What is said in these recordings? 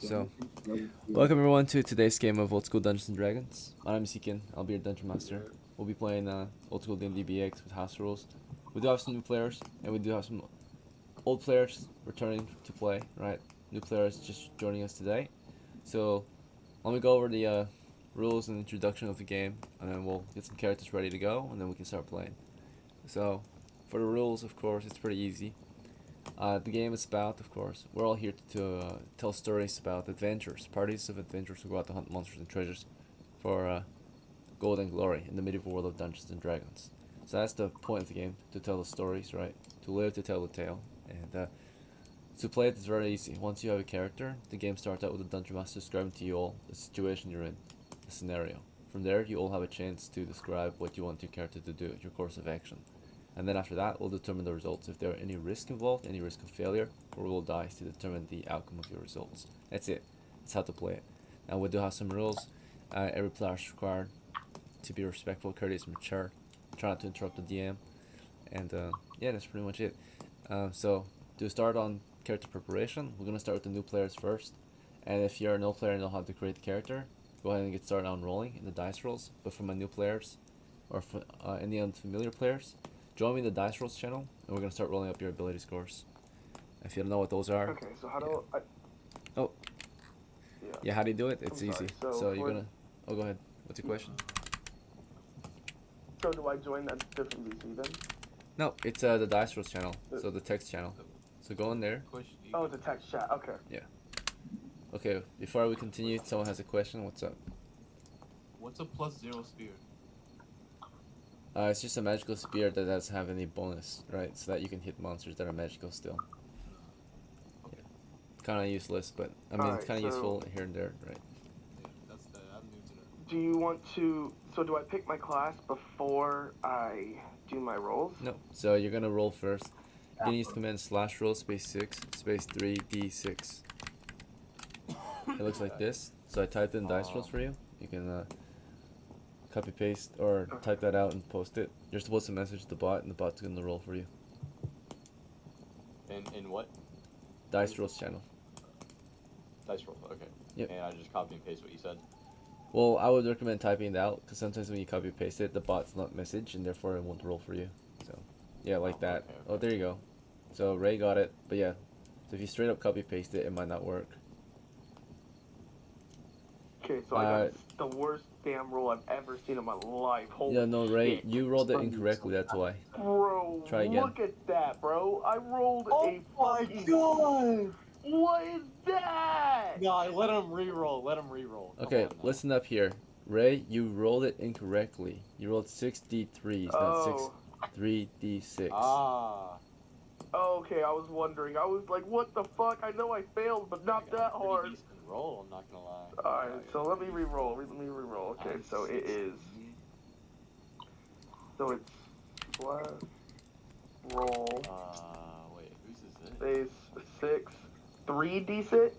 So, welcome everyone to today's game of Old School Dungeons and Dragons. My name is Seekin. I'll be your dungeon master. We'll be playing Old School D&D BX with house rules. We do have some new players, and we do have some old players returning to play. Right, new players just joining us today. So, let me go over the rules and introduction of the game, and then we'll get some characters ready to go, and then we can start playing. So, for the rules, of course, it's pretty easy. The game is about, of course, we're all here to tell stories about adventures, parties of adventurers who go out to hunt monsters and treasures for gold and glory in the medieval world of Dungeons and Dragons. So that's the point of the game, to tell the stories, right? To live to tell the tale. And to play it is very easy. Once you have a character, the game starts out with the Dungeon Master describing to you all the situation you're in, the scenario. From there, you all have a chance to describe what you want your character to do, your course of action. And then after that, we'll determine the results. If there are any risk involved, any risk of failure, or roll dice to determine the outcome of your results. That's it. That's how to play it. Now we do have some rules. Every player is required to be respectful, courteous, and mature. Try not to interrupt the DM. And yeah, that's pretty much it. So to start on character preparation, we're gonna start with the new players first. And if you're a no player and know how to create the character, go ahead and get started on rolling in the dice rolls. But for my new players, or for any unfamiliar players, join me in the dice rolls channel, and we're gonna start rolling up your ability scores. If you don't know what those are, Okay, so how do I... Oh. Yeah, how do you do it? It's I'm sorry, easy. so So you're for- gonna. Oh, go ahead. What's your question? So do I join that different VC then? No, it's the dice rolls channel. So the text channel. So go in there. Oh, the text chat, okay. Okay, before we continue, someone has a question. What's up? What's a +0 spear? It's just a magical spear that doesn't have any bonus, right? So that you can hit monsters that are magical still. Okay. Kind of useless, but I mean, it's Alright, kind of so- useful here and there, right? Yeah, that's the. I'm new to that. Do you want to... So do I pick my class before I do my rolls? No. So you're gonna roll first. You can use command /roll space 6 space 3d6. It looks like this. So I typed in dice rolls for you. You can copy paste or type that out and post it. You're supposed to message the bot, and the bot's gonna roll for you. In what? Dice rolls channel. Dice roll. Okay. Yep. And I just copy and paste what you said. Well, I would recommend typing it out, because sometimes when you copy paste it, the bot's not message, and therefore it won't roll for you. So yeah, like that. Okay. Oh, there you go. So Ray got it, but yeah. So if you straight up copy paste it, it might not work. Okay, so I got the worst damn roll I've ever seen in my life. Holy Yeah, no, Ray, shit. you rolled it incorrectly. That's why. Bro, Try again. look at that, bro. I rolled a fucking... god! What is that? No, let him re-roll. Let him re-roll. Come Okay, on now. listen up here. Ray, you rolled it incorrectly. You rolled 6 d3s, not 6 3d6. Ah. Okay, I was wondering. I was like, what the fuck? I know I failed, but not I got that a pretty hard. decent roll. I'm not gonna lie. Alright, so let me re-roll. Let me re-roll. Okay, so it is... So it's... Slash... Roll... Wait, whose is it? Space 6... 3d6?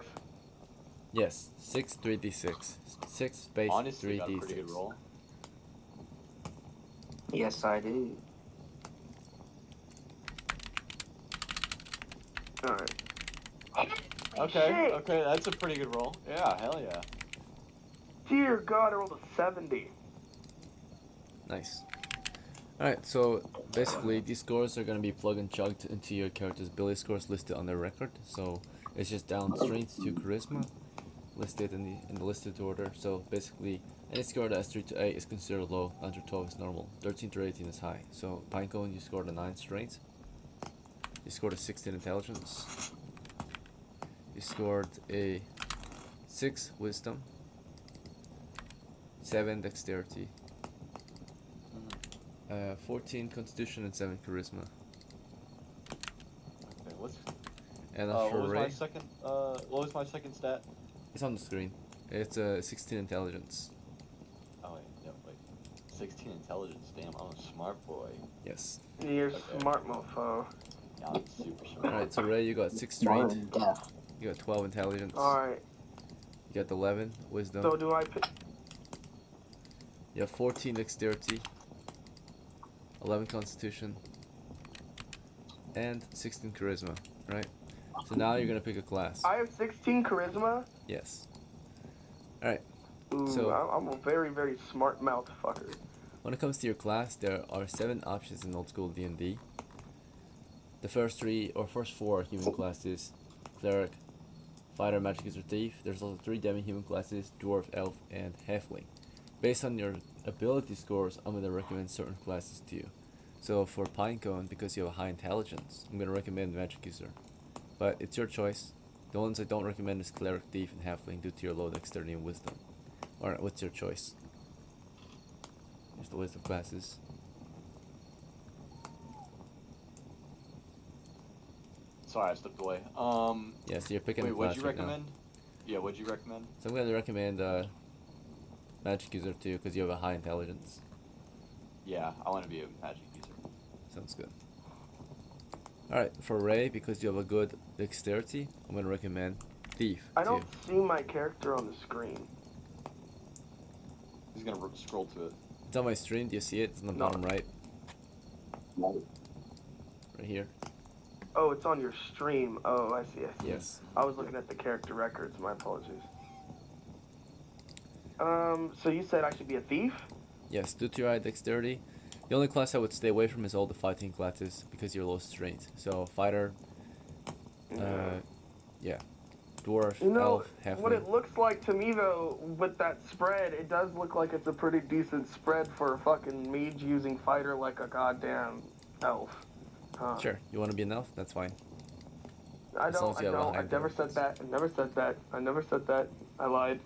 Yes, 6 3d6. 6 space Honestly, got a pretty good 3d6. roll. Yes, I do. Alright. Okay, Shit. okay, that's a pretty good roll. Yeah, hell yeah. Dear God, I rolled a 70. Nice. Alright, so basically these scores are going to be plug and chugged into your character's ability scores listed on their record. So it's just down strength to charisma, listed in the listed order. So basically any score that's 3 to 8 is considered low, 9 to 12 is normal, 13 to 18 is high. So Pinecone, you scored a 9 strength. You scored a 16 intelligence. You scored a 6 wisdom, 7 dexterity, 14 constitution, and 7 charisma. Okay, what's... And what for was Ray, my second, what was my second stat? it's on the screen. It's 16 intelligence. Oh wait, no, wait. 16 intelligence, damn, I'm a smart boy. Yes. You're Okay. smart, mofo. Yeah, I'm super smart. Alright, so Ray, you got 6 More strength, than death. you got 12 intelligence, Alright, you got 11 wisdom, so do I pick... you have 14 dexterity, 11 constitution, and 16 charisma, right? So now you're gonna pick a class. I have 16 charisma. Yes. Alright. Ooh, So- I'm a very, very smart mouthfucker. When it comes to your class, there are 7 options in old school D&D. The first 4 are human classes: cleric, fighter, magic user, thief. There's also 3 demi-human classes: dwarf, elf, and halfling. Based on your ability scores, I'm gonna recommend certain classes to you. So for Pinecone, because you have a high intelligence, I'm gonna recommend magic user. But it's your choice. The ones I don't recommend is cleric, thief, and halfling due to your low dexterity and wisdom. Alright, what's your choice? Here's the list of classes. Sorry, I stepped away. Yeah, so you're picking Wait, a what'd class you right now. recommend? Yeah, what'd you recommend? So I'm gonna recommend magic user too, because you have a high intelligence. Yeah, I want to be a magic user. Sounds good. Alright, for Ray, because you have a good dexterity, I'm gonna recommend thief I too. don't see my character on the screen. He's gonna scroll to it. It's on my stream. Do you see it? It's on the No. bottom right. Right here. Oh, it's on your stream. Oh, I see. Yes. I was looking at the character records. My apologies. So you said I should be a thief? Yes, due to your high dexterity. The only class I would stay away from is all the fighting classes because you're low strength. So fighter, yeah, dwarf, You know, elf, halfling. what it looks like to me, though, with that spread, it does look like it's a pretty decent spread for a fucking mage using fighter like a goddamn elf. Huh. Sure, you want to be an elf? That's fine. I As long don't, as you have a high I never said intelligence. that. I never said that. I lied.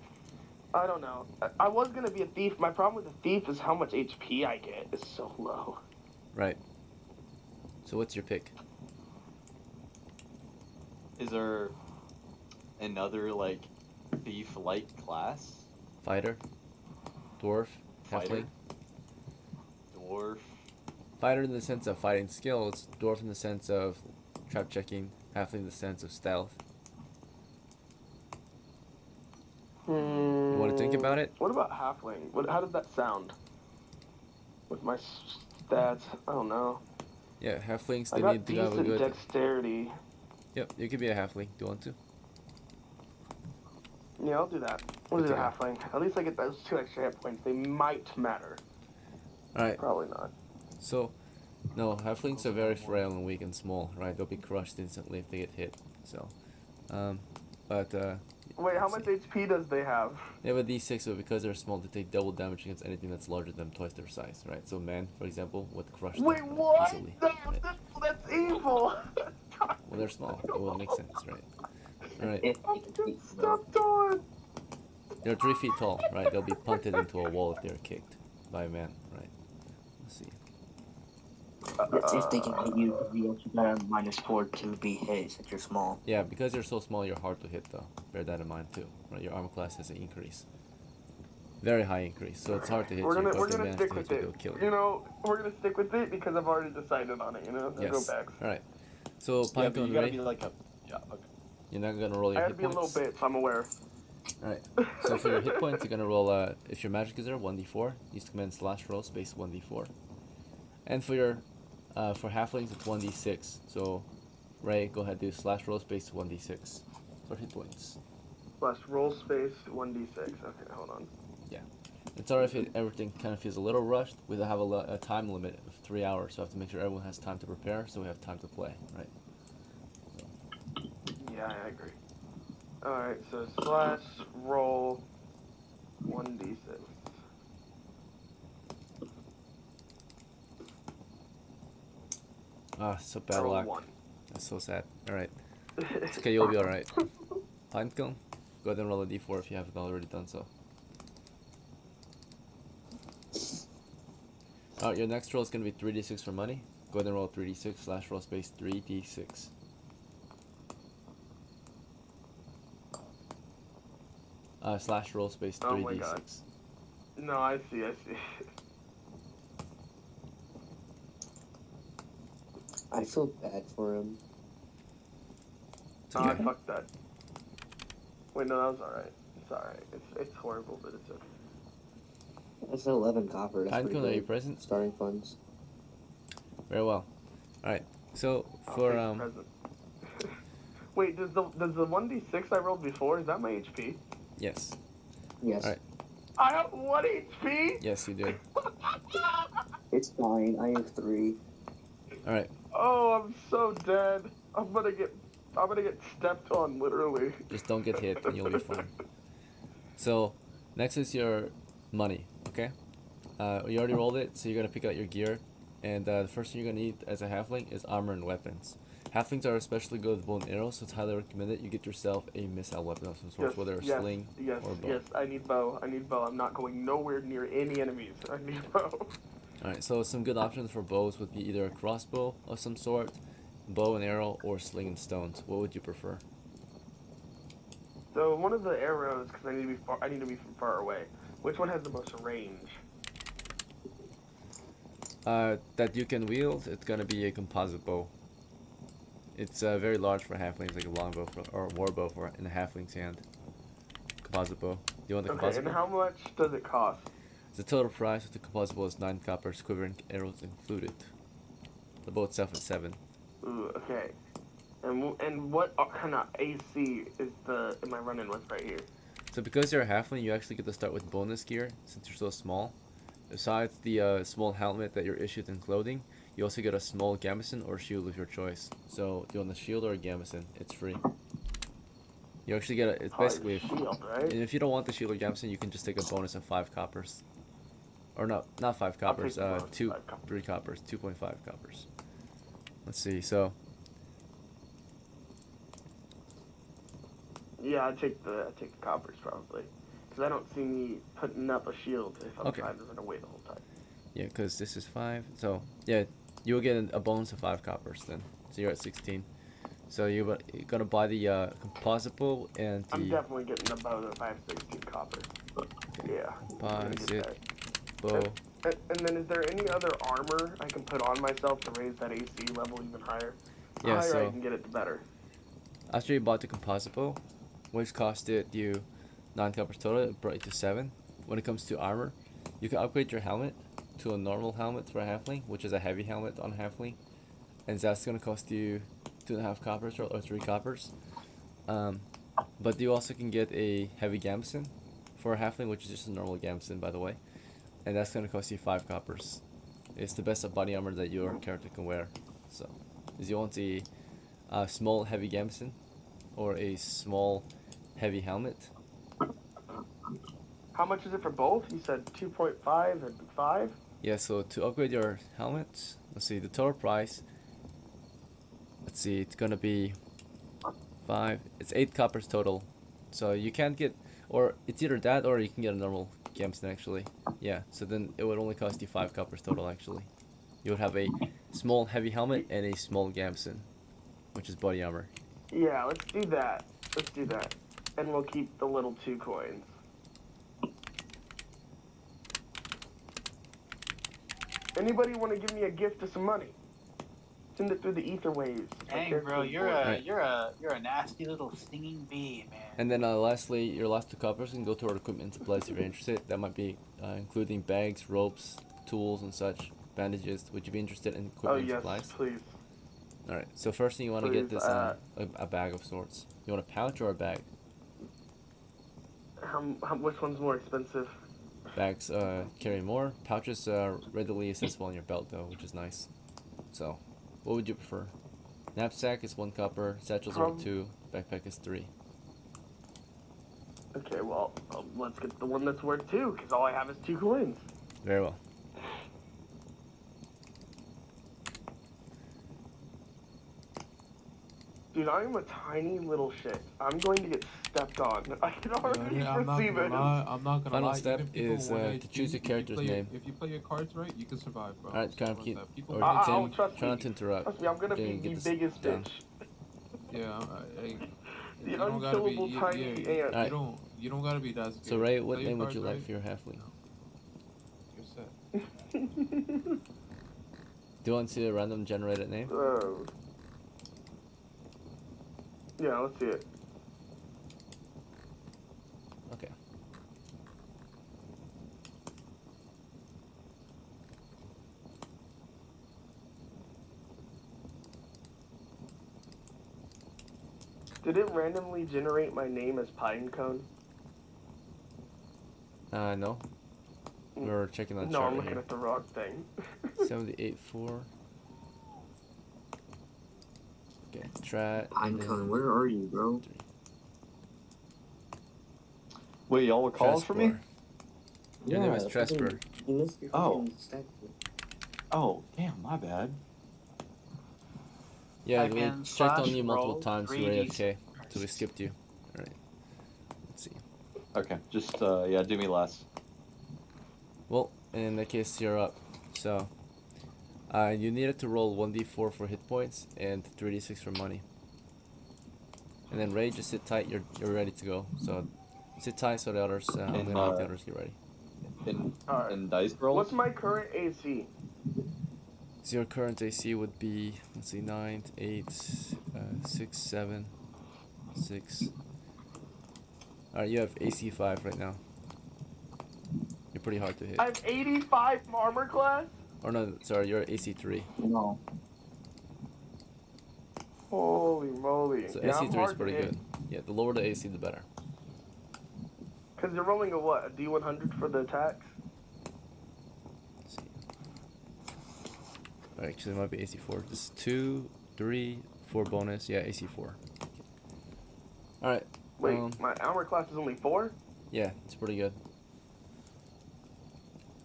I don't know. I was gonna be a thief. My problem with a thief is how much HP I get is so low. Right. So what's your pick? Is there another like thief-like class? Fighter, dwarf, Fighter, halfling. dwarf. Fighter in the sense of fighting skills, dwarf in the sense of trap checking, halfling in the sense of stealth. You want to think about it? What about halfling? How does that sound? With my stats, I don't know. Yeah, halflings, I they got need to have a decent good... dexterity. Yep, you could be a halfling. Do you want to? Yeah, I'll do that. We'll do the Okay. halfling. At least I get those 2 extra hit points. They might matter. Alright, Probably not. so... No, halflings are very frail and weak and small, right? They'll be crushed instantly if they get hit. So, Wait, how much HP does they have? they have a d6, but because they're small, they take double damage against anything that's larger than twice their size, right? So men, for example, would crush them Wait, right, what? easily. No, Right? that's evil. Well, they're small. It would make sense, right? Alright, Get stepped on. they're 3 feet tall, right? They'll be punted into a wall if they're kicked by a man, right? Let's see. If they can hit you, you actually got a -4 to be hit since you're small. Yeah, because you're so small, you're hard to hit, though. Bear that in mind, too. Right? Your armor class has an increase. Very high increase, so it's hard to hit We're you, gonna but if they manage stick to with hit you, it. they'll kill You you. know, we're gonna stick with it because I've already decided on it. You know, no Yes. go backs. Alright. So, Yeah, but Pinecone you gotta Ray, be like a. Yeah. Okay. you're not gonna roll I your had to hit be a little points. bit, so I'm aware. Alright. So for your hit points, you're gonna roll, if you're magic user, 1d4. Use command slash roll space 1d4. And for your, for halflings, it's 1d6. So, Ray, go ahead, do slash roll space 1d6 for hit points. Plus roll space 1d6. Okay, hold on. It's alright if everything kind of feels a little rushed. We have a time limit of 3 hours, so I have to make sure everyone has time to prepare, so we have time to play, right? Yeah, I agree. Alright, so slash roll 1d6. Ah, so bad Roll luck. 1. That's so sad. Alright. It's okay, you'll be alright. Pinecone, go ahead and roll a d4 if you haven't already done so. Alright, your next roll is going to be 3d6 for money. Go ahead and roll 3d6 slash roll space 3d6. Slash roll space 3d6. Oh my God. No, I see. I feel bad for him. It's Oh, okay. I fucked that. Wait, no, that was alright. It's alright. It's horrible, but it's okay. That's 11 copper. That's pretty Pinecone, are you good. present? Starting funds. Very well. Alright, so I'll for take the present. Wait, does the 1d6 I rolled before, is that my HP? Yes. Yes. Alright. I have 1 HP? Yes, you do. It's fine. I have 3. Alright. Oh, I'm so dead. I'm gonna get stepped on, literally. Just don't get hit and you'll be fine. So, next is your money, okay? You already rolled it, so you're gonna pick out your gear. And the first thing you're gonna need as a halfling is armor and weapons. Halflings are especially good with bow and arrows, so it's highly recommended you get yourself a missile weapon of some sort, whether a sling or a bow. Yes, I need bow. I'm not going nowhere near any enemies. I need bow. Alright, so some good options for bows would be either a crossbow of some sort, bow and arrow, or sling and stones. What would you prefer? So one of the arrows, because I need to be from far away. Which one has the most range? That you can wield, it's gonna be a composite bow. It's very large for halflings, like a longbow or a warbow for in a halfling's hand. Composite bow. Do you want the composite and bow? how much does it cost? The total price of the composite bow is 9 coppers, quivering arrows included. The bow itself is 7. Ooh, okay. And what kind of AC am I running with right here? So because you're a halfling, you actually get to start with bonus gear since you're so small. Besides the small helmet that you're issued in clothing, you also get a small gambeson or shield of your choice. So do you want the shield or a gambeson? It's free. You actually get it's basically shield, right? And if you don't want the shield or gambeson, you can just take a bonus of 5 coppers. Or not 5 coppers, 3 coppers, 2.5 coppers. Let's see, so yeah, I take the coppers probably, because I don't see me putting up a shield if I'm trying to run away the whole time. yeah, because this is 5, so yeah, you'll get a bonus of 5 coppers then. So you're at 16. So you're gonna buy the composite bow and the. I'm definitely getting the bow if I have 16 copper. Yeah. Composite bow. And then is there any other armor I can put on myself to raise that AC level even higher? The Yeah, higher so I can get it, the better. after you bought the composite bow, which costed you 9 coppers total, it brought you to 7. When it comes to armor, you can upgrade your helmet to a normal helmet for a halfling, which is a heavy helmet on a halfling, and that's gonna cost you 2.5 coppers or 3 coppers. But you also can get a heavy gambeson for a halfling, which is just a normal gambeson, by the way, and that's gonna cost you 5 coppers. It's the best of body armor that your character can wear. So, if you want a small heavy gambeson or a small heavy helmet. How much is it for both? You said 2.5 and 5? Yeah, so to upgrade your helmet, let's see, the total price, let's see, it's gonna be 5, it's 8 coppers total. So you can't get, or it's either that or you can get a normal gambeson actually. Yeah, so then it would only cost you 5 coppers total actually. You would have a small heavy helmet and a small gambeson, which is body armor. Yeah, let's do that. Let's do that. And we'll keep the little 2 coins. Anybody want to give me a gift of some money? Send it through the ether waves. Dang, bro, you're a nasty little stinging bee, man. And then lastly, your last 2 coppers can go toward equipment and supplies if you're interested. That might be including bags, ropes, tools and such, bandages. Would you be interested in equipment and supplies? Yes, please. Alright, so first thing you want to get this a bag of sorts. You want a pouch or a bag? Which one's more expensive? Bags carry more. Pouches are readily accessible on your belt though, which is nice. So, what would you prefer? Knapsack is 1 copper, satchels are 2, backpack is 3. Okay, well, let's get the one that's worth 2, because all I have is 2 coins. Very well. Dude, I am a tiny little shit. I'm going to get stepped on. I can already foresee this. I'm not gonna Final lie. step even people is with to HP, choose your character's name. If you play your cards right, you can survive, bro. Alright, kind of keep, People, or I'll Tim, trust try me. not to interrupt. Trust me, I'm gonna Then be get the this biggest done. bitch. yeah, The you don't gotta be. unkillable tiny ant. Alright. You don't gotta be that scared. So Ray, what Play your name would you cards like for your halfling? You're set. Do you want to see a random generated name? Yeah, let's see it. Okay. Did it randomly generate my name as Pinecone? No. We're checking that No, chart I'm right looking here. at the wrong thing. 78.4. Okay, Trat. and then Pinecone, where are you, bro? three. Wait, y'all were calling for me? Traspor. Your name is Trasper. You missed your Oh. fucking statue. Oh, damn, my bad. Yeah, Type we in checked on slash you multiple roll times. You were 3D. AFK, so we skipped you. Alright. Let's see. Okay, just, yeah, do me less. Well, in that case, you're up. So, you needed to roll 1d4 for hit points and 3d6 for money. And then Ray, just sit tight. You're ready to go. So, sit tight so the others. I'm And, gonna make the others get ready. Alright. In dice rolls? What's my current AC? So your current AC would be, let's see, 9, 8, 6, 7, 6. Alright, you have AC 5 right now. You're pretty hard to hit. I have 85 armor class? Or no, sorry, you're AC 3. No. Holy moly. So Yeah, AC I'm 3 is hard to pretty hit. good. Yeah, the lower the AC, the better. Because you're rolling a what? A D100 for the attacks? Let's see. Alright, actually, it might be AC 4. Just 2, 3, 4 bonus. Yeah, AC 4. Alright. Wait, my armor class is only 4? Yeah, it's pretty good.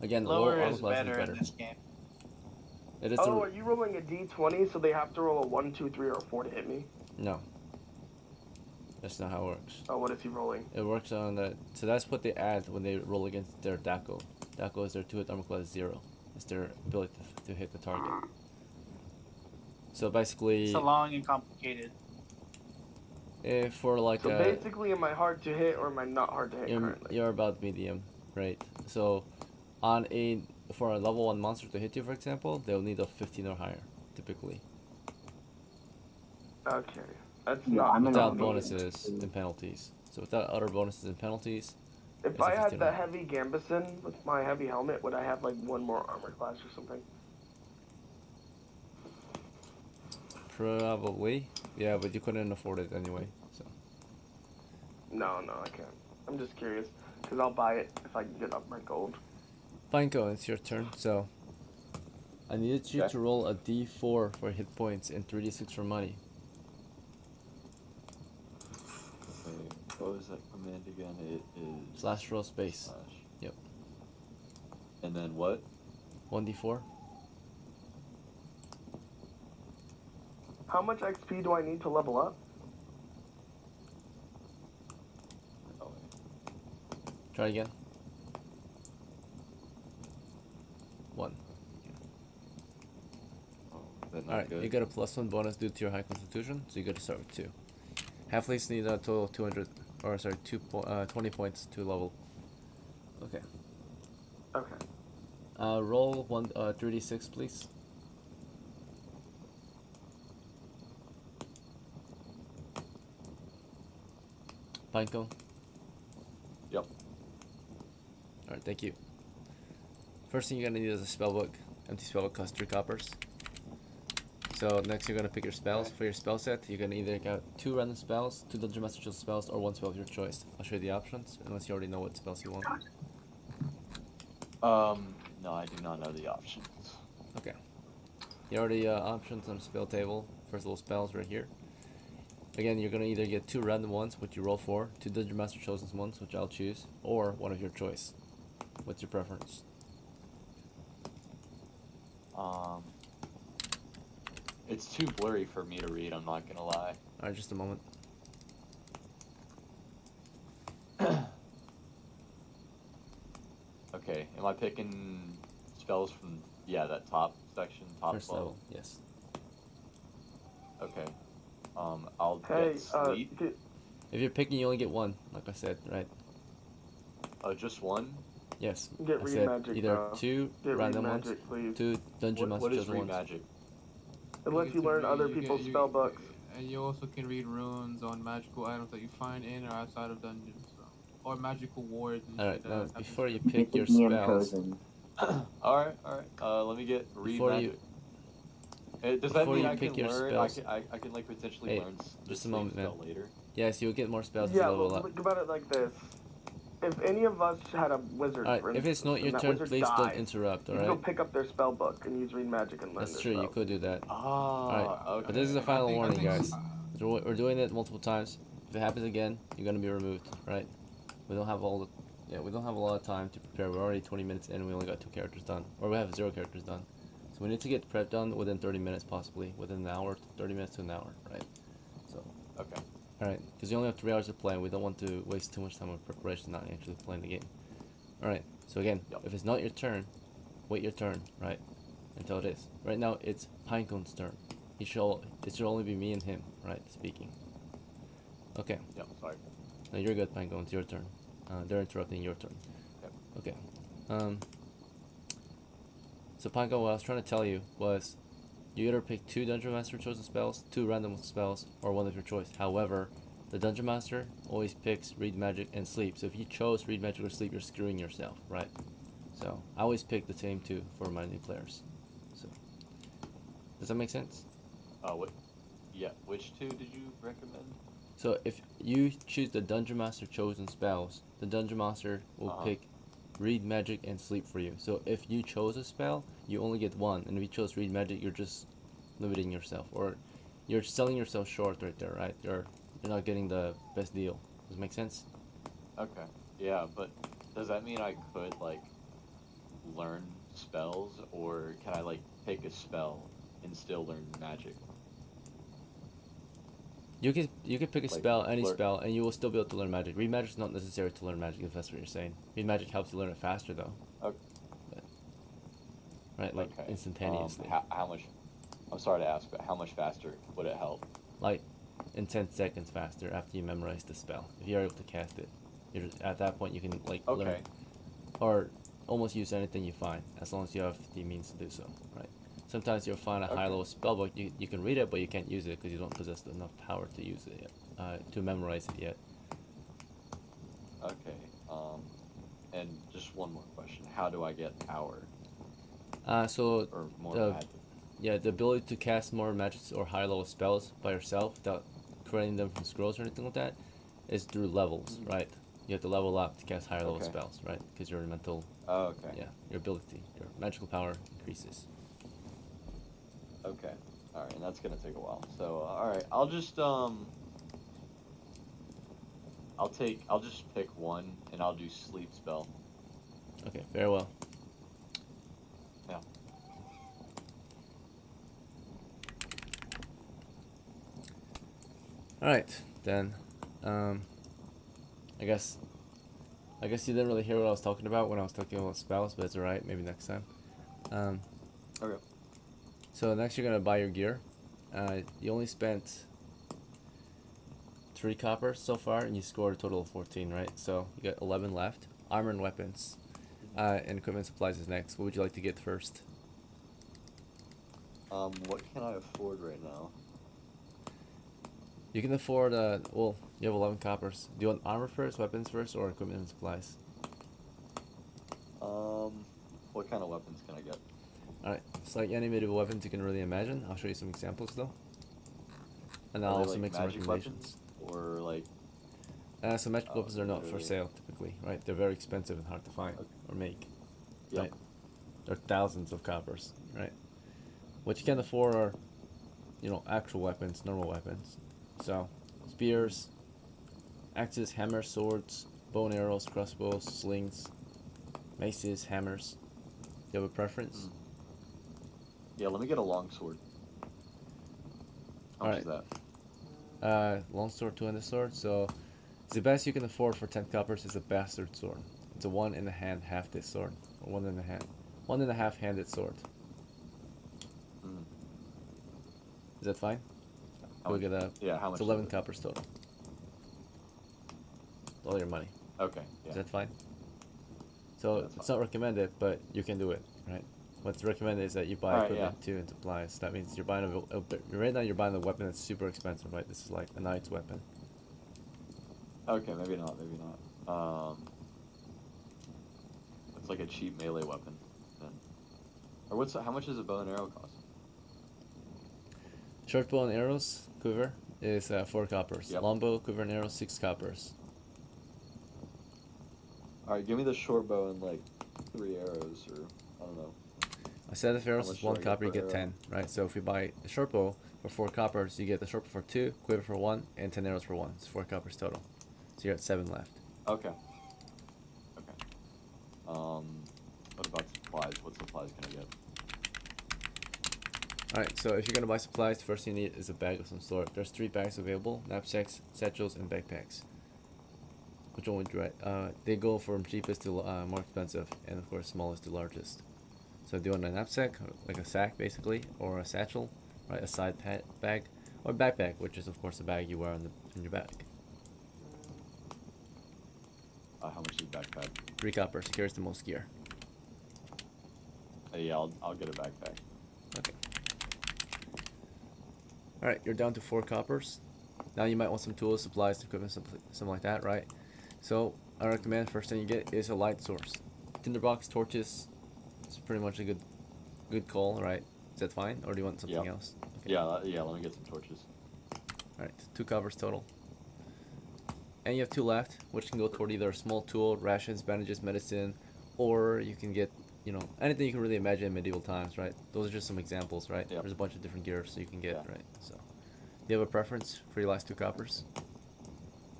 Again, the Lower lower armor is class is better better. in this game. It is Oh, are you rolling a D20 so they have to roll a 1, 2, 3, or 4 to hit me? No. That's not how it works. Oh, what is he rolling? It works on the. So that's what they add when they roll against their DACO. DACO is their 2-hit armor class 0. It's their ability to hit the target. So basically, It's so long and complicated. if for like So a. basically, am I hard to hit or am I not hard to hit You're, currently? you're about medium, right? So, on a for a level 1 monster to hit you, for example, they'll need a 15 or higher, typically. Okay. That's Yeah, not I'm in Without a bonuses and penalties. So without other bonuses and penalties, If it's a I had 15 the or higher. heavy Gambison with my heavy helmet, would I have like 1 more armor class or something? Probably. Yeah, but you couldn't afford it anyway. So. No, I can't. I'm just curious. Because I'll buy it if I can get up my gold. Pinecone, it's your turn. So, I needed you Okay. to roll a d4 for hit points and 3d6 for money. Wait, what was that command again? It is... Slash roll space. Slash. Yep. And then what? 1d4. How much XP do I need to level up? Oh, wait. Try again. 1. Oh, that's not Alright, good. you get a +1 bonus due to your high constitution, so you got to start with 2. Halflings need a total of 200, or sorry, 20 points to level. Okay. Okay. Roll 3d6, please. Pinecone. Yep. Alright, thank you. First thing you're gonna need is a spellbook. Empty spellbook costs 3 coppers. So next you're gonna pick your spells. Okay. For your spell set, you're gonna either get 2 random spells, 2 Dungeon Master Chill spells, or 1 spell of your choice. I'll show you the options, unless you already know what spells you want. No, I do not know the options. Okay. Here are the options on the spell table. First little spells right here. Again, you're gonna either get 2 random ones, which you roll for, 2 Dungeon Master Chosen ones, which I'll choose, or 1 of your choice. What's your preference? It's too blurry for me to read, I'm not gonna lie. Alright, just a moment. Okay, am I picking spells from, yeah, that top section, top First 12? level, yes. Okay. I'll Hey, get sleep. If you're picking, you only get 1, like I said, right? Just 1? Yes. Get I read said magic, either bro. 2 Get read random ones, magic, please. 2 Dungeon Master What is Chosen read ones. magic? It lets you learn other people's spell books. And you also can read runes on magical items that you find in or outside of dungeons, so. Or magical wards and Alright, shit. now that before you happens. pick your DM spells, chosen. Alright. Let me get read Before magic. Does that Before mean you I pick can your learn? spells- I can like potentially Hey, learn the just a same moment, man. spell later. Yes, you'll get more spells as Yeah, you level well, up. think about it like this. If any of us had a wizard, Alright, for if instance, it's not your and that turn, wizard please don't dies, interrupt, you can go alright? pick up their spell book and use Read Magic and learn That's their true, you spells. could do that. Ah, okay. But this is a I final think- I warning, think- guys. We're doing it multiple times. If it happens again, you're gonna be removed, right? We don't have all the, we don't have a lot of time to prepare. We're already 20 minutes in, and we only got 2 characters done, or we have 0 characters done. So we need to get prep done within 30 minutes, possibly within an hour, 30 minutes to an hour, right? So, Okay. all right, because you only have 3 hours to play, and we don't want to waste too much time on preparation, not actually playing the game. All right. So again, Yep. if it's not your turn, wait your turn, right? Until it is. Right now, it's Pinecone's turn. It should only be me and him, right? Speaking. Okay. Yep. Sorry. No, you're good, Pinecone. It's your turn. They're interrupting your turn. Yep. Okay. So Pinecone, what I was trying to tell you was, you either pick 2 Dungeon Master chosen spells, 2 random spells, or 1 of your choice. However, the Dungeon Master always picks Read Magic and Sleep. So if you chose Read Magic or Sleep, you're screwing yourself, right? So I always pick the same 2 for my new players. So does that make sense? What? Yeah. Which 2 did you recommend? So if you choose the Dungeon Master chosen spells, the Dungeon Master will pick Read Magic and Sleep for you. So if you chose a spell, you only get 1, and if you chose Read Magic, you're just limiting yourself, or you're selling yourself short right there, right? You're not getting the best deal. Does it make sense? Okay. Yeah, but does that mean I could like learn spells, or can I like pick a spell and still learn magic? You could pick a Like, spell, any learn- spell, and you will still be able to learn magic. Read Magic is not necessary to learn magic, if that's what you're saying. Read Magic helps you learn it faster, though. Okay. Right, like Okay. instantaneously. How much? I'm sorry to ask, but how much faster would it help? Like in 10 seconds faster after you memorize the spell. If you're able to cast it, at that point you can like learn, Okay. or almost use anything you find, as long as you have the means to do so, right? Sometimes you'll find a high-level spellbook, you can read it, but you can't use it because you don't possess enough power to use it yet, to memorize it yet. Okay. And just one more question: how do I get power So or more the magic? yeah, the ability to cast more magics or high-level spells by yourself without creating them from scrolls or anything like that is through levels, right? You have to level up to cast higher level Okay. spells, right? Because your mental, Oh, okay. yeah, your ability, your magical power increases. Okay. All right, and that's gonna take a while. So, all right, I'll just I'll just pick 1, and I'll do sleep spell. Okay, very well. Yeah. All right, then. I guess you didn't really hear what I was talking about when I was talking about spells, but it's alright. Maybe next time. Okay. So next you're gonna buy your gear. You only spent 3 copper so far, and you scored a total of 14, right? So you got 11 left. Armor and weapons, and equipment supplies is next. What would you like to get first? What can I afford right now? You can afford, well, you have 11 coppers. Do you want armor first, weapons first, or equipment and supplies? What kind of weapons can I get? Alright, it's like any medieval weapons you can really imagine. I'll show you some examples though. And I'll Are they, also like, make some magic recommendations. weapons? Or like So magic weapons are not for really? sale typically, right? They're very expensive and hard to find or make, Yep. right? They're thousands of coppers, right? What you can afford are, actual weapons, normal weapons. So, spears, axes, hammers, swords, bow and arrows, crossbows, slings, maces, hammers. Do you have a preference? Yeah, let me get a longsword. How much is that? Longsword, 2-handed sword. So, the best you can afford for 10 coppers is a bastard sword. It's a 1 in the hand half-handed sword, or 1 in the hand, 1 and a half-handed sword. Is that fine? How We'll much? get a. Yeah, how much? It's 11 coppers total. All your money. Okay. Yeah. Is that fine? So That's it's fine. not recommended, but you can do it, right? What's recommended is that you buy Alright, equipment too and supplies. That means you're buying right now you're buying a weapon that's super expensive, right? This is like a knight's weapon. Okay, maybe not. Maybe not. It's like a cheap melee weapon. Then. Or how much does a bow and arrow cost? Short bow and arrows, quiver, is 4 coppers. Yep. Long bow, quiver, and arrow, 6 coppers. Alright, give me the short bow and like 3 arrows, or I don't know. A set of arrows much is do 1 I get copper, you per get arrow? 10, right? So if you buy a short bow for 4 coppers, you get the short bow for 2, quiver for 1, and 10 arrows for 1. It's 4 coppers total. So you're at 7 left. Okay. Okay. What about supplies? What supplies can I get? Alright, so if you're gonna buy supplies, the first thing you need is a bag of some sort. There's 3 bags available: knapsacks, satchels, and backpacks. Which one would you write? They go from cheapest to more expensive, and of course smallest to largest. So do you want a knapsack, like a sack basically, or a satchel, right? A side bag, or a backpack, which is of course a bag you wear on in your back. How much is backpack? 3 coppers, carries the most gear. Yeah, I'll get a backpack. Okay. Alright, you're down to 4 coppers. Now you might want some tools, supplies, equipment, something like that, right? So I recommend first thing you get is a light source. Tinderbox, torches. It's pretty much a good call, right? Is that fine, or do you want something Yeah. else? Okay. Yeah, let me get some torches. Alright, 2 coppers total. And you have 2 left, which can go toward either a small tool, rations, bandages, medicine, or you can get, you know, anything you can really imagine in medieval times, right? Those are just some examples, right? Yep. There's a bunch of different gear so you can get, Yeah. right? So, do you have a preference for your last 2 coppers?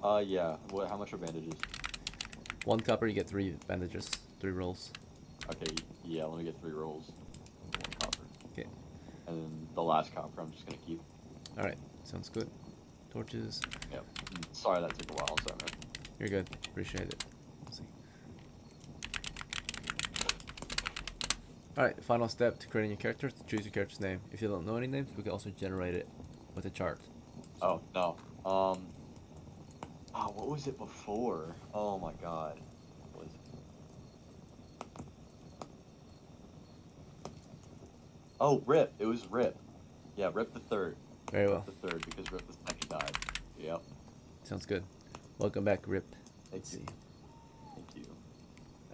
Yeah. How much are bandages? 1 copper, you get 3 bandages, 3 rolls. Okay, yeah, let me get 3 rolls. 1 copper. Okay. And then the last copper I'm just gonna keep. Alright, sounds good. Torches, Yep. Sorry that took a while, sorry man. you're good. Appreciate it. Let's see. Alright, final step to creating your character is to choose your character's name. If you don't know any names, we can also generate it with a chart. Oh, no. What was it before? Oh my god. What was it? Oh, Rip. It was Rip. Yeah, Rip the Third. Very well. Rip the Third, because Rip the Second died. Yep. Sounds good. Welcome back, Rip. Thank Let's you. see. Thank you.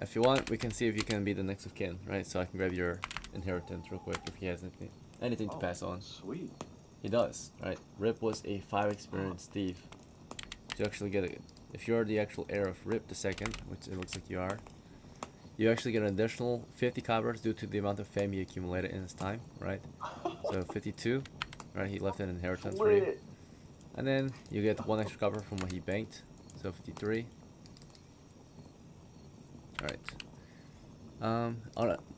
If you want, we can see if you can be the next of kin, right? So I can grab your inheritance real quick if he has anything to pass on. Sweet. He does, right? Rip was a 5 experienced thief. So you actually get it. If you're the actual heir of Rip the Second, which it looks like you are, you actually get an additional 50 coppers due to the amount of fame he accumulated in his time, right? So 52, right? He left an inheritance for you. Lit. And then you get 1 extra copper from what he banked, so 53. Alright.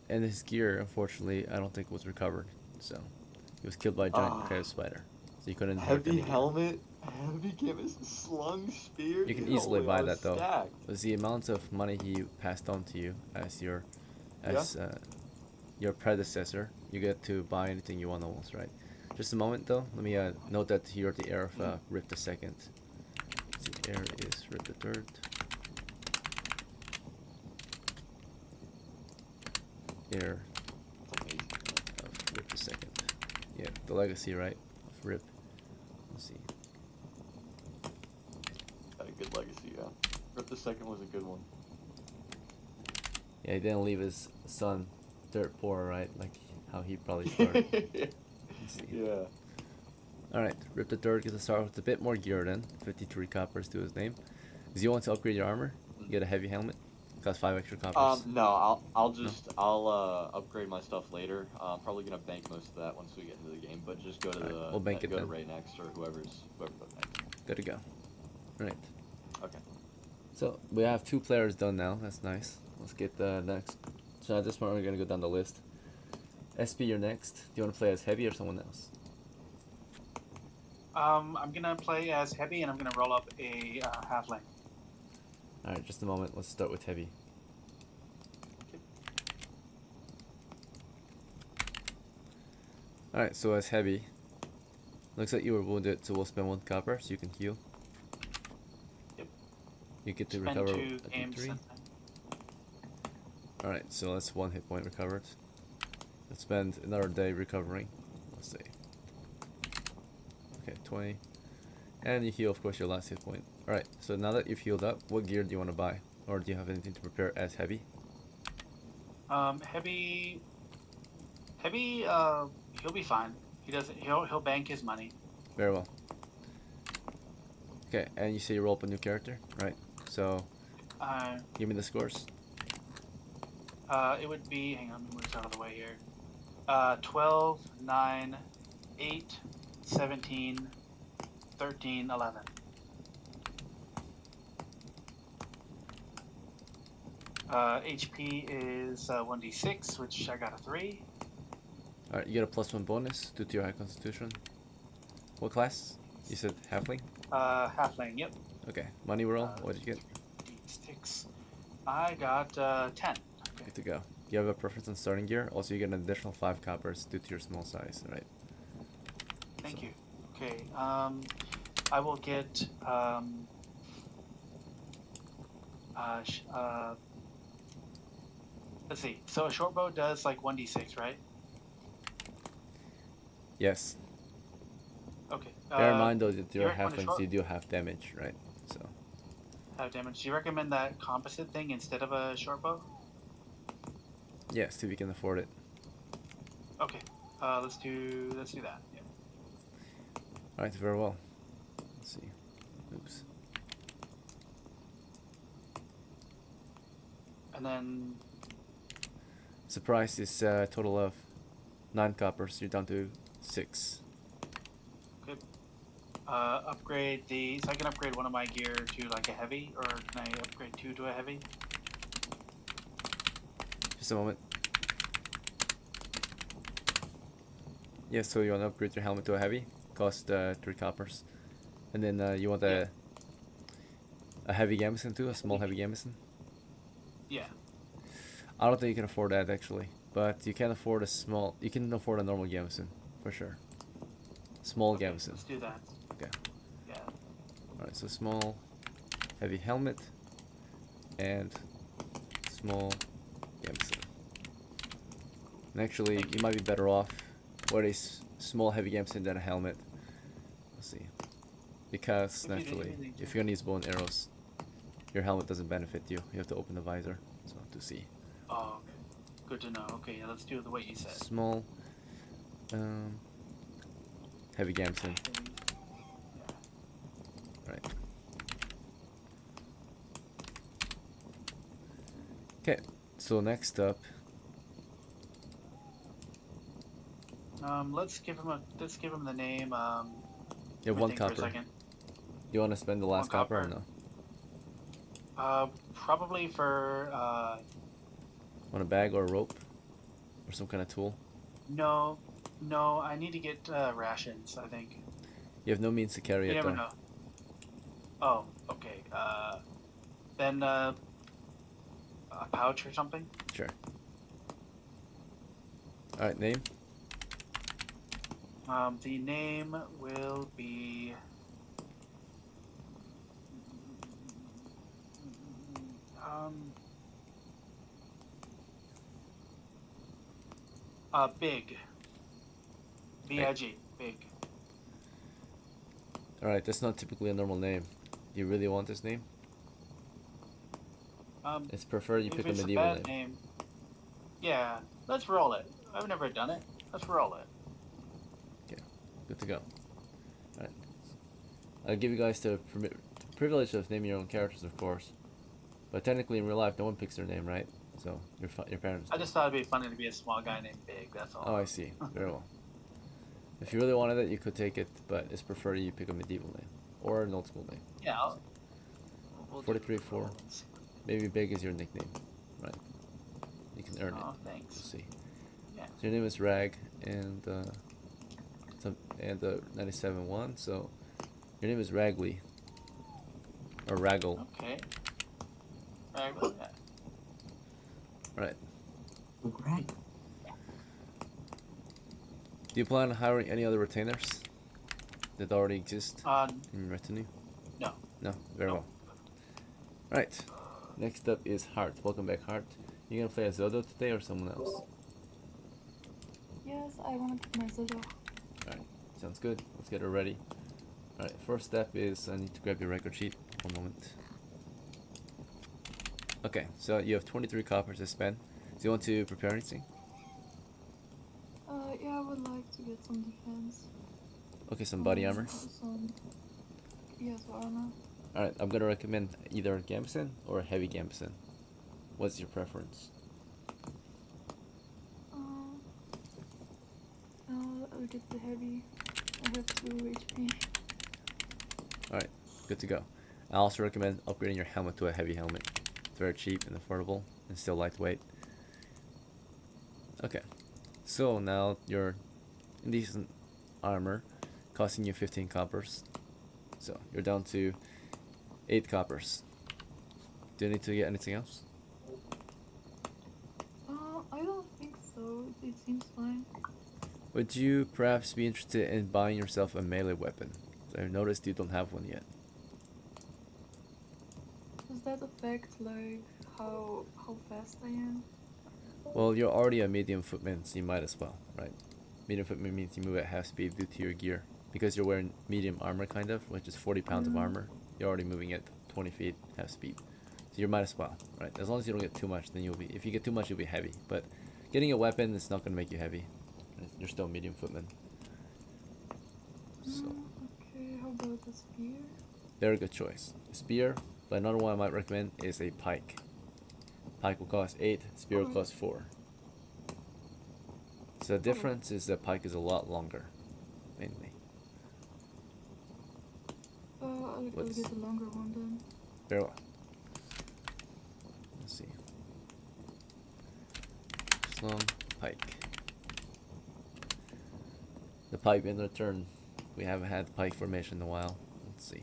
And his gear, unfortunately, I don't think was recovered. So he was killed by a giant crab spider. So you couldn't inherit Heavy any gear. helmet. Heavy canvas. Slung spear. You can Dude, easily holy, buy I was that though. stacked. It was the amount of money he passed on to you as your predecessor. You get to buy anything you want almost, right? Just a moment though. Let me note that you're the heir of Rip the Second. The heir is Rip the Third. Heir That's amazing. of Rip the Second. Yeah, the legacy, right? Of Rip. Let's see. Had a good legacy, yeah. Rip the Second was a good one. Yeah, he didn't leave his son dirt poor, right? Like how he probably started. Let's see. Yeah. Alright, Rip the Third gets to start with a bit more gear then. 53 coppers to his name. Do you want to upgrade your armor? You get a heavy helmet. Costs 5 extra coppers. No, I'll upgrade my stuff later. I'm probably gonna bank most of that once we get into the game, but just go to Alright, we'll bank it go to then. Ray next, or whoever goes next. Good to go. Right. Okay. So we have 2 players done now. That's nice. Let's get the next. So at this point we're gonna go down the list. SP, you're next. Do you want to play as Heavy or someone else? I'm gonna play as Heavy, and I'm gonna roll up a halfling. Alright, just a moment. Let's start with Heavy. Alright, so as Heavy, looks like you were wounded, so we'll spend 1 copper so you can heal. Yep. You get to Spend recover 2 I think games. 3. Sometime. Alright, so that's 1 hit point recovered. Let's spend another day recovering. Let's see. Okay, 20. And you heal, of course, your last hit point. Alright, so now that you've healed up, what gear do you want to buy? Or do you have anything to prepare as Heavy? Heavy, he'll be fine. He doesn't. He'll bank his money. Very well. Okay, and you say you roll up a new character, right? So give me the scores. It would be. Hang on, let me move this out of the way here. 12, 9, 8, 17, 13, 11. HP is 1d6, which I got a 3. Alright, you get a +1 bonus due to your high constitution. What class? You said halfling? Halfling, yep. Okay, money roll. What did you get? D6. I got 10. Okay. Good to go. You have a preference on starting gear. Also, you get an additional 5 coppers due to your small size, right? Thank you. Okay. I will get let's see. So a short bow does like 1d6, right? Yes. Okay. Bear in mind though that you're you recommend a halflings, short- you do have damage, right? So damage. Do you recommend that composite thing instead of a short bow? yes, if you can afford it. Okay. Let's do that. Yeah. Alright, very well. Let's see. Oops. And then Surprise is a total of 9 coppers. You're down to 6. upgrade the. So I can upgrade one of my gear to like a heavy, or can I upgrade 2 to a heavy? Just a moment. Yes, so you want to upgrade your helmet to a heavy, cost 3 coppers, and then you want a heavy gambeson too, a small heavy gambeson. Yeah. I don't think you can afford that actually, but you can afford a small. You can afford a normal gambeson for sure. Small Okay, gambeson. let's do that. Okay. Yeah. All right, so small, heavy helmet, and small gambeson. And actually, you might be better off with a small heavy gambeson than a helmet. Let's see, because If you naturally, really if you're gonna use bow and arrows, your helmet doesn't benefit you. You have to open the visor, so to see. Oh, okay. Good to know. Okay, yeah, let's do the way you said. Small, heavy gambeson. Yeah. Right. Okay, so next up, Let's give him the name. you have let me 1 think for a copper. second. You want to spend the last 1 copper or copper. no? Probably for Want a bag or a rope? Or some kind of tool? no, I need to get rations. I think. You have no means to carry You it never though. know. Oh, okay. Then a pouch or something. Sure. Alright, name? The name will be. Big. B-I-G. Big. Alright, that's not typically a normal name. Do you really want this name? It's preferred you If pick a it's medieval bad name. Yeah, let's roll it. I've never done it. Let's roll it. Okay, good to go. Alright. I'll give you guys the privilege of naming your own characters, of course. But technically in real life, no one picks their name, right? So, your parents I do. just thought it'd be funny to be a small guy named Big, that's all. Oh, I see. Very well. If you really wanted it, you could take it, but it's preferred you pick a medieval name. Or an old school name. Yeah, we'll do 43, the 4. roll and see. Maybe Big is your nickname, right? You can earn it. Oh, We'll thanks. see. Yeah. So your name is Rag, and 97-1, so your name is Ragley. Or Raggle. Okay. Yeah. Right. Okay. Do you plan on hiring any other retainers that already exist in your retinue? No. No? Very well. Right. Next up is Hart. Welcome back, Hart. You gonna play as ZODOH today or someone else? Yes, I want to pick my ZODOH. Alright, sounds good. Let's get her ready. Alright, first step is I need to grab your record sheet. One moment. Okay, so you have 23 coppers to spend. Do you want to prepare anything? Yeah, I would like to get some defense. Okay, some body armor. Some, yes, armor. Alright, I'm gonna recommend either a gambeson or a heavy gambeson. What's your preference? I'll get the heavy. I have 2 HP. Alright, good to go. I also recommend upgrading your helmet to a heavy helmet. It's very cheap and affordable and still lightweight. Okay, so now you're in decent armor, costing you 15 coppers. So you're down to 8 coppers. Do you need to get anything else? I don't think so. It seems fine. Would you perhaps be interested in buying yourself a melee weapon? I've noticed you don't have one yet. Does that affect like how fast I am? Well, you're already a medium footman, so you might as well, right? Medium footman means you move at half speed due to your gear. Because you're wearing medium armor, kind of, which is 40 pounds of armor, you're already moving at 20 feet, half speed. So you might as well, right? As long as you don't get too much, then you'll be, if you get too much, you'll be heavy. But getting a weapon is not going to make you heavy. You're still medium footman. So, Okay, how about the spear? very good choice. Spear, but another one I might recommend is a pike. Pike will cost 8, spear will cost 4. So the difference is that pike is a lot longer, mainly. I'll get the longer one then. Very well. Let's see. Long pike. The pike in return. We haven't had pike formation in a while. Let's see.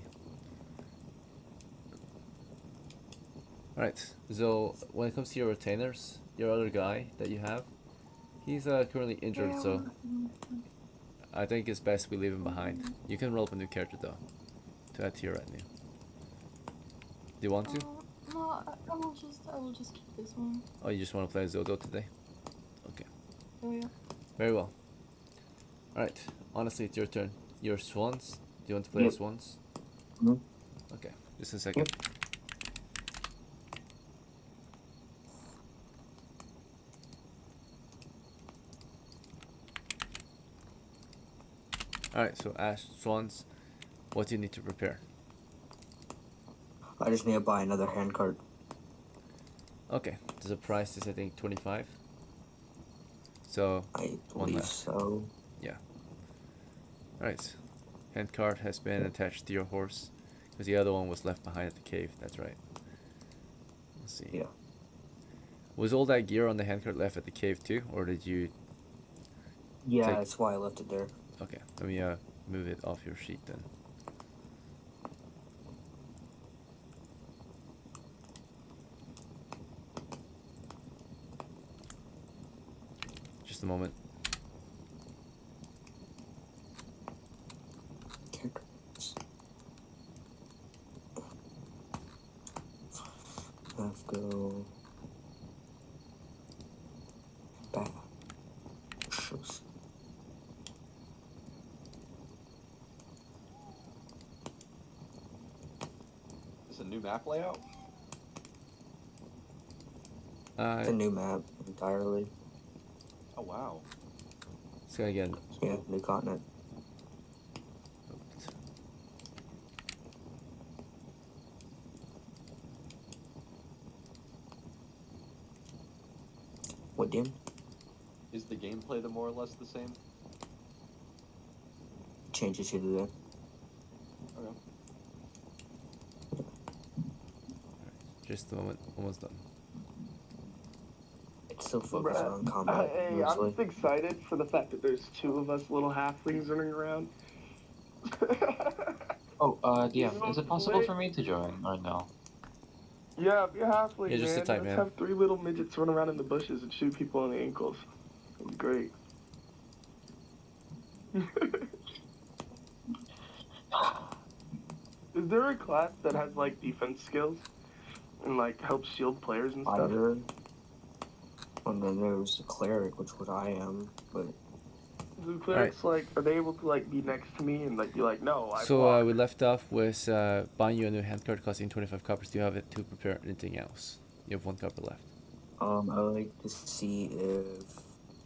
Alright, so when it comes to your retainers, your other guy that you have, he's currently injured, so I think it's best we leave him behind. You can roll up a new character though, to add to your retinue. Do you want to? No, I will just keep this one. Oh, you just want to play ZODOH today? Okay. Oh yeah. Very well. Alright, honestly, it's your turn. Your swans. Do you want to play Yep. as swans? Mhm. Okay, just a second. Alright, so Ash, swans, what do you need to prepare? I just need to buy another handcart. Okay, the price is I think 25. So, I one believe left. so. Yeah. Alright, handcart has been attached to your horse, because the other one was left behind at the cave, that's right. Let's see. Yeah. Was all that gear on the handcart left at the cave too, or did you... Yeah, Take- that's why I left it there. Okay, let me move it off your sheet then. Just a moment. LAFGO. Back. Shoes. Is a new map layout? The new map entirely. Oh wow. Let's go again. Yeah, new continent. What game? Is the gameplay the more or less the same? Changes here to there. Okay. Just a moment, almost done. It's still focused Bruh, on combat. hey, I'm mostly. just excited for the fact that there's 2 of us little halflings running around. Oh, DM, is it possible for me to join or no? Yeah, be a halfling, Yeah, just man. sit tight, Let's man. have 3 little midgets run around in the bushes and shoot people in the ankles. That'd be great. Is there a class that has like defense skills and like helps shield players and stuff? Fighter. And then there's the cleric, which what I am, but Do clerics like are they able to like be next to me and like be like, no, I So block? we left off with buying you a new handcart costing 25 coppers. Do you have it to prepare anything else? You have 1 copper left. I would like to see if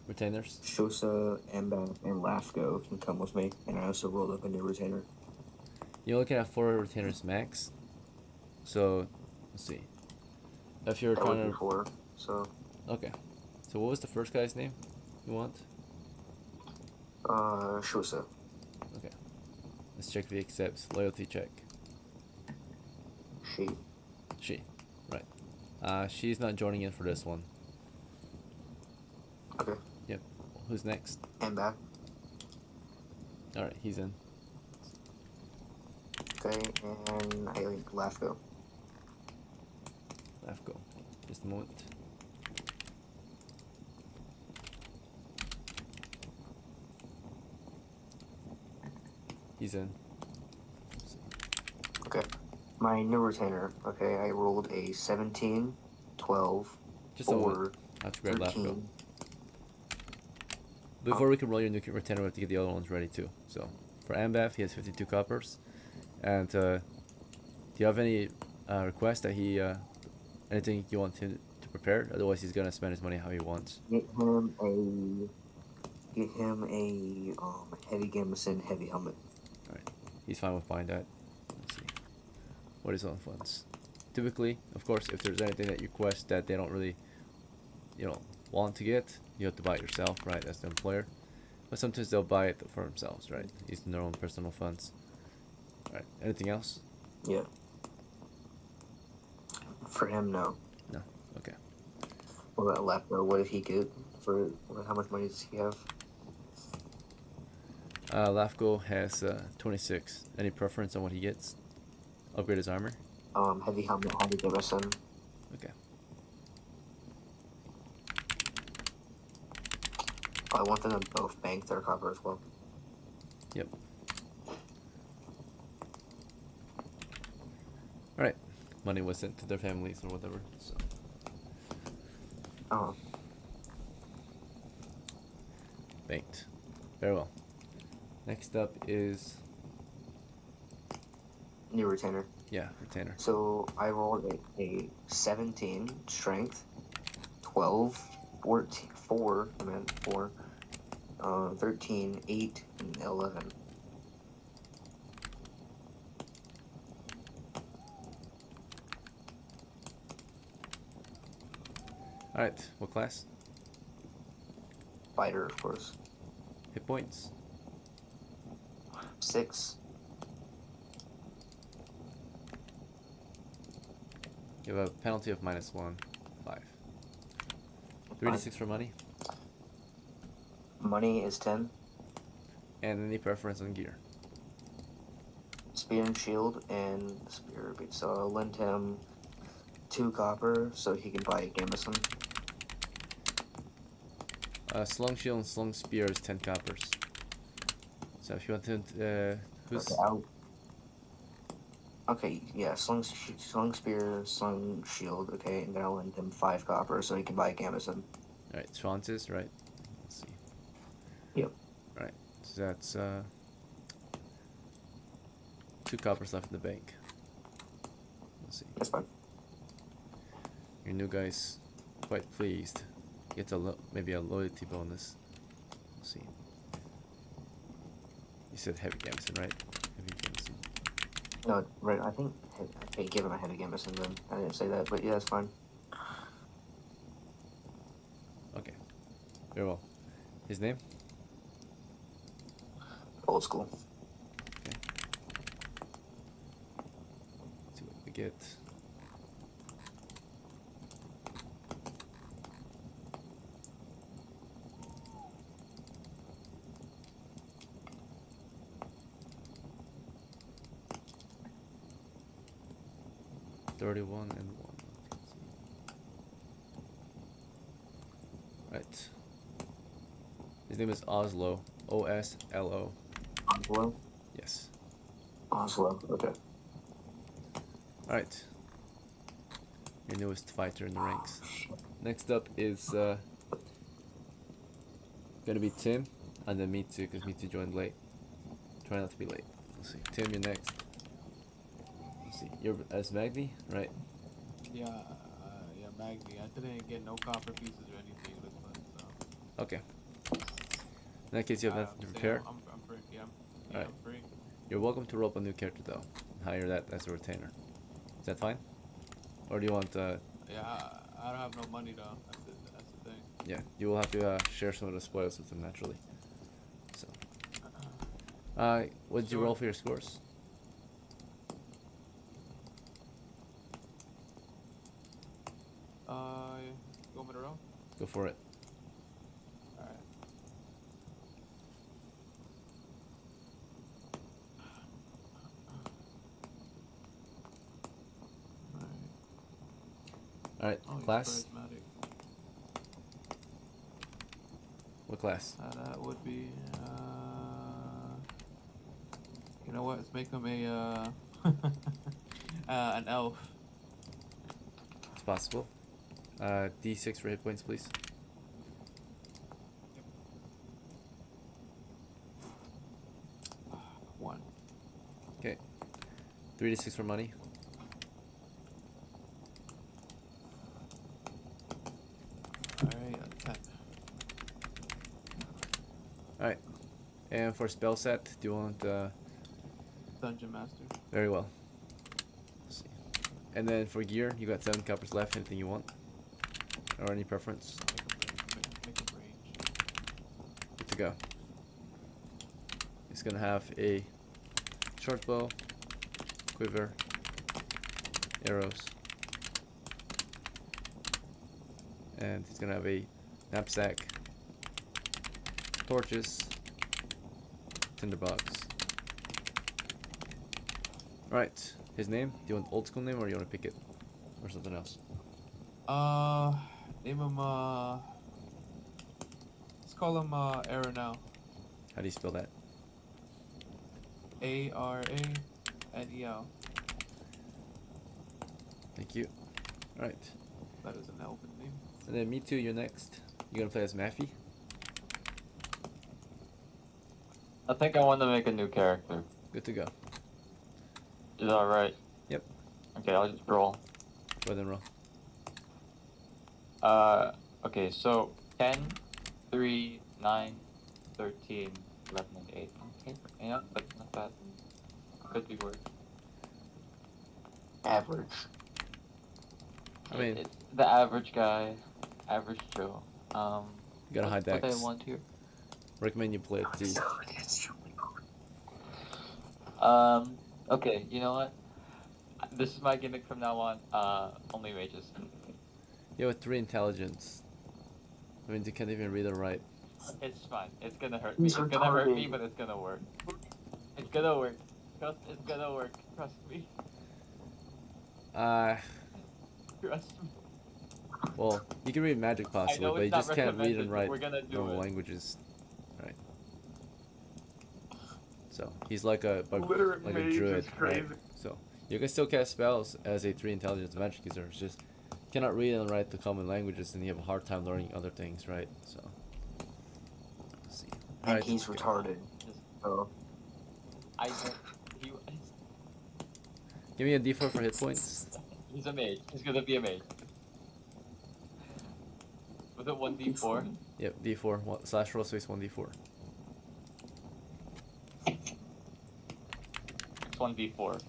Retainers. Shosa, AMBAF, and LAFGO can come with me, and I also rolled up a new retainer. You're looking at 4 retainers max. So, let's see. If you're That would trying be to. 4, so... Okay. So, what was the first guy's name you want? Shosa. Okay. Let's check if he accepts. Loyalty check. She. She. Right. She's not joining in for this one. Okay. Yep. Who's next? AMBAF. Alright, he's in. Okay, and I think LAFGO. LAFGO. Just a moment. He's in. Let's see. Okay. My new retainer. Okay, I rolled a 17, 12, Just a 4, moment. I have to grab LAFGO. 13. Before we can roll your new retainer, we have to get the other ones ready too. So, for AMBAF, he has 52 coppers. And, do you have any requests that he, anything you want him to prepare? Otherwise, he's gonna spend his money how he wants. Get him a heavy gambeson heavy helmet. Alright, he's fine with buying that. Let's see. What is on funds? Typically, of course, if there's anything that you request that they don't really, want to get, you have to buy it yourself, right, as the employer. But sometimes they'll buy it for themselves, right, using their own personal funds. Alright, anything else? Yeah. For him, no. No? Okay. What about LAFGO? What did he get for? How much money does he have? LAFGO has 26. Any preference on what he gets? Upgrade his armor? Heavy helmet, heavy gambeson. Okay. I want them to both bank their copper as well. Yep. Alright. Money was sent to their families or whatever, so. Oh. Banked. Very well. Next up is, New retainer. yeah, retainer. So I rolled a 17 strength, 12, 14, 4, 13, 8, and 11. Alright, what class? Fighter, of course. Hit points. 6. You have a penalty of -1, 5. 3d6 for money, Money is 10. and any preference on gear. Spear and shield and spear beat. So I'll lend him 2 copper so he can buy a gambeson. Slung shield and slung spear is 10 coppers. So if you want to, who's... Okay, yeah, slung spear, slung shield, okay, and then I'll lend him 5 copper so he can buy a gambeson. Alright, SCHWANZ, right? Let's see. Yep. Alright, so that's 2 coppers left in the bank. Let's see. That's fine. Your new guy's quite pleased. Gets maybe a loyalty bonus. Let's see. You said heavy gambeson, right? Heavy gambeson. No, right, I think I gave him a heavy gambeson then. I didn't say that, but yeah, that's fine. Okay. Very well. His name? Old school. Okay. Let's see what we get. $31 and 1. Right. His name is OSLO. OSLO. Oslo? Yes. Oslo, okay. Alright. Your newest fighter in the ranks. Next up is gonna be Tim, and then Mitsu, because Mitsu joined late. Try not to be late. Let's see. Tim, you're next. Let's see. You're as MAGNI, right? Yeah, MAGNI. I didn't get no copper pieces or anything. It looks like, so. Okay. In that case, you have nothing to prepare. I'm free. Yeah, Alright. I'm free. You're welcome to roll up a new character though. Hire that as a retainer. Is that fine? Or do you want? Yeah, I don't have no money though. That's the thing. Yeah, you will have to share some of the spoils with them naturally. So, what did you Sure. roll for your scores? You want me to roll? Go for it. Alright. Alright, Oh, he's class. charismatic. What class? That would be. You know what? Let's make him a an elf. It's possible. D6 for hit points, please. One. Okay. 3d6 for money. Alright, 10. Alright. And for spell set, do you want Dungeon Master. very well. Let's see. And then for gear, you got 7 coppers left, anything you want? Or any preference? Make a range. Good to go. It's gonna have a short bow, quiver, arrows, and he's gonna have a knapsack, torches, tinderbox. Right, his name? Do you want old school name or you want to pick it? Or something else? Name him, let's call him, ARANEL. How do you spell that? ARANEL. Thank you. Alright, That is an elven name. and then me too, you're next. You gonna play as Maffy? I think I want to make a new character. Good to go. Is that right? Yep. Okay, I'll just roll. Go ahead and roll. Okay, so 10, 3, 9, 13, 11, and 8. Okay, yeah, but not bad. Could be worse. Average. I mean, It's the average guy, average Joe. you got a high What I dex. want here. Recommend you play it D. Okay, you know what? This is my gimmick from now on. Only mages. You have 3 intelligence. I mean, you can't even read or write. It's fine. It's gonna hurt me. He's It's gonna hurt me, retarded. but it's gonna work. It's gonna work. It's gonna work. Trust me. Trust me. Well, you can read magic possibly, know but you it's not just can't read and recommended, but write we're gonna do normal it. languages. Right. So, he's like a Literate like a mage druid, is crazy. right? So, you can still cast spells as a 3 intelligence magic user. It's just cannot read and write the common languages, and you have a hard time learning other things, right? So, let's see. And Alright, he's retarded. So I don't. He, give me a d4 for hit points. he's a mage. He's gonna be a mage. Was it 1d4? Yep, d4 slash roll space 1d4. It's 1d4.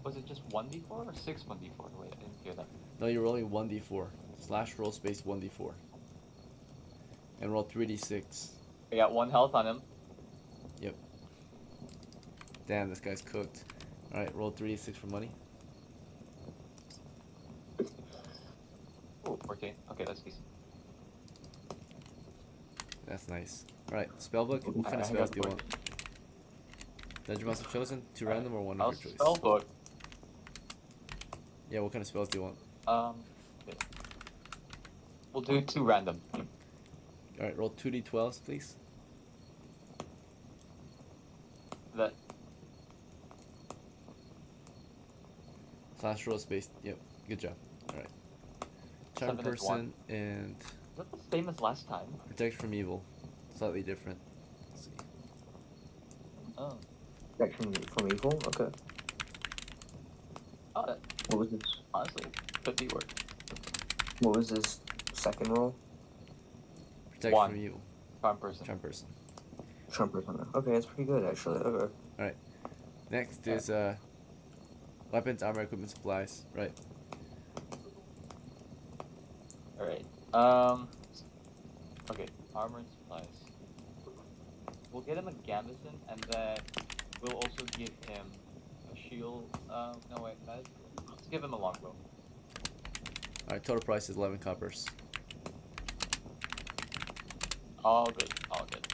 Was it just 1d4 or 6 1d4? Wait, I didn't hear that. No, you're rolling 1d4 slash roll space 1d4, and roll 3d6. I got 1 health on him. Damn, this guy's cooked. Alright, roll 3d6 for money. Ooh, 14. Okay, that's decent. That's nice. Alright, spellbook. What kind of I spells got do you want? Dungeon Master chosen? 2 random or 1 I'll of your choice? spellbook. Yeah, what kind of spells do you want? Okay. We'll do 2 random. Alright, roll 2d12s, please. That Slash roll space. Yep, good job. Alright. Charm 7 is 1. person and is that the same as last time? protect from evil. Slightly different. Let's see. Oh. protection from evil. Okay. Oh, that What was this? honestly could be worse. What was this second roll? protect One. from you. Charm person. Charm person. Trumper. Okay, that's pretty good actually. Okay. Next is weapons, armor, equipment, supplies. Right. Alright. Okay, armor and supplies. We'll get him a gambeson, and then we'll also give him a shield. No wait, let's give him a longbow. Alright, total price is 11 coppers. All good, all good.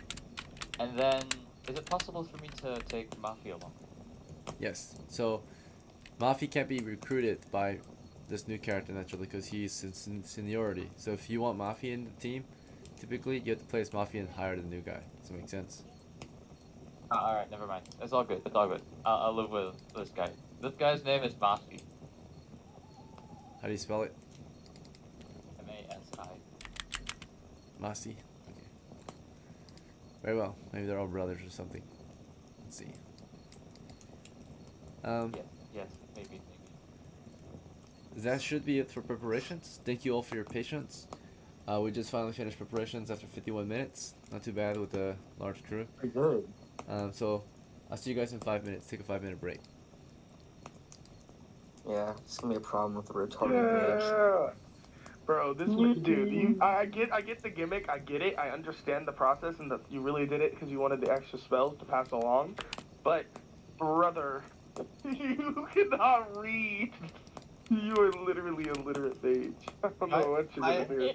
And then, is it possible for me to take Mafia along? Yes. So, Mafi can't be recruited by this new character naturally because he's in seniority. So if you want Mafi in the team, typically you have to place Mafi and hire the new guy. Does that make sense? Alright, never mind. It's all good, it's all good. I'll live with this guy. This guy's name is Masi. How do you spell it? M-A-S-I. Masi. Okay. Very well. Maybe they're all brothers or something. Let's see. Yes, maybe. That should be it for preparations. Thank you all for your patience. We just finally finished preparations after 51 minutes. Not too bad with a large crew. Pretty good. So I'll see you guys in 5 minutes. Take a 5-minute break. Yeah, it's gonna be a problem with the retarded mage. Bro, this dude, I get the gimmick, I get it, I understand the process, and that you really did it because you wanted the extra spells to pass along. But, brother, you cannot read. You are literally a literate mage. I don't know what you're gonna do.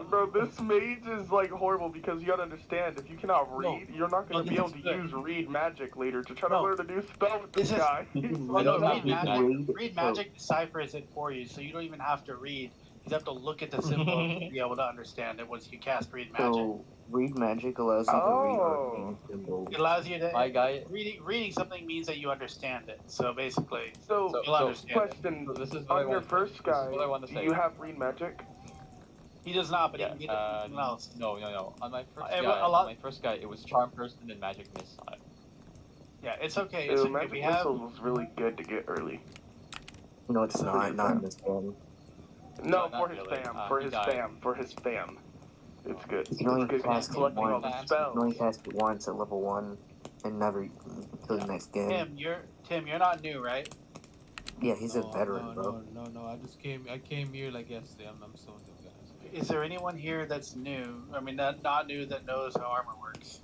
Bro, this mage is like horrible because you gotta understand, if you cannot read, you're not gonna be able to use read magic later to try to learn a new spell with this guy. Read magic deciphers it for you, so you don't even have to read. You have to look at the symbol to be able to understand it once you cast read magic. So, read magic allows you to read arcane symbols. It allows you to. My guy. Reading something means that you understand it. So basically, So you'll understand question, So this is what on your first guy, do you have read magic? He does not, but Yeah, he can get it from someone else. No. On my first guy, it was charm person and magic missile. Yeah, it's okay. Ew, It's okay. magic We have. missiles was really good to get early. No, it's not in this game. No, not for his really. fam, for his fam. It's good. You can only It's good 'cause cast he's it collecting all once. the You can spells. only cast it once at level 1, and never until the next game. Tim, you're not new, right? Yeah, he's a veteran, bro. No. I came here like yesterday. I'm so new, guys. Is there anyone here that's new? I mean, not new that knows how armor works.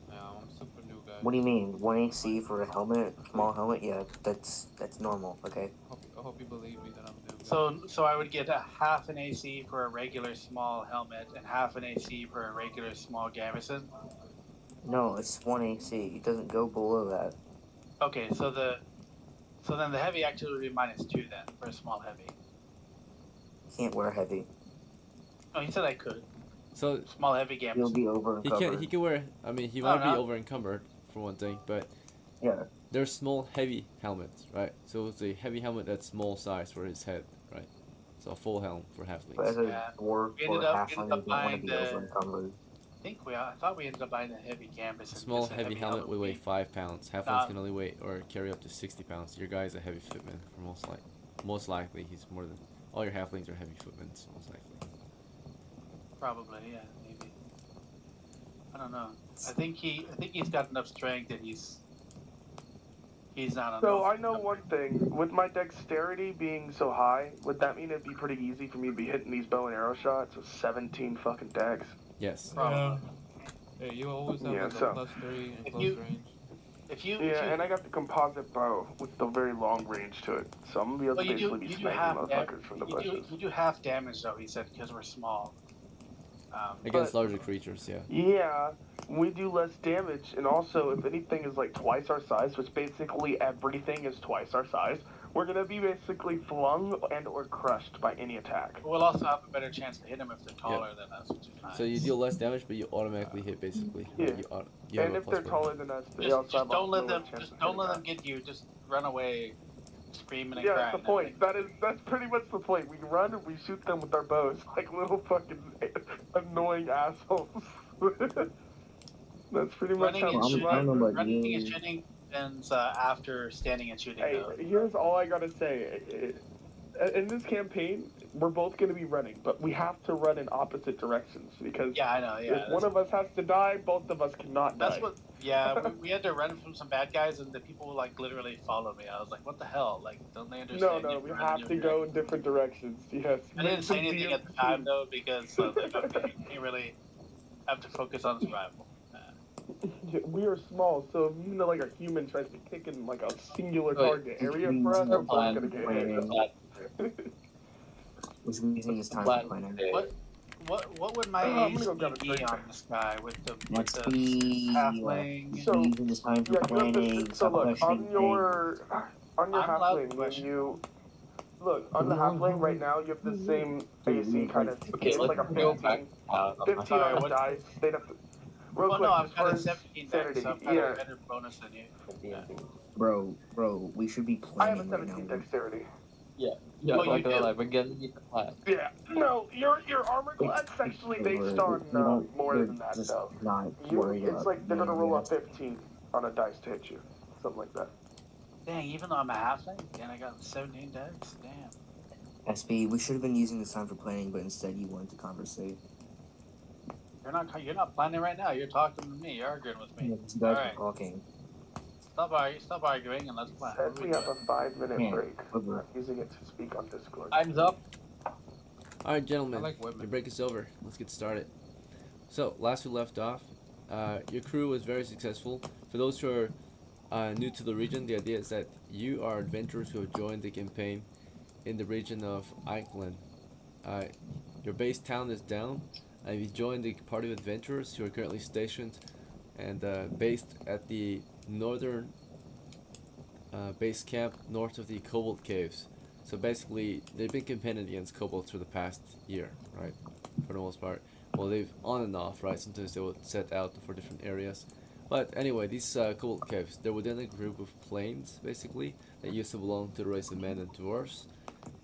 No, I'm super new, guys. What do you mean? 1 AC for a helmet, small helmet? Yeah, that's normal. Okay. I hope you believe me that I'm new. So I would get a half an AC for a regular small helmet and half an AC for a regular small gambeson. No, it's 1 AC. It doesn't go below that. Okay, so then the heavy actually would be -2 then for a small heavy. Can't wear heavy. Oh, he said I could. So Small heavy He'll gambeson. be over he encumbered. can wear. I mean, he Oh, might be no. over encumbered for one thing, but Yeah. there's small heavy helmets, right? So it's a heavy helmet that's small size for his head, right? So a full helm for But as halflings. a Yeah. dwarf We or ended up halfling, you don't want to buying be the- over encumbered. I thought we ended up buying the heavy gambeson. A small because the heavy helmet would weigh would 5 pounds. Halflings Nah. can only weigh or carry up to 60 pounds. Your guy's a heavy footman for most likely he's more than all your halflings are heavy footmen, most likely. Probably, yeah, maybe. I don't know. I think he's got enough strength that he's not on. So I know one thing. With my dexterity being so high, would that mean it'd be pretty easy for me to be hitting these bow and arrow shots with 17 fucking dex? Yes. Probably. Hey, you always have Yeah, like so- a +3 and If close you- range. Yeah, and I got the composite bow with the very long range to it, so I'm gonna be able Well, to you basically do be you do smacking half motherfuckers from the bushes. you do half damage though. He said because we're small. Against But- larger creatures, yeah. Yeah, we do less damage, and also if anything is like twice our size, which basically everything is twice our size, we're gonna be basically flung and or crushed by any attack. We'll also have a better chance to hit them if they're taller than us, which is nice. So you deal less damage, but you automatically hit basically. Yeah. You have And a if they're +4. taller than us, they also Just have don't a let lower them chance just of don't hitting let us. them get you. Just run away, screaming and Yeah, crying. that's the point. That's pretty much the point. We run and we shoot them with our bows like little fucking annoying assholes. That's pretty much Running how and I'm- shooting. I don't know about Running you. and shooting ends after standing and shooting. Hey, though. here's all I gotta say. in this campaign, we're both going to be running, but we have to run in opposite directions because Yeah, I know. Yeah, if one of us has to die, both of us cannot die. that's what. Yeah, we had to run from some bad guys, and the people like literally followed me. I was like, "What the hell? Like, don't they understand?" No, you we run have your to go in different directions. Yes. I didn't say Mention anything the at the time team. though because like, okay, you really have to focus on survival. We are small, so even though like a human tries to kick in like a singular Wait, target area for us, we're both gonna get hit. We should be using this time Plan for planning. today. What would my I'm gonna go grab a AC drink. be on this guy with the Next be halfling? So, using this time for Yeah, you have planning. to. So Stop look questioning on things. your I'm allowed halfling to when question. you look on the halfling right now. You have the same AC kind of. Okay, It's let's like a go back. 15 Sorry, on the what? dice. They'd have to. Real Well, quick, no, I've just got for a 17 dex, so I've got yeah. a better bonus than you. Yeah. Bro, we should be I have a planning right 17 now. dexterity. Yeah, Well, not you gonna do. lie, we're getting the plan. Yeah. No, your armor class is actually based on more than that just though. not You, worried it's about like they're gonna getting roll this. up 15 on a dice to hit you, something like that. Dang, even though I'm a halfling, and I got 17 dex. Damn. SB, we should have been using this time for planning, but instead you wanted to conversate. You're not planning right now. You're talking to me. You're arguing with me. You guys All right. were talking. Stop arguing and let's plan. Says What are we we have doing? a 5-minute Yeah, break. over. I'm using it to speak on Discord. Time's up. Alright, gentlemen, I like women. the break is over. Let's get started. So, last we left off, your crew was very successful. For those who are new to the region, the idea is that you are adventurers who have joined the campaign in the region of Eichland. Your base town is down, and you joined the party of adventurers who are currently stationed and based at the northern base camp north of the Kobold caves. So basically, they've been campaigning against kobolds for the past year, right? For the most part. Well, they've on and off, right? Sometimes they would set out for different areas. But anyway, these kobold caves, they're within a group of plains, basically, that used to belong to the race of men and dwarves.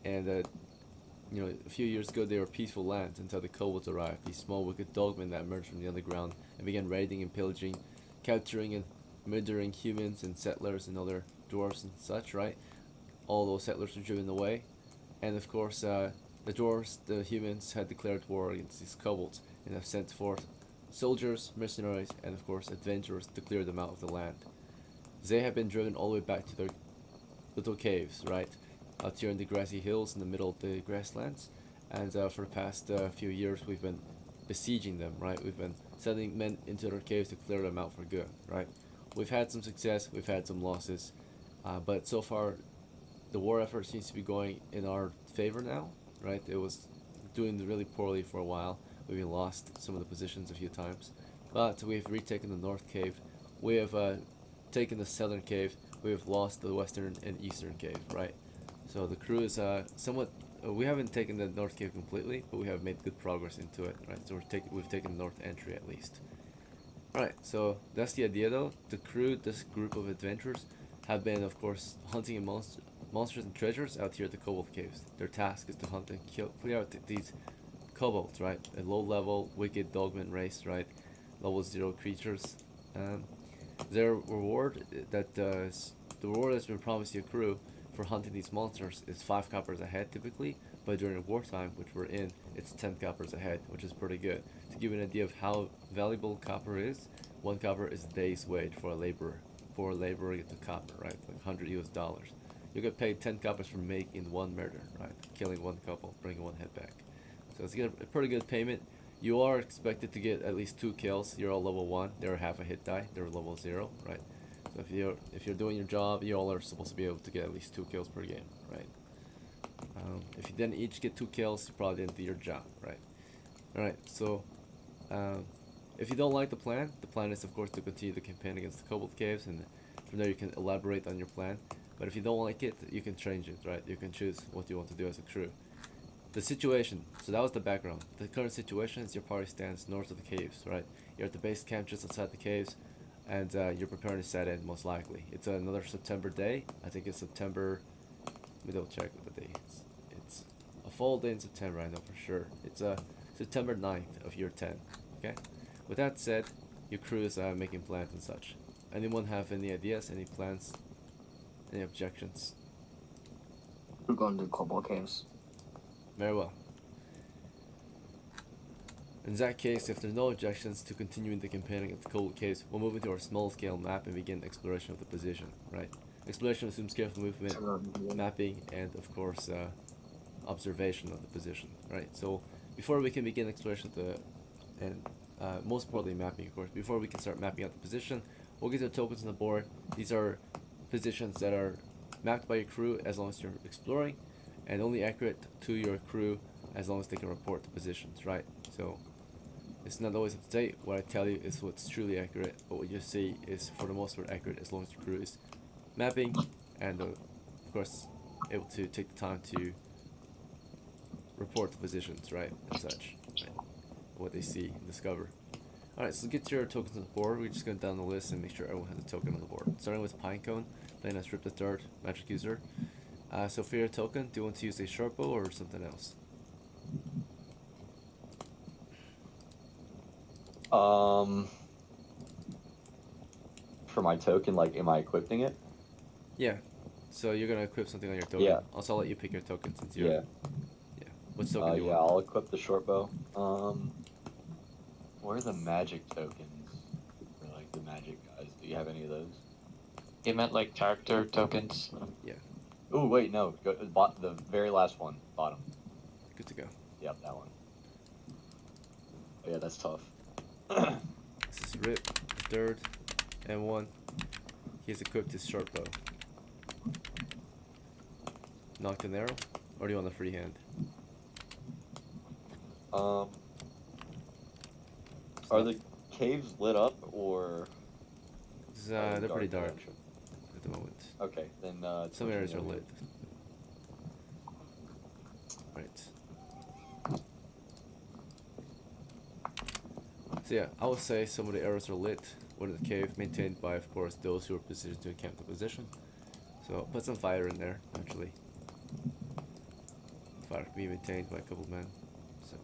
And a few years ago, they were peaceful lands until the kobolds arrived. These small, wicked dogmen that emerged from the underground and began raiding and pillaging, capturing and murdering humans and settlers and other dwarves and such, right? All those settlers were driven away, and of course, the dwarves, the humans, had declared war against these kobolds and have sent forth soldiers, mercenaries, and of course, adventurers to clear them out of the land. They have been driven all the way back to their little caves, right? Out here in the grassy hills in the middle of the grasslands, and for the past few years, we've been besieging them, right? We've been sending men into their caves to clear them out for good, right? We've had some success, we've had some losses, but so far, the war effort seems to be going in our favor now, right? It was doing really poorly for a while. We've lost some of the positions a few times, but we've retaken the north cave. We have taken the southern cave. We have lost the western and eastern cave, right? So the crew is somewhat. We haven't taken the north cave completely, but we have made good progress into it, right? So we've taken the north entry at least. Right. So that's the idea, though. The crew, this group of adventurers, have been, of course, hunting and monsters and treasures out here at the Kobold Caves. Their task is to hunt and clear out these kobolds, right? A low-level, wicked dogman race, right? Level 0 creatures. Their reward, the reward that's been promised to your crew for hunting these monsters is 5 coppers a head typically, but during wartime, which we're in, it's 10 coppers a head, which is pretty good. To give you an idea of how valuable copper is, 1 copper is a day's wage for a laborer. For a laborer, you get the copper, right? Like $100 US. You get paid 10 coppers for making 1 murder, right? Killing 1 couple, bringing 1 head back. So it's a pretty good payment. You are expected to get at least 2 kills. You're all level 1. They're half a hit die. They're level 0, right? So if you're doing your job, you all are supposed to be able to get at least 2 kills per game, right? If you didn't each get 2 kills, you probably didn't do your job, right? Alright, so if you don't like the plan is of course to continue the campaign against the Kobold Caves, and from there you can elaborate on your plan. But if you don't like it, you can change it, right? You can choose what you want to do as a crew. The situation, so that was the background. The current situation is your party stands north of the caves, right? You're at the base camp just outside the caves, and you're preparing to set in, most likely. It's another September day. I think it's September, let me double check what the day is. It's a fall day in September, I know for sure. It's September 9th of year 10, okay? With that said, your crew is making plans and such. Anyone have any ideas, any plans, any objections? We're going to Kobold Caves. Very well. In that case, if there's no objections to continuing the campaign at the Kobold Caves, we'll move into our small-scale map and begin exploration of the position, right? Exploration assumes careful movement, mapping, and of course, observation of the position, right? So, before we can begin exploration of the, and most importantly mapping, of course, before we can start mapping out the position, we'll get the tokens on the board. These are positions that are mapped by your crew as long as you're exploring, and only accurate to your crew as long as they can report the positions, right? So it's not always up to date. What I tell you is what's truly accurate, but what you see is for the most part accurate as long as your crew is mapping and of course able to take the time to report the positions, right, and such, right? What they see and discover. Alright, so get your tokens on the board. We're just going down the list and make sure everyone has a token on the board. Starting with Pinecone, then as Rip the Third, magic user. So for your token, do you want to use a short bow or something else? For my token, like, am I equipping it? Yeah. So you're gonna equip something on your token. Yeah. Also, I'll let you pick your token since you're. Yeah. Yeah. What token do you Yeah, want? I'll equip the short bow. What are the magic tokens for like the magic guys? Do you have any of those? He meant like character tokens. Yeah. Oh wait, no. Go, the very last one, bottom. Good to go. Yep, that one. Oh, yeah, that's tough. This is Rip, the third, and one. He's equipped his short bow. Knocked an arrow, or do you want a free hand? Are the caves lit up or? They're pretty dark direction? at the moment. Okay, then Some areas are lit. Right. So yeah, I would say some of the areas are lit within the cave, maintained by, of course, those who are positioned to camp the position. So put some fire in there, actually. Fire can be maintained by a couple men. So.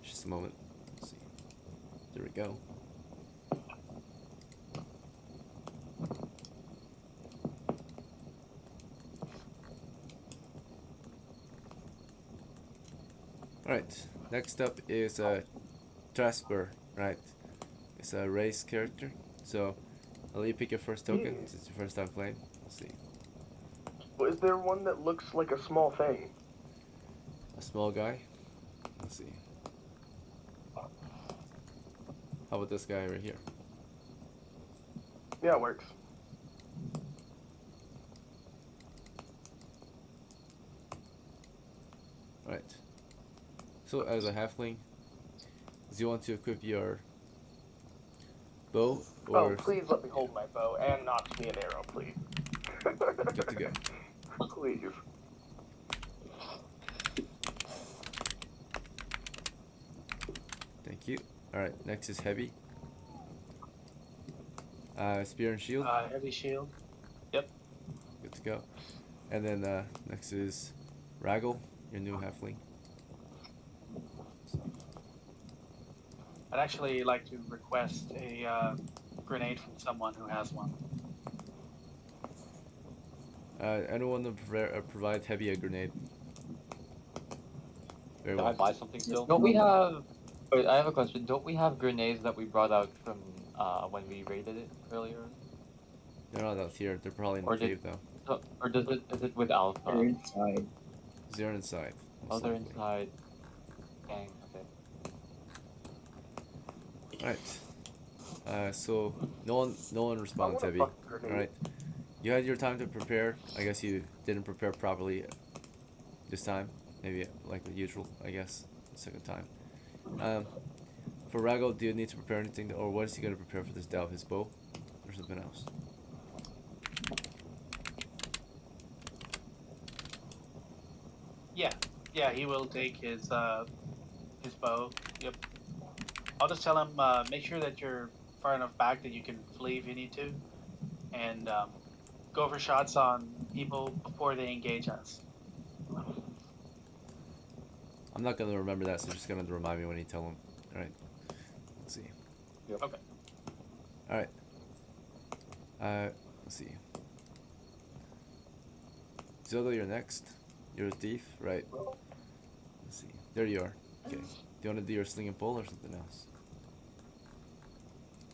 Just a moment. Let's see. There we go. Alright, next up is TRASPOR, right? It's a race character. So I'll let you pick your first token since it's your first time playing. Let's see. Well, is there one that looks like a small thing? A small guy. Let's see. How about this guy right here? Yeah, it works. Right. So as a halfling, do you want to equip your bow or Oh, please let me hold my bow and notch me an arrow, please. good to go? Please. Thank you. Alright, next is HEBI. Spear and shield. Heavy shield. Good to go. And then next is RAGLE, your new halfling. I'd actually like to request a grenade from someone who has one. Anyone to provide HEBI a grenade? Very Can well. I buy something still? Don't we have? Wait, I have a question. Don't we have grenades that we brought out from when we raided it earlier? They're not out here. They're probably in the Or did- cave though. So, or does it? Is it with Alpha? They're inside. They're inside. Oh, most they're likely. inside. Dang. Okay. Alright. So no one responds, I want a HEBI. fucking grenade. Alright. You had your time to prepare. I guess you didn't prepare properly this time. Maybe like the usual, I guess. The second time. For RAGLE, do you need to prepare anything, or what is he going to prepare for this delve? His bow, or something else? Yeah. Yeah, he will take his bow. Yep. I'll just tell him make sure that you're far enough back that you can flee if you need to, and go for shots on people before they engage us. I'm not gonna remember that, so just gonna remind me when you tell him. All right. Let's see. Yep. Okay. All right. Let's see. ZODOH, you're next. You're a thief, right? Let's see. There you are. Okay. Do you want to do your sling and pull or something else?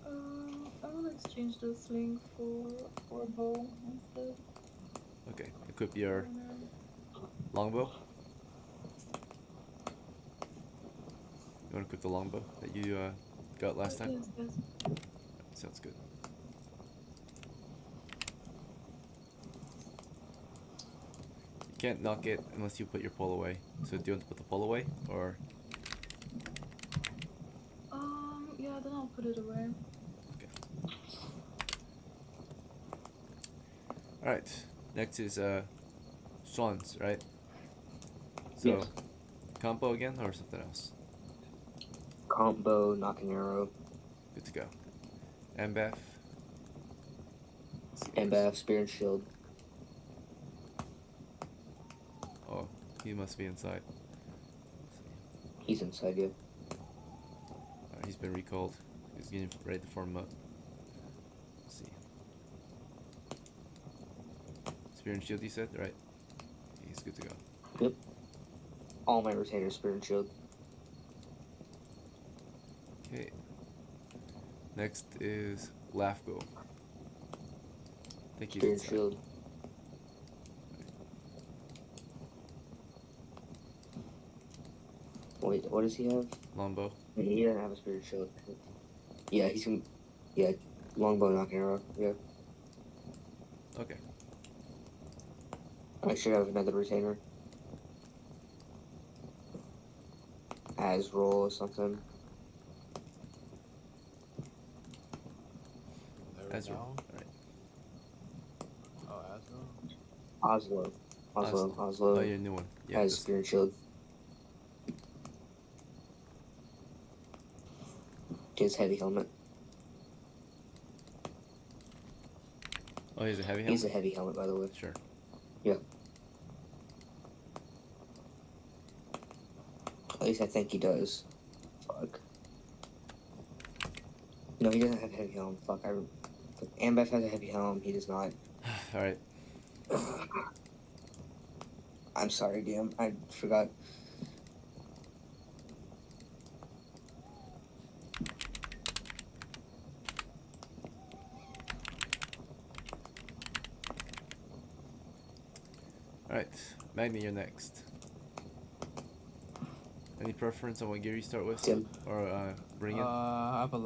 I want to exchange the sling for a bow instead. Okay. Equip your longbow. You want to equip the longbow that you got last time? Yes, yes. Sounds good. You can't knock it unless you put your pole away. So do you want to put the pole away or? Yeah, then I'll put it away. Alright, next is SCHWANZ, right? So, Yes. combo again or something else? Combo, knocking arrow, Good to go. AMBAF. AMBAF, spear and shield. Oh, he must be inside. He's inside you. Alright, he's been recalled. He's getting ready to form up. Let's see. Spear and shield, you said? Right. He's good to go. Yep. All my retainers, spear and shield. Okay. Next is LAFGO. I think he's Spear and inside. shield. Wait, what does he have? Longbow. He doesn't have a spear and shield. Yeah, he's gonna. Yeah, longbow, knocking arrow. Yeah. Okay. I should have another retainer. As roll or something. Ezra. Now? Alright. Oh, Aslo? Oslo. Oslo. Oslo. Oh, yeah, new one. Yeah, has this spear and shield. His heavy helmet. Oh, he's a heavy helmet? He's a heavy helmet, by the way. Sure. Yeah. At least I think he does. Fuck. No, he doesn't have a heavy helm. Fuck. AMBAF has a heavy helm. He does not. Alright. I'm sorry, damn. I forgot. Alright. Magni, you're next. Any preference on what gear you start with? Tim. Or bring in? I have a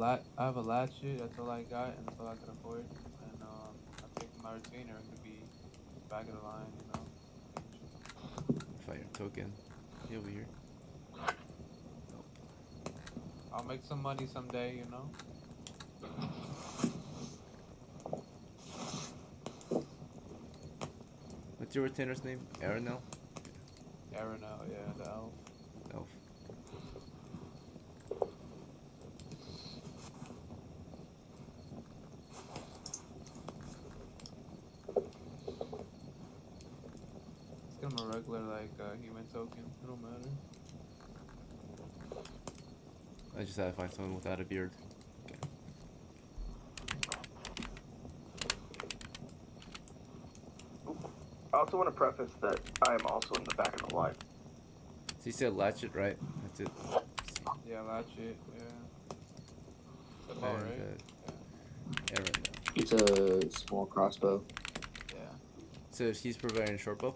latchet. That's all I got, and that's all I can afford. And I'm taking my retainer to be back of the line, you know. Fire token. He over here. I'll make some money someday, you know. What's your retainer's name? ARANEL? ARANEL, yeah, the elf. Elf. Let's give him a regular, like, human token. It don't matter. I just had to find someone without a beard. Okay. I also want to preface that I am also in the back of the line. So you said latchet, right? That's it. Yeah, latchet, yeah. That's all And, right. ARANEL. It's a small crossbow. Yeah, So he's providing a short bow?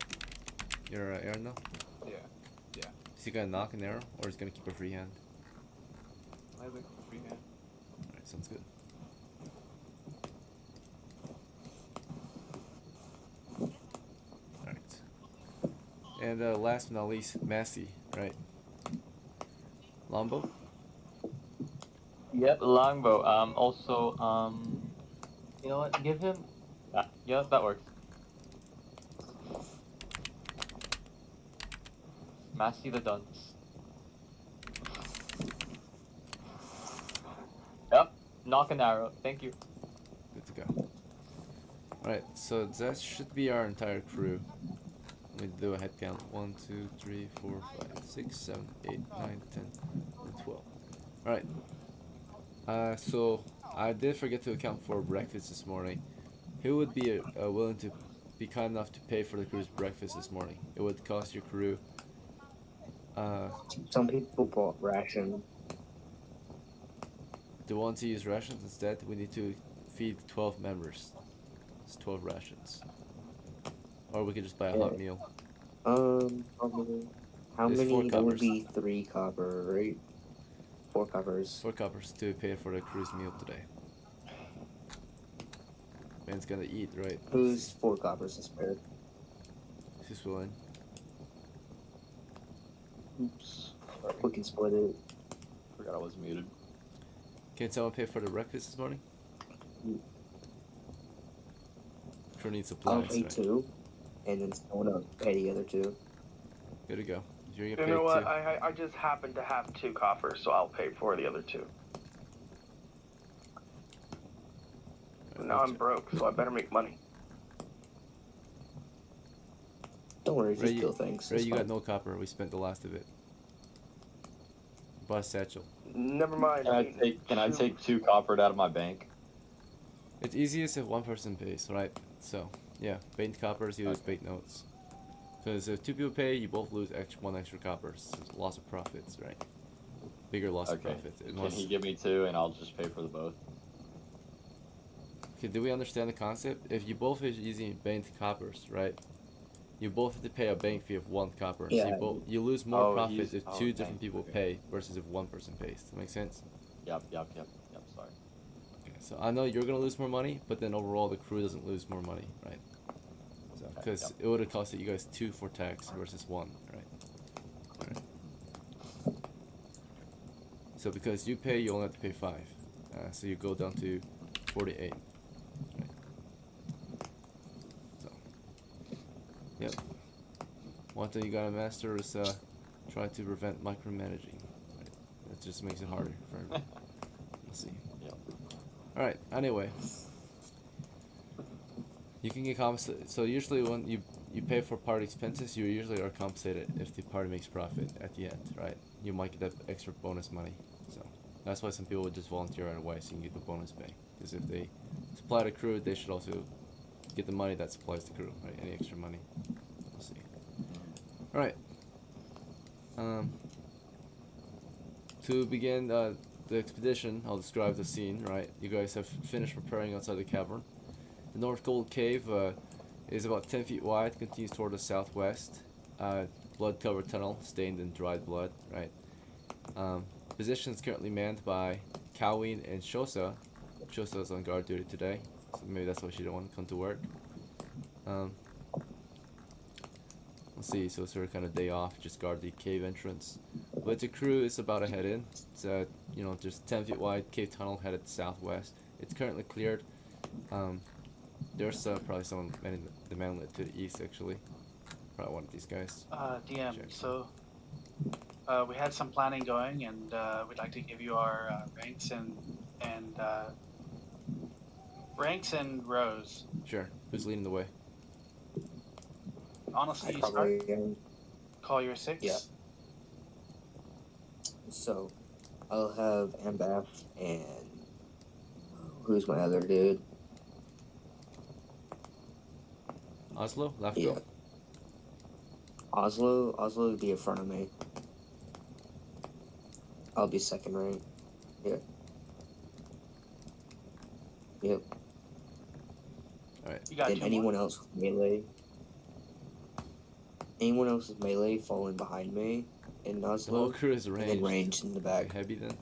Your ARANEL? yeah. Is he gonna knock an arrow, or is he gonna keep a free hand? I like free hand. Alright, sounds good. Alright. And last but not least, MASI, right? Longbow? Yep, longbow. Also, you know what? Give him. Yeah, that works. Massey the dunce. Yep. Knock an arrow. Thank you. Good to go. Alright, so that should be our entire crew. Let me do a head count. 1, 2, 3, 4, 5, 6, 7, 8, 9, 10, and 12. Alright. So I did forget to account for breakfast this morning. Who would be willing to be kind enough to pay for the crew's breakfast this morning? It would cost your crew. Some people bought ration. Do you want to use rations instead? We need to feed 12 members. It's 12 rations. Or we could just buy a hot meal. Probably. How There's 4 many? That would coppers. be 3 copper, right? 4 coppers. 4 coppers to pay for the crew's meal today. Man's gonna eat, right? Who's 4 coppers to spare? Who's willing? Oops. Sorry. We can split it. Forgot I was muted. Can someone pay for the breakfast this morning? Crew needs I'll supplies, pay right? 2, and then someone else pay the other 2. Good to go. You're You gonna know pay what? 2. I just happen to have 2 coppers, so I'll pay for the other 2. But now I'm broke, so I better make money. Don't worry, just Ray, kill things. Ray, It's you fine. got no copper. We spent the last of it. Bought a satchel. Never mind. Can I take 2 copper out of my bank? It's easiest if one person pays, right? So, yeah, banked coppers, you lose Okay. banked notes. Because if 2 people pay, you both lose 1 extra copper. So it's loss of profits, right? Bigger loss of Okay. profits. Can he give me 2 and I'll just pay for the both? Okay, do we understand the concept? If you both are using banked coppers, right? You both have to pay a bank fee of 1 copper. So Yeah. you lose more Oh, profit he's- if oh, 2 okay, different people okay. pay versus if 1 person pays. Does that make sense? Yep, sorry. Okay, so I know you're gonna lose more money, but then overall the crew doesn't lose more money, right? So, because Yep. it would have costed you guys 2 for tax versus 1, right? Alright. So because you pay, you only have to pay 5. So you go down to 48. Right. So, yep. One thing you gotta master is try to prevent micromanaging. Right? That just makes it harder for everyone. Let's see. Yep. Alright, anyway. You can get compensated. So usually when you pay for party expenses, you usually are compensated if the party makes profit at the end, right? You might get that extra bonus money. So that's why some people would just volunteer right away so you can get the bonus pay. Because if they supply the crew, they should also get the money that supplies the crew, right? Any extra money. We'll see. Alright. To begin the expedition, I'll describe the scene, right? You guys have finished preparing outside the cavern. The North Gold Cave is about 10 feet wide, continues toward the southwest. Blood-covered tunnel, stained in dried blood, right? Position is currently manned by Coween and Shosa. Shosa is on guard duty today, so maybe that's why she didn't want to come to work. Let's see, so it's her kind of day off, just guard the cave entrance. But the crew is about to head in. It's you know, just 10 feet wide cave tunnel headed southwest. It's currently cleared. There's probably someone manning the manlet to the east, actually. Probably one of these guys. DM, Check. so we had some planning going, and we'd like to give you our ranks and rows. Sure. Who's leading the way? Honestly, I you start. probably am. Call your 6. Yeah. So, I'll have AMBAF and who's my other dude? Oslo? LAFGO? Yeah. Oslo would be in front of me. I'll be second rank. Yeah. Yep. Alright. You got And 2 anyone more. else with melee. Anyone else with melee falling behind me in The whole Oslo, crew is and ranged. then ranged in the back. Okay, HEBI then?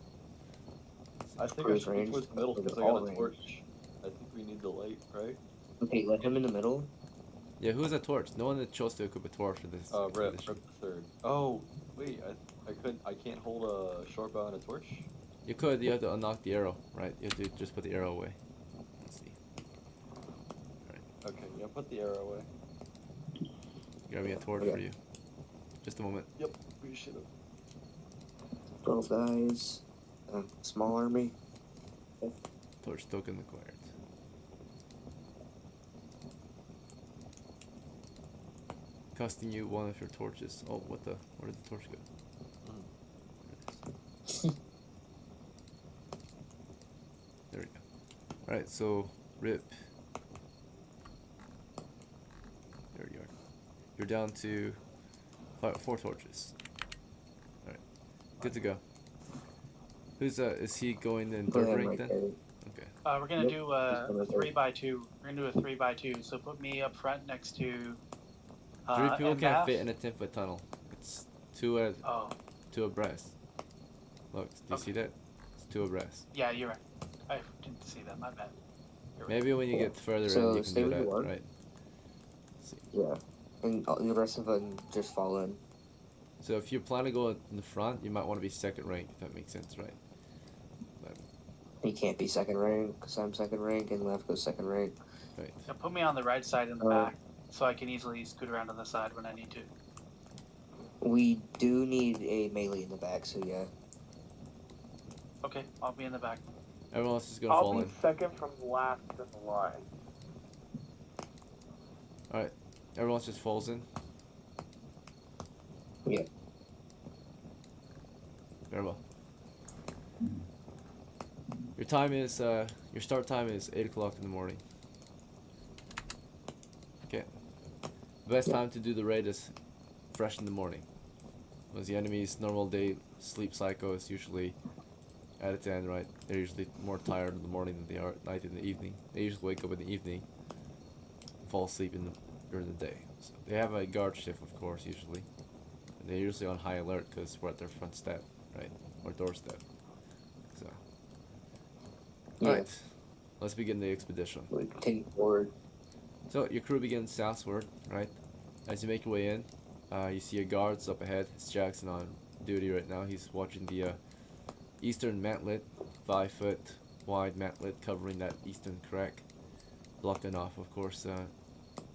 I think I Cruise should be range, towards the middle or because I all got a range. torch. I think we need the light, right? Okay, let him in the middle. Yeah, who has a torch? No one that chose to equip a torch for this Rip expedition. the third. Oh, wait, I can't hold a short bow and a torch? You could, you have to unlock the arrow, right? You have to just put the arrow away. Let's see. Okay, yeah, put the arrow away. Grab me a torch Okay. for you. Just a moment. Yep, we should have. 12 guys. Small army. Torch token acquired. Costing you one of your torches. Oh, what the? Where did the torch go? There we go. Alright, so rip. There you are. You're down to 4 torches. Alright. Good to go. Who's is he going in Put third him rank right then? there. Okay. We're gonna Yep, do just gonna 3x2. We're gonna do a 3x2. So put me up front next to. 3 people can't AMBAF. fit in a 10-foot tunnel. It's 2 Oh, abreast. Look, do you see that? It's 2 abreast. yeah, you're right. I didn't see that. My bad. You're right. Maybe when you get further So in, you can stay do where you that, are. right? Let's see. Yeah. And the rest of them just fall in. So if you plan to go in the front, you might want to be second rank, if that makes sense, right? He can't be second rank because I'm second rank and LAFGO's second rank. Right. Now put me on the right side in the back, so I can easily scoot around on the side when I need to. We do need a melee in the back, so yeah. Okay, I'll be in the back. Everyone else is gonna I'll fall be in. second from last in the line. Alright. Everyone else just falls in. Yeah. Very well. Your time is your start time is 8 o'clock in the morning. Okay. The best time to do the raid is fresh in the morning. Because the enemy's normal day sleep cycle is usually at its end, right? They're usually more tired in the morning than they are at night in the evening. They usually wake up in the evening, fall asleep during the day. So they have a guard shift, of course, usually. And they're usually on high alert because we're at their front step, right? Or doorstep. So. Yeah. Alright, let's begin the expedition. We continue forward. So your crew begins southward, right? As you make your way in, you see your guards up ahead. It's Jackson on duty right now. He's watching the eastern mantlet, 5-foot wide mantlet covering that eastern crack, blocking off, of course,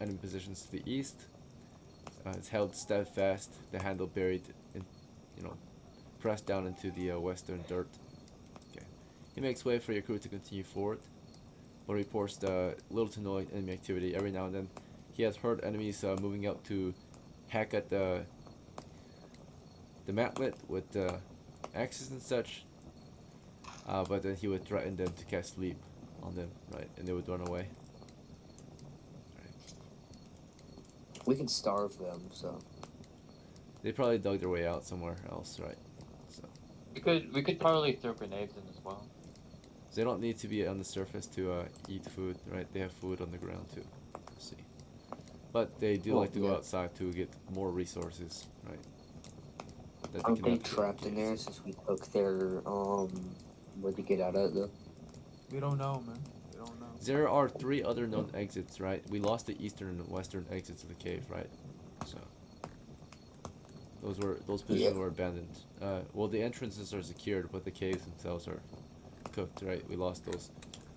enemy positions to the east. It's held steadfast, the handle buried in, pressed down into the western dirt. Okay, he makes way for your crew to continue forward, but reports little to no enemy activity. Every now and then, he has heard enemies moving up to hack at the mantlet with axes and such. But then he would threaten them to cast sleep on them, right? And they would run away. Right. We can starve them, so. They probably dug their way out somewhere else, right? So We could probably throw grenades in as well. they don't need to be on the surface to eat food, right? They have food on the ground too. Let's see. But they do like to go outside to get more resources, right? That Aren't they cannot get trapped in there since we took their where'd they get out of though? We don't know, man. We don't know. There are 3 other known exits, right? We lost the eastern and western exits of the cave, right? So those positions were abandoned. Well, the entrances are secured, but the caves themselves are cooked, right? We lost those,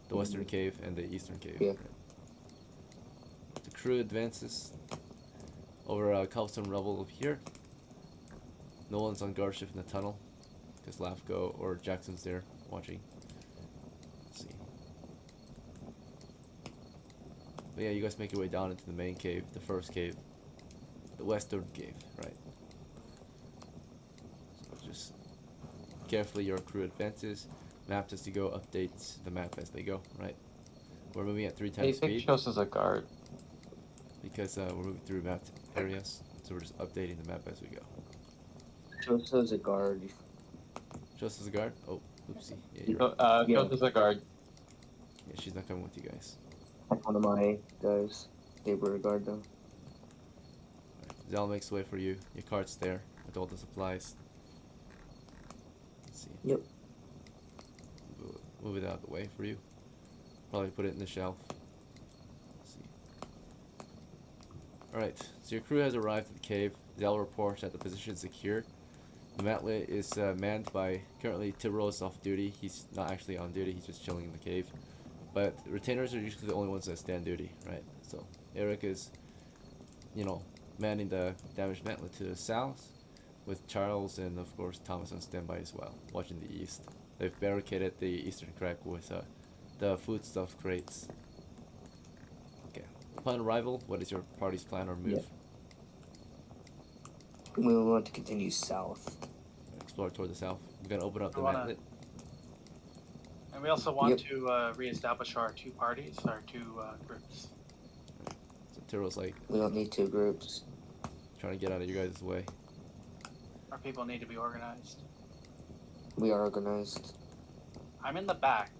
the western cave and the eastern cave. Yeah. Right? The crew advances over cobblestone rubble of here. No one's on guard shift in the tunnel, because LAFGO or Jackson's there watching. Let's see. But yeah, you guys make your way down into the main cave, the first cave, the western cave, right? So just carefully your crew advances, maps as you go, updates the map as they go, right? We're moving at 3 Hey, times think speed shows as a guard. because we're moving through mapped areas, so we're just updating the map as we go. Just as a guard. Just as a guard? Oh, oopsie. Yeah, you're right. Yeah. Shows as a guard. Yeah, she's not coming with you guys. One of my guys. They were a guard though. Right. Zal makes way for you. Your cart's there with all the supplies. Let's see. Yep. Move it out of the way for you. Probably put it in the shelf. Let's see. Alright, so your crew has arrived at the cave. Zal reports that the position is secure. The mantlet is manned by, currently Tyrrell is off duty. He's not actually on duty, he's just chilling in the cave. But retainers are usually the only ones that stand duty, right? So Eric is, manning the damaged mantlet to the south, with Charles and of course Thomas on standby as well, watching the east. They've barricaded the eastern crack with the foodstuff crates. Okay. Upon arrival, what is your party's plan or move? We want to continue south. Explore toward the south. We're gonna open up the We wanna- mantlet. And we also want Yep. to reestablish our two parties, our two groups. So Tyro's like We don't need two groups. trying to get out of you guys' way. Our people need to be organized. We are organized. I'm in the back.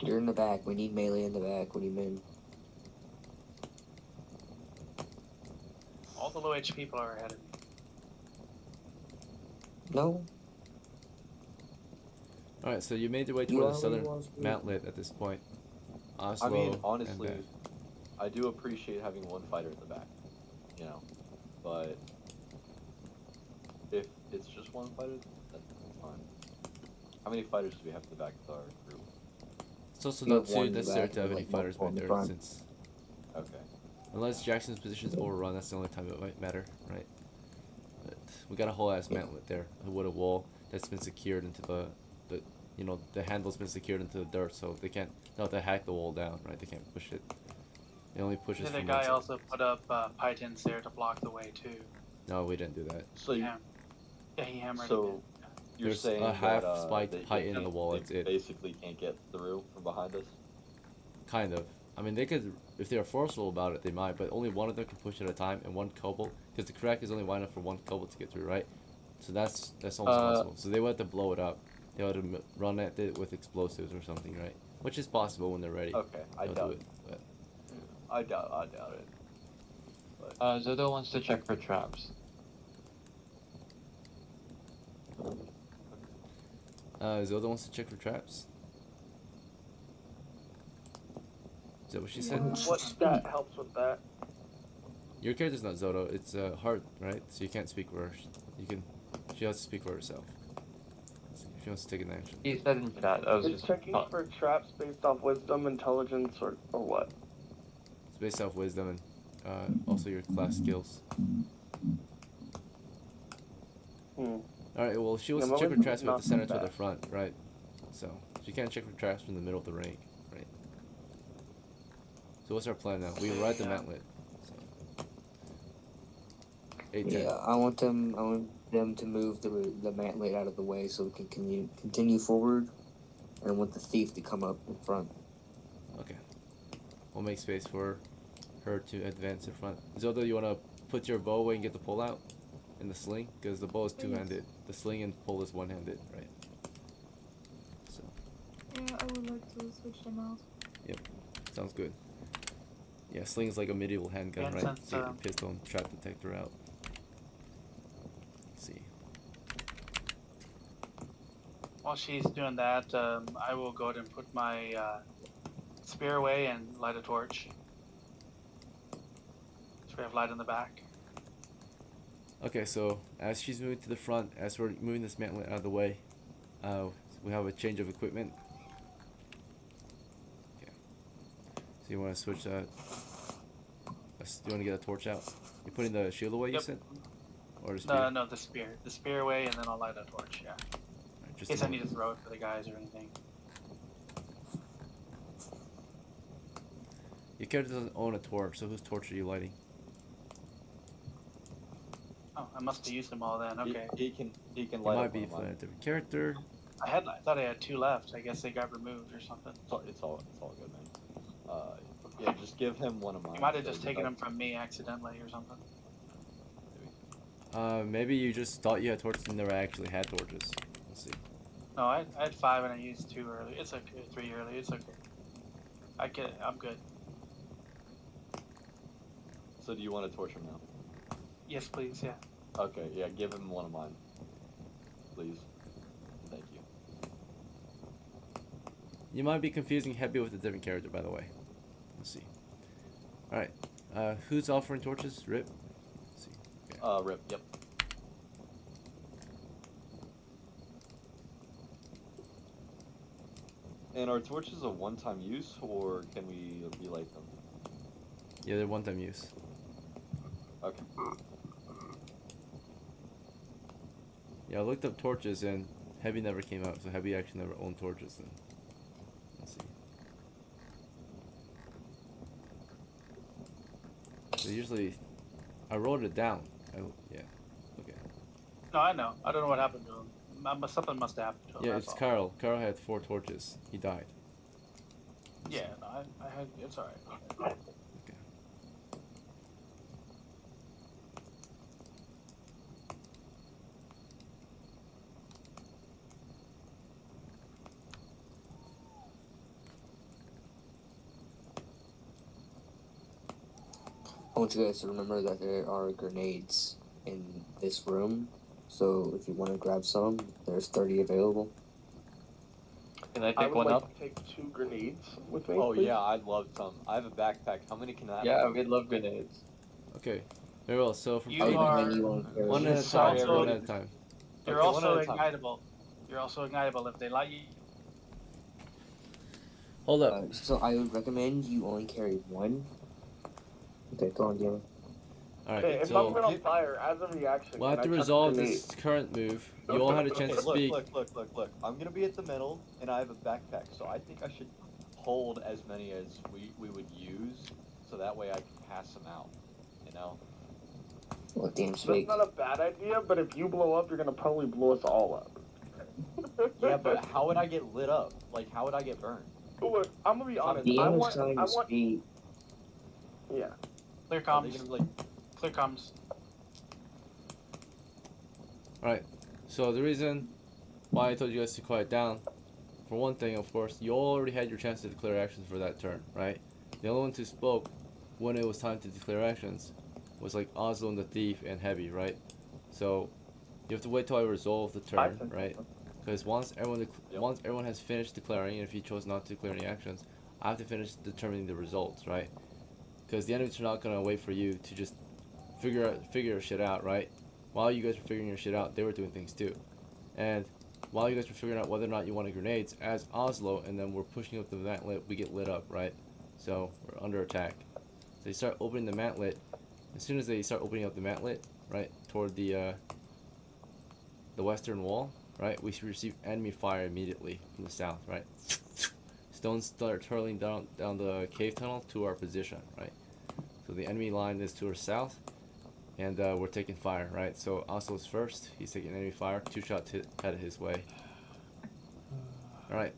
You're in the back. We need melee in the back. What do you mean? All the low HP people are ahead of me. No. Alright, so you made your way You toward are the where southern you want to be. mantlet at this point. Oslo, I mean, honestly, AMBAF. I do appreciate having one fighter at the back, you know, but if it's just one fighter, that's fine. How many fighters do we have at the back of our group? It's also You not have one too in the necessary back to have and, any like, fighters multiple right in the there, front. since Okay. unless Jackson's position is overrun, that's the only time it might matter, right? But we got a whole ass mantlet there, a wooden wall that's been secured into the you know, the handle's been secured into the dirt, so they can't, no, they hack the wall down, right? They can't push it. It only pushes The from guy one side. also put up pythons there to block the way too. No, we didn't do that. So you, Yeah, yeah, he hammered so it. you're There's saying a half that, spiked they- height in they- the wall, they that's it. basically can't get through from behind us? Kind of. I mean, they could, if they're forceful about it, they might, but only one of them can push at a time, and one kobold, because the crack is only wide enough for one kobold to get through, right? So that's almost possible. So they would have to blow it up. They would have run at it with explosives or something, right? Which is possible when they're ready. Okay, I They'll doubt do it. But I doubt it. But ZODOH wants to check for traps. Zelda wants to check for traps. Is that what she said? Yeah. What stat helps with that? Your character's not Zodo. It's Heart, right? So you can't speak for her. You can. She has to speak for herself. If she wants to take an action. He said in chat. I was Is just. checking for traps based off wisdom, intelligence, or what? It's based off wisdom and also your class skills. Alright, well, she wants Yeah, to check for my traps with the wisdom's center not to the bad. front, right? So she can't check for traps from the middle of the ring, right? So what's our plan now? We ride the mantlet. So. 8-10. Yeah, I want them to move the mantlet out of the way so we can continue forward, and I want the thief to come up in front. Okay. We'll make space for her to advance in front. Zelda, you want to put your bow away and get the pull out? And the sling? Because the bow is two-handed. The sling and pull is one-handed, right? So, Yeah, I would like to switch them out. sounds good. Yeah, sling is like a medieval handgun, And right? since, Take your pistol and trap detector out. Let's see. While she's doing that, I will go ahead and put my spear away and light a torch. So we have light in the back. Okay, so as she's moving to the front, as we're moving this mantlet out of the way, we have a change of equipment. Okay. So you want to switch that? You want to get a torch out? You're putting the shield away, you Yep. said? Or the spear? No, the spear. The spear away, and then I'll light a torch, yeah. Alright, In just case a I need to moment. throw it for the guys or anything. Your character doesn't own a torch, so whose torch are you lighting? Oh, I must have used them all then, okay. He can You light might up be one of playing a mine. different character. I thought I had 2 left. I guess they got removed or something. It's all good, man. Yeah, just give him one of mine. You might have so just you taken know- them from me accidentally or something. Maybe you just thought you had torches and never actually had torches. Let's see. No, I had 5 and I used 2 early. It's okay. 3 early. It's okay. I get it. I'm good. So do you want to torch him now? Yes, please. Yeah. Okay, yeah, give him one of mine. Please. Thank you. You might be confusing HEBI with a different character, by the way. Let's see. Alright. Who's offering torches? Rip? Let's see. Okay. Rip, yep. And are torches a one-time use, or can we relight them? Yeah, they're one-time use. Okay. Yeah, I looked up torches and HEBI never came out, so HEBI actually never owned torches then. Let's see. So usually, I wrote it down. Yeah. Okay. No, I know. I don't know what happened to him. Something must have happened to him. Yeah, that's it's all. Carl. Carl had 4 torches. He died. Yeah, no, I had. It's alright. Okay. I want you guys to remember that there are grenades in this room. So if you want to grab some, there's 30 available. Can I I pick would one like up? to take 2 grenades with me. Oh please. yeah, I'd love some. I have a backpack. How many can that? Yeah, we'd love grenades. Okay. Very well. So from You I would are. recommend you only carry one at a Sorry, time. One everybody. at a time. You're Okay, one also at a time. ignitable. You're also ignitable if they light you. Hold up. So I would recommend you only carry 1. Okay, go on, Diego. All Okay, right. if So I'm on fire as a reaction, we'll have can to I chuck a resolve grenade? this current move. You all had a chance Okay, to speak. look. I'm gonna be at the middle, and I have a backpack, so I think I should hold as many as we would use, so that way I can pass them out. You know? What damn That's speak? not a bad idea, but if you blow up, you're gonna probably blow us all up. Yeah, but how would I get lit up? Like, how would I get burned? Look, I'm gonna be honest. I Diego's want, trying I to want, speak. yeah. Clear Are they comms. gonna be like? Clear comms. Alright, so the reason why I told you guys to quiet down, for one thing, of course, you already had your chance to declare actions for that turn, right? The only ones who spoke when it was time to declare actions was like Oslo and the Thief and HEBI, right? So you have to wait till I resolve the turn, right? Because once everyone has finished declaring, and if you chose not to declare any actions, I have to finish determining the results, right? Because the enemies are not gonna wait for you to just figure shit out, right? While you guys were figuring your shit out, they were doing things too. And while you guys were figuring out whether or not you wanted grenades, as Oslo and then we're pushing up the mantlet, we get lit up, right? So we're under attack. So they start opening the mantlet. As soon as they start opening up the mantlet, right, toward the western wall, right, we should receive enemy fire immediately from the south, right? Stones start hurling down the cave tunnel to our position, right? So the enemy line is to our south. And we're taking fire, right? So Oslo's first. He's taking enemy fire. 2 shots headed his way. Alright.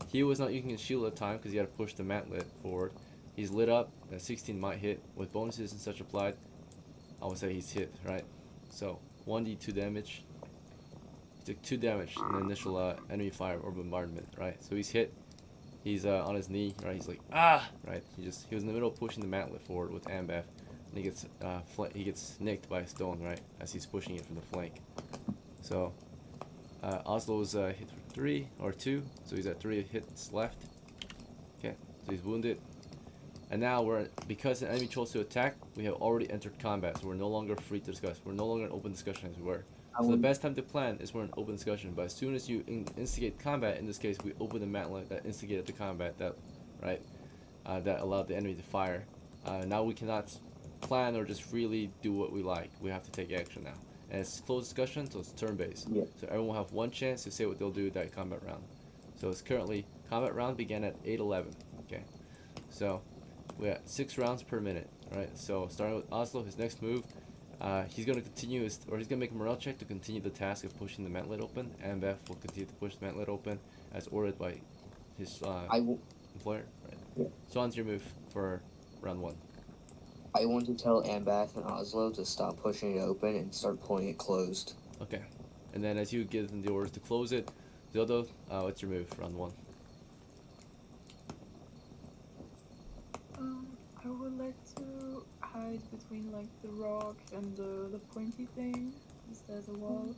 He was not using his shield at the time because he had to push the mantlet forward. He's lit up. That 16 might hit. With bonuses and such applied, I would say he's hit, right? So 1d2 damage. He took 2 damage in the initial enemy fire or bombardment, right? So he's hit. He's on his knee, right? He's like, ah! Right? He was in the middle of pushing the mantlet forward with AMBAF. And he gets nicked by a stone, right, as he's pushing it from the flank. So Oslo's hit for 3 or 2, so he's at 3 hits left. Okay, so he's wounded. And now because the enemy chose to attack, we have already entered combat, so we're no longer free to discuss. We're no longer in open discussion as we were. So the best time to plan is we're in open discussion, but as soon as you instigate combat, in this case we open the mantlet that instigated the combat, that allowed the enemy to fire. Now we cannot plan or just freely do what we like. We have to take action now. And it's closed discussion, so it's turn-based. Yeah. So everyone will have one chance to say what they'll do that combat round. So it's currently, combat round began at 8:11. Okay. So we have 6 rounds per minute. Alright, so starting with Oslo, his next move, he's going to continue he's going to make a morale check to continue the task of pushing the mantlet open. AMBAF will continue to push the mantlet open as ordered by his employer. Right. Yeah. So on's your move for round 1. I want to tell AMBAF and Oslo to stop pushing it open and start pulling it closed. Okay. And then as you give them the orders to close it, ZODOH, what's your move, round 1? I would like to hide between like the rock and the pointy thing. Is there a wall?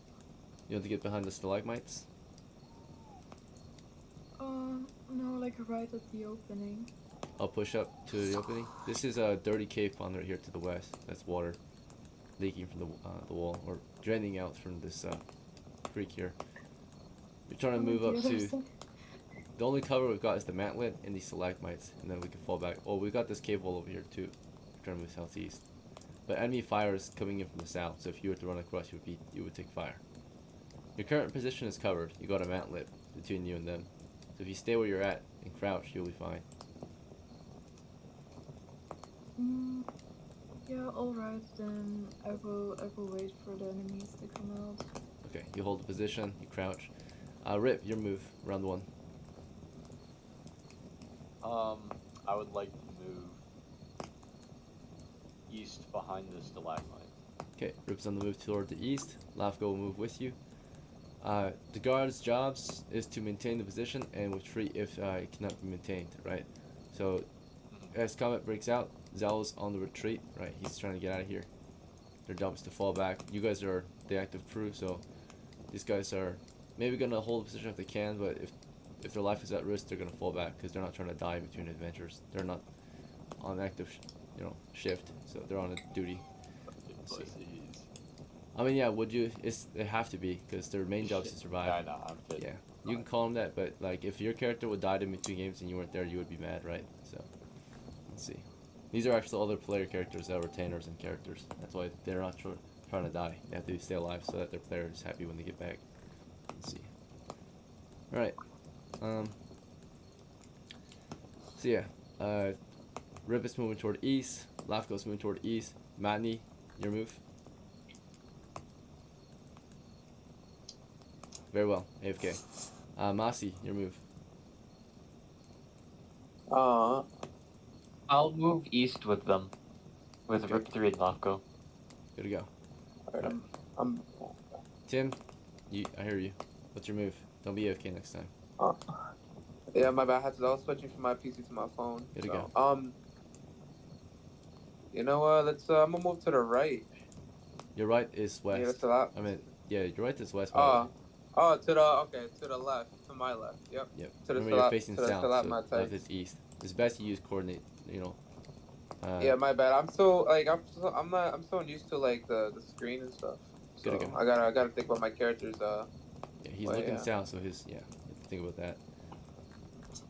You want to get behind the stalagmites? No, like right at the opening. I'll push up to the opening. This is a dirty cave pond right here to the west. That's water leaking from the wall, or draining out from this creek here. We're trying to move up to... The only cover we've got is the mantlet and these stalagmites, and then we can fall back. Oh, we've got this cave wall over here too. We're trying to move southeast. but enemy fire is coming in from the south. So if you were to run across, you would take fire. Your current position is covered. You got a mantlet between you and them. So if you stay where you're at and crouch, you'll be fine. Yeah, alright, then I will wait for the enemies to come out. Okay, you hold the position, you crouch. Rip, your move, round 1. I would like to move east behind the stalagmite. Okay, Rip's on the move toward the east. LAFGO will move with you. The guard's jobs is to maintain the position and retreat if it cannot be maintained, right? So as combat breaks out, Zell's on the retreat, right? He's trying to get out of here. Their job is to fall back. You guys are the active crew, so these guys are maybe gonna hold the position if they can, but if their life is at risk, they're gonna fall back because they're not trying to die between adventures. They're not on active, shift, so they're on a duty. Pussies. I mean, yeah, would you? They have to be because their main job is to survive. I know, I'm kidding. Yeah, you can call them that, but like if your character would die in between games and you weren't there, you would be mad, right? So let's see. These are actually other player characters that are retainers and characters. That's why they're not trying to die. They have to stay alive so that their player is happy when they get back. Let's see. All right. So yeah, Rip is moving toward east. LAFGO is moving toward east. MAGNI, your move. Very well, AFK. MASI, your move. I'll move east with them. With Okay. Rip 3 and LAFGO. Good to go. Alright, I'm Tim, I hear you. What's your move? Don't be AFK next time. yeah, my bad. I was switching from my PC to my phone. Good to go. You know what? I'm gonna move to the right. Your right is west. Yeah, that's a lot. I mean, yeah, your right is west. To the left, to my left. Yep. Yep. To the Remember, you're facing to the south, so stalagmite left is east. It's best to use coordinate. Yeah, my bad. I'm so used to like the screen and stuff. So Good to go. I gotta think about my characters. Yeah, he's Well, looking yeah. south, so you have to think about that.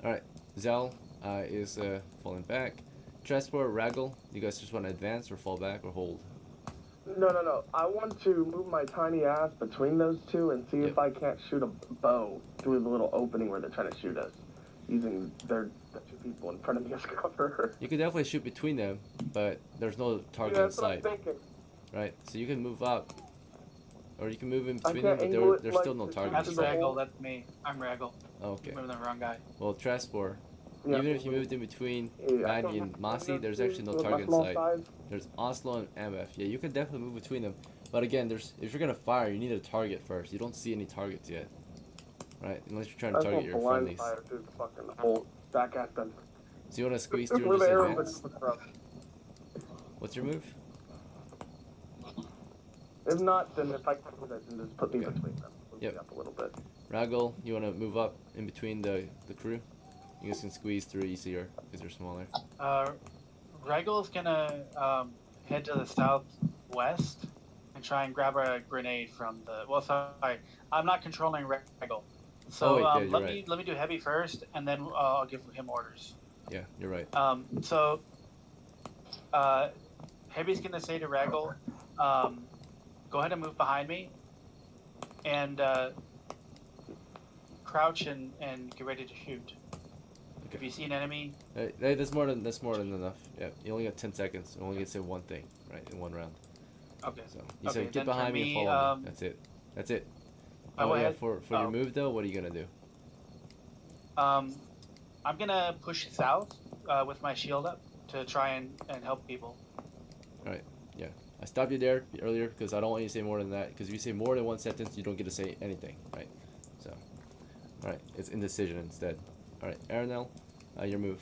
All right, Zell is falling back. TRASPOR, RAGLE, you guys just want to advance or fall back or hold? No. I want to move my tiny ass between those two and see Yep. if I can't shoot a bow through the little opening where they're trying to shoot us, using the two people in front of me as cover. You could definitely shoot between them, but there's no target Yeah, in that's what I'm sight, thinking. right? So you can move up, or you can move in I between them, can't but angle it there's like still no to target That's in the sight. Raggle, hole. that's me. I'm Raggle. Oh, okay. Moving the wrong guy. Well, TRASPOR, Yeah. even if you moved in between Yeah, I MAGNI don't and have MASI, there's two actually no with my target in small sight. size. There's OSLO and AMBAF. Yeah, you can definitely move between them. But again, if you're gonna fire, you need a target first. You don't see any targets yet, right? Unless you're trying to I target just your want blind friendlies. fire through the fucking hole back at them. So you wanna squeeze through Where and the just arrow advance? was from. What's your move? If not, then if I can do that, then just put me Okay. between them. Move Yep. me up a little bit. Raggle, you wanna move up in between the crew? You guys can squeeze through easier because they're smaller. Raggle's gonna head to the southwest and try and grab a grenade from the. Well, sorry, I'm not controlling Raggle. So Oh, wait, yeah, you're let me do heavy first, and then I'll give him orders. Yeah, you're right. So Heavy's gonna say to Raggle, go ahead and move behind me, and crouch and get ready to shoot. If Okay. you see an enemy, Hey, that's more than enough. Yeah, you only got 10 seconds. You only get to say one thing, right, in one round. okay. So you Okay, said then get for behind me and me, follow me. That's it. Oh, Oh yeah, ahead. for your move though, what are you gonna do? I'm gonna push south with my shield up to try and help people. I stopped you there earlier because I don't want you to say more than that. Because if you say more than one sentence, you don't get to say anything, right? So, all right, it's indecision instead. All right, ARANEL, your move.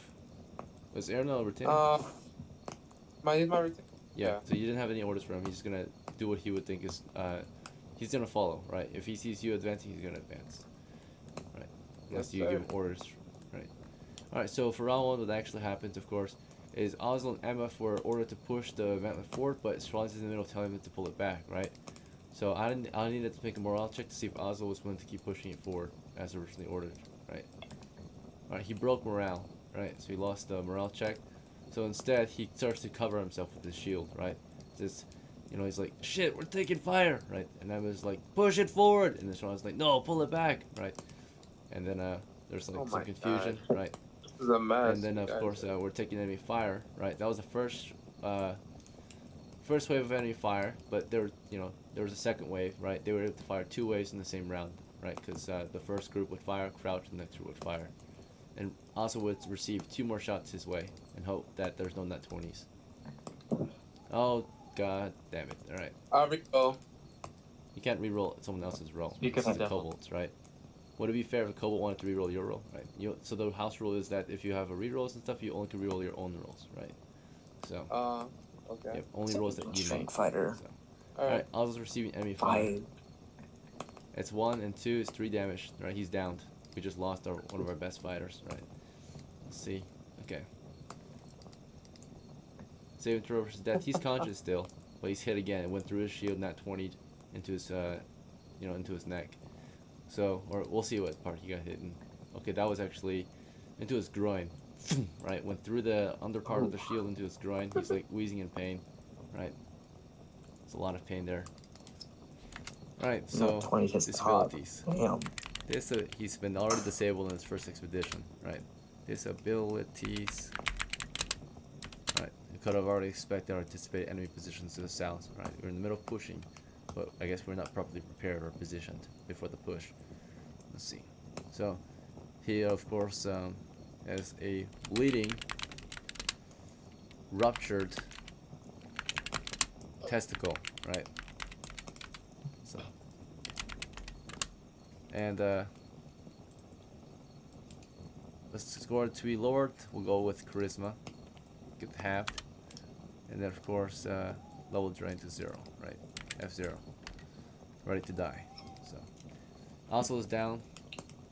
Was ARANEL retained? He's my routine. Yeah. So you didn't have any orders for him. He's just gonna do what he would think is. He's gonna follow, right? If he sees you advancing, he's gonna advance, right? Unless Yes, you sir. give him orders, right? All right. So for round 1, what actually happens, of course, is OSLO and AMBAF were ordered to push the MANTLET forward, but SCHWANZ is in the middle telling them to pull it back, right? So I needed to make a morale check to see if OSLO was willing to keep pushing it forward as originally ordered, right? All right, he broke morale, right? So he lost the morale check. So instead, he starts to cover himself with his shield, right? Just, you know, he's like, shit, we're taking fire, right? And I was like, push it forward, and this one was like, no, pull it back, right? And then there's like Oh some my confusion, God. right? This is a mess. And then you of guys course are- we're taking enemy fire, right? That was the first wave of enemy fire, but there was a second wave, right? They were able to fire 2 waves in the same round, right? Because the first group would fire, crouch, and the next group would fire, and also would receive 2 more shots his way and hope that there's no net 20s. Oh god damn it! All right, Rico. you can't re-roll someone else's roll. Speak This of is the the devil. kobolds, right? Would it be fair if a kobold wanted to re-roll your roll, right? So the house rule is that if you have a re-rolls and stuff, you only can re-roll your own rolls, right? So Okay. yep, only rolls that you Strength make. fighter. So. Alright. Alright, Ozlo's receiving enemy fire. 5. It's 1 and 2 is 3 damage. Right, he's downed. We just lost one of our best fighters. Right. Let's see. Okay. Saving throw versus death. He's conscious still, but he's hit again. It went through his shield, not 20 into his, into his neck. So, or we'll see what part he got hit in. Okay, that was actually into his groin. Right, went through the under part of the shield into his groin. He's like wheezing in pain. Right. There's a lot of pain there. Alright, so Not 20 his top. disabilities. Damn. He's been already disabled in his first expedition, right? Disabilities. Right, you could have already expected or anticipated enemy positions to the south, right? We're in the middle of pushing, but I guess we're not properly prepared or positioned before the push. Let's see. So, he of course has a bleeding, ruptured testicle, right? So, and the score to be lowered, we'll go with charisma, get halved, and then of course level drain to 0, right? F0, ready to die. So, Oslo is down,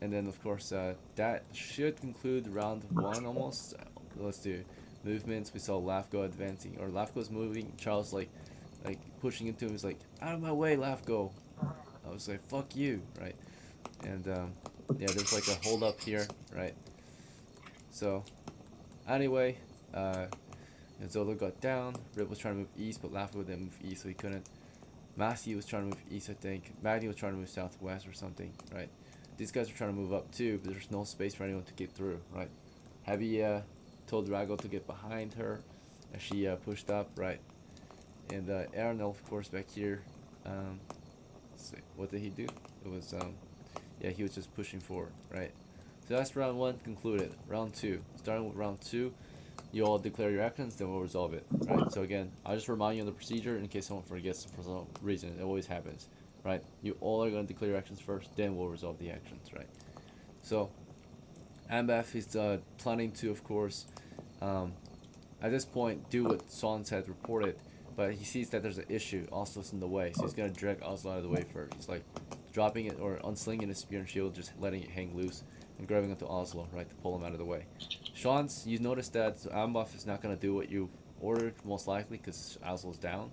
and then of course that should conclude round 1 almost. Let's do movements. We saw LAFGO advancing, or LAFGO's moving. Charles like pushing into him. He's like, out of my way, LAFGO. I was like, fuck you, right? And yeah, there's like a hold up here, right? So anyway, ZODOH got down. Rip was trying to move east, but LAFGO didn't move east, so he couldn't. MASI was trying to move east, I think. MAGNI was trying to move southwest or something, right? These guys were trying to move up too, but there's no space for anyone to get through, right? HEBI told RAGLE to get behind her as she pushed up, right? And ARANEL, of course, back here. Let's see, what did he do? It was, yeah, he was just pushing forward, right? So that's round 1 concluded. Round 2. Starting with round 2, you all declare your actions, then we'll resolve it, right? So again, I'll just remind you of the procedure in case someone forgets for some reason. It always happens, right? You all are going to declare your actions first, then we'll resolve the actions, right? So, AMBAF is planning to, of course, at this point, do what SCHWANZ had reported, but he sees that there's an issue. Oslo's in the way, so he's going to drag Oslo out of the way first. He's like dropping it or unslinging his spear and shield, just letting it hang loose and grabbing onto Oslo, right, to pull him out of the way. SCHWANZ, you notice that AMBAF is not going to do what you ordered, most likely, because Oslo's down.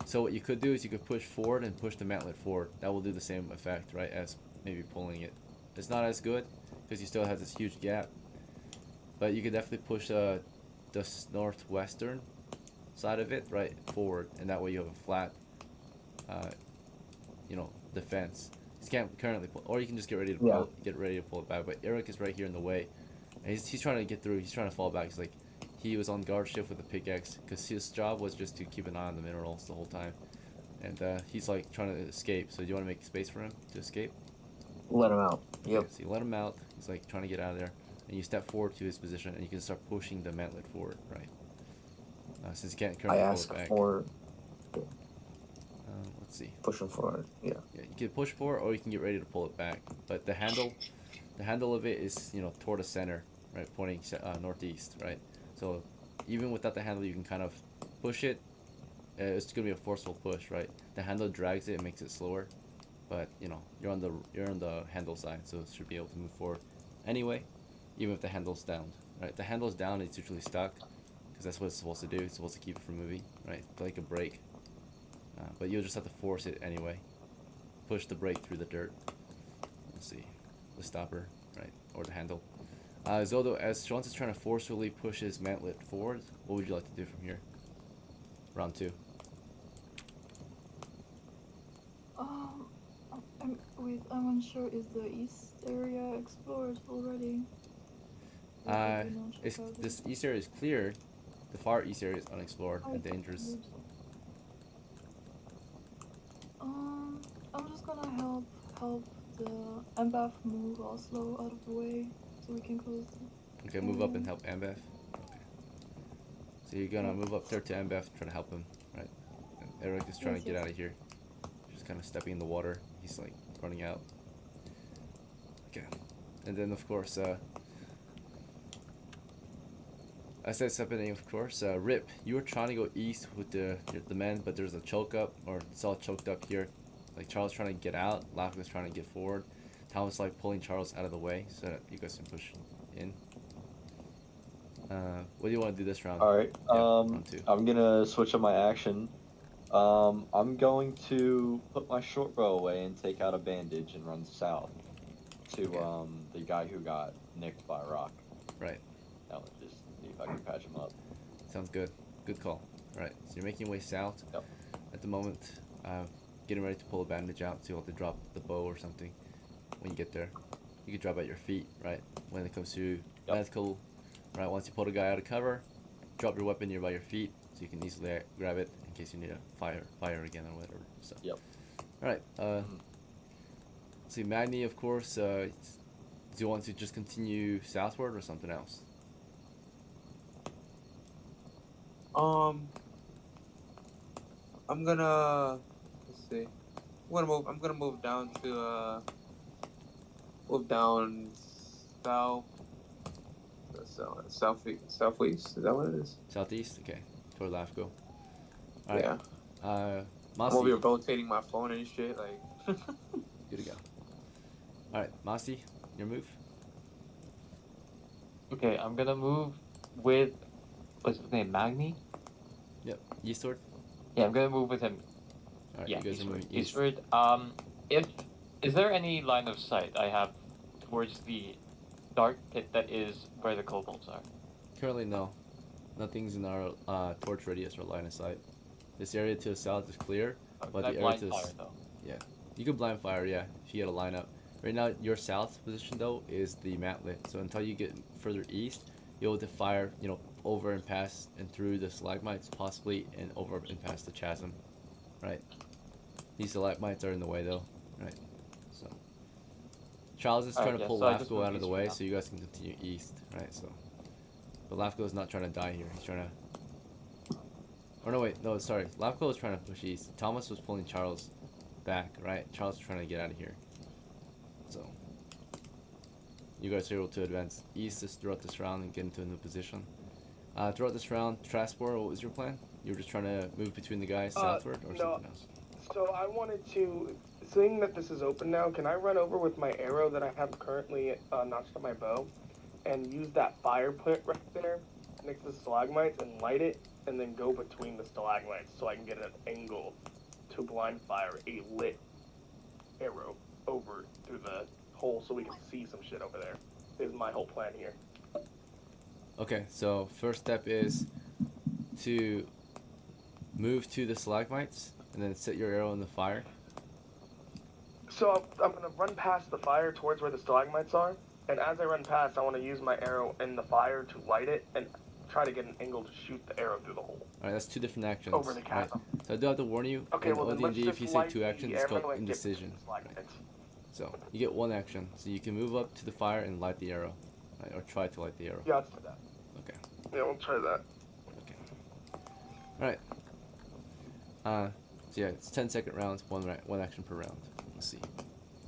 So what you could do is you could push forward and push the mantlet forward. That will do the same effect, right, as maybe pulling it. It's not as good, because you still have this huge gap. But you could definitely push the northwestern side of it, right, forward, and that way you have a flat, defense. You can't currently pull, or you can just get ready to pull it back. But Eric is right here in the way, and he's trying to get through. He's trying to fall back. He's like, he was on guard shift with the pickaxe because his job was just to keep an eye on the minerals the whole time, and he's like trying to escape. So do you want to make space for him to escape? Let him out. Yep. Okay, so you let him out. He's like trying to get out of there, and you step forward to his position, and you can start pushing the mantlet forward, right? Since you can't I currently pull ask it back. for Let's see. pushing forward. Yeah. Yeah, you can push forward, or you can get ready to pull it back. But the handle of it is toward the center, right, pointing northeast, right. So even without the handle, you can kind of push it. It's gonna be a forceful push, right? The handle drags it, makes it slower, but you're on the handle side, so it should be able to move forward. Anyway, even if the handle's down, right? The handle's down, it's usually stuck, because that's what it's supposed to do. It's supposed to keep it from moving, right? Like a brake. But you'll just have to force it anyway. Push the brake through the dirt. Let's see, the stopper, right, or the handle. ZODOH, as SCHWANZ is trying to forcefully push his mantlet forward, what would you like to do from here? Round 2. I'm unsure. Is the east area explored already? Or did we not check It's, out this east area is cleared. The far east area is unexplored Oh, and dangerous. good. I'm just gonna help the AMBAF move Oslo out of the way so we can close the Okay, move up and help AMBAF. Okay. So you're gonna move up there to AMBAF, try to help him, right? And Eric is trying Yes, to get yes. out of here. Just kind of stepping in the water. He's like running out. Okay. And then of course, I said something, of course. Rip, you were trying to go east with the men, but there's a choke up, or it's all choked up here. Like Charles trying to get out, LAFGO's trying to get forward. Thomas like pulling Charles out of the way so that you guys can push in. What do you want to do this round? Alright, Yeah, round 2. I'm gonna switch up my action. I'm going to put my short bow away and take out a bandage and run south to Okay. the guy who got nicked by a rock. Right. Now just see if I can patch him up. Sounds good. Good call. Alright, so you're making your way south. Yep. At the moment, getting ready to pull a bandage out, so you'll have to drop the bow or something when you get there. You can drop at your feet, right? When it comes to medical, right? Once you pull the guy out of cover, drop your weapon nearby your feet so you can easily grab it in case you need to fire again or whatever. So. Yep. Alright, see, MAGNI, of course, do you want to just continue southward or something else? I'm gonna let's see. I'm gonna move down to move down southwest. Is that what it is? Southeast? Okay. Toward LAFGO. Alright. Yeah. I'm Masi. over here rotating my phone and shit, like. Good to go. Alright, Masi, your move? Okay, I'm gonna move with what's his name, Magni? Yep. Eastward? Yeah, I'm gonna move with him. Alright, Yeah, you guys are moving east. eastward. Is there any line of sight I have towards the dark pit that is where the kobolds are? Currently, no. Nothing's in our torch radius or line of sight. This area to the south is clear, but Can the I area blind to the fire though? yeah, you can blind fire, yeah, if you get a lineup. Right now, your south position though is the mantlet. So until you get further east, you'll have to fire, you know, over and past and through the stalagmites, possibly, and over and past the chasm, right? These stalagmites are in the way though, right? So Charles is trying to pull so I just LAFGO moved out of the east for way, now. so you guys can continue east, right? So, but LAFGO is not trying to die here. He's trying to. Or no, wait, no, sorry. LAFGO was trying to push east. Thomas was pulling Charles back, right? Charles was trying to get out of here. So, you guys are able to advance east throughout this round and get into a new position. Throughout this round, TRASPOR, what was your plan? You were just trying to move between the guys southward or no. something else? So I wanted to, seeing that this is open now, can I run over with my arrow that I have currently notched on my bow and use that fire pit right there next to the stalagmites and light it and then go between the stalagmites so I can get an angle to blind fire a lit arrow over through the hole so we can see some shit over there is my whole plan here. Okay, so first step is to move to the stalagmites and then set your arrow in the fire. So I'm going to run past the fire towards where the stalagmites are, and as I run past, I want to use my arrow in the fire to light it and try to get an angle to shoot the arrow through the hole. Alright, that's 2 different actions. Over the chasm. Right? So I do have to warn you, Okay, in well then let's OD&D, if just you say light 2 actions, the it's called arrow and get indecision. between the stalagmites. So you get 1 action, so you can move up to the fire and light the arrow, right? Or try to light the arrow. Yeah, let's do that. Okay. Yeah, we'll try that. Okay. Alright. So yeah, it's 10-second rounds, one action per round. Let's see.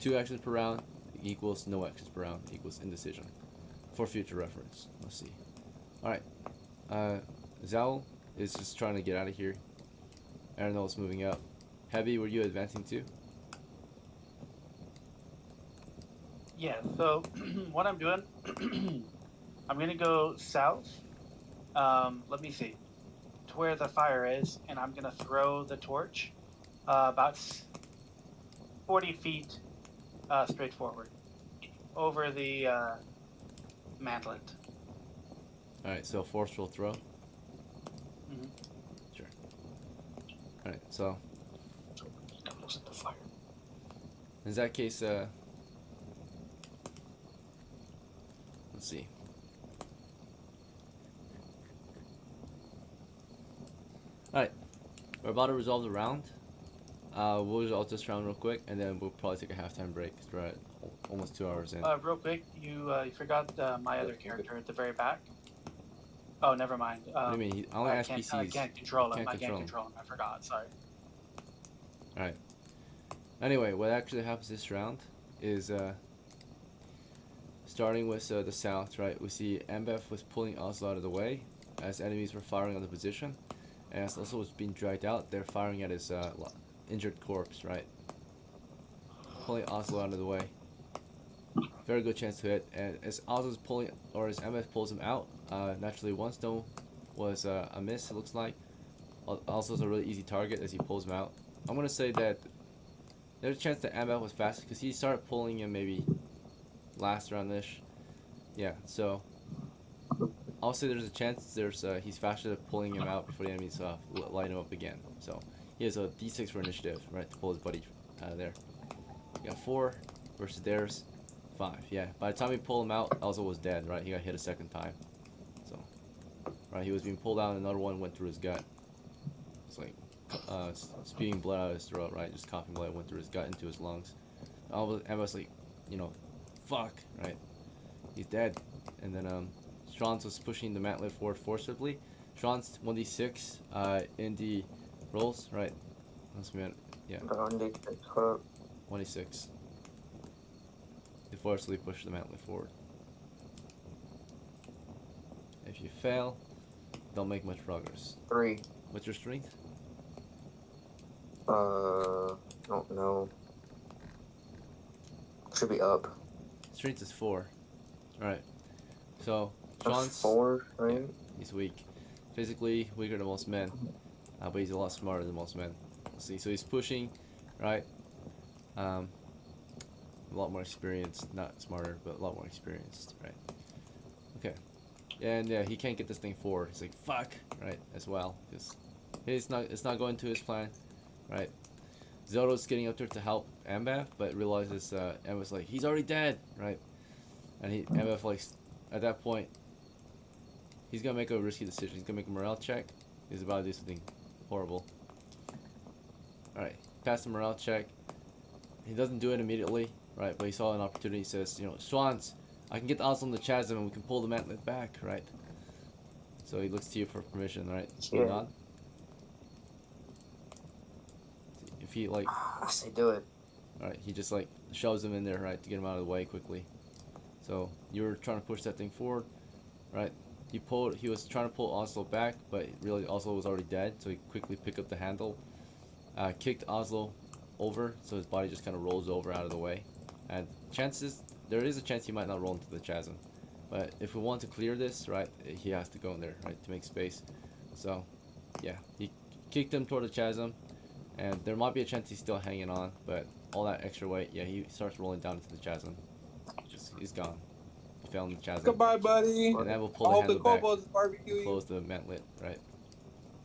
2 actions per round equals no actions per round equals indecision. For future reference. Let's see. Alright. Zal is just trying to get out of here. ARANEL is moving up. HEBI, were you advancing too? Yeah, so what I'm doing, I'm gonna go south. Let me see, to where the fire is, and I'm gonna throw the torch about 40 feet straight forward over the mantlet. Alright, so forceful throw. Sure. Alright, so Don't listen to fire. In that case, let's see. Alright, we're about to resolve the round. We'll resolve this round real quick, and then we'll probably take a halftime break because we're at almost 2 hours in. Real quick, you forgot my other character at the very back. Oh, never mind. What do you mean? I only asked PCs. I can't control him. Can't I can't control him. control him. I forgot. Sorry. Alright. Anyway, what actually happens this round is starting with the south, right? We see AMBAF was pulling Oslo out of the way as enemies were firing on the position. And as Oslo was being dragged out, they're firing at his injured corpse, right? Pulling Oslo out of the way. Very good chance to hit. And as Oslo's pulling, or as AMBAF pulls him out, naturally one stone was a miss, it looks like. Oslo's a really easy target as he pulls him out. I'm going to say that there's a chance that AMBAF was faster because he started pulling him maybe last round-ish. Yeah, so I'll say there's a chance he's faster at pulling him out before the enemies light him up again. So he has a D6 for initiative, right, to pull his buddy out of there. You got 4 versus theirs 5. Yeah, by the time we pull him out, Oslo was dead, right? He got hit a second time. So, right, he was being pulled out, and another one went through his gut. It's like spewing blood out of his throat, right? Just coughing blood went through his gut into his lungs. I was like, you know, fuck, right? He's dead. And then SCHWANZ was pushing the MANTLET forward forcibly. SCHWANZ 1d6 in the rolls, right? Yeah. 1d6. They forcibly push the MANTLET forward. If you fail, don't make much progress. 3. What's your strength? Don't know. Should be up. Strength is 4. Alright. So, That's SCHWANZ, 4, right? yeah, he's weak. Physically weaker than most men. But he's a lot smarter than most men. Let's see, so he's pushing, right? A lot more experienced. Not smarter, but a lot more experienced, right? Okay. And yeah, he can't get this thing forward. He's like, fuck, right, as well. Because it's not going to his plan, right? ZODOH's getting up there to help AMBAF, but realizes AMBAF's like, he's already dead, right? And AMBAF, like, at that point, he's gonna make a risky decision. He's gonna make a morale check. He's about to do something horrible. Alright, pass the morale check. He doesn't do it immediately, right? But he saw an opportunity. He says, you know, SCHWANZ, I can get the Oslo in the chasm and we can pull the MANTLET back, right? So he looks to you for permission, right? Yeah. Nod. If he, like, I say do it. alright, he just, like, shoves him in there, right, to get him out of the way quickly. So you were trying to push that thing forward, right? He was trying to pull Oslo back, but really Oslo was already dead, so he quickly picked up the handle, kicked Oslo over, so his body just kind of rolls over out of the way. And there is a chance he might not roll into the chasm, but if we want to clear this, right, he has to go in there, right, to make space. So yeah, he kicked him toward the chasm, and there might be a chance he's still hanging on, but all that extra weight, yeah, he starts rolling down into the chasm. He's gone. He fell in the chasm. Goodbye, buddy. And then we'll pull I the hope the handle back. KOBOLDS barbecue you. Close the MANTLET, right?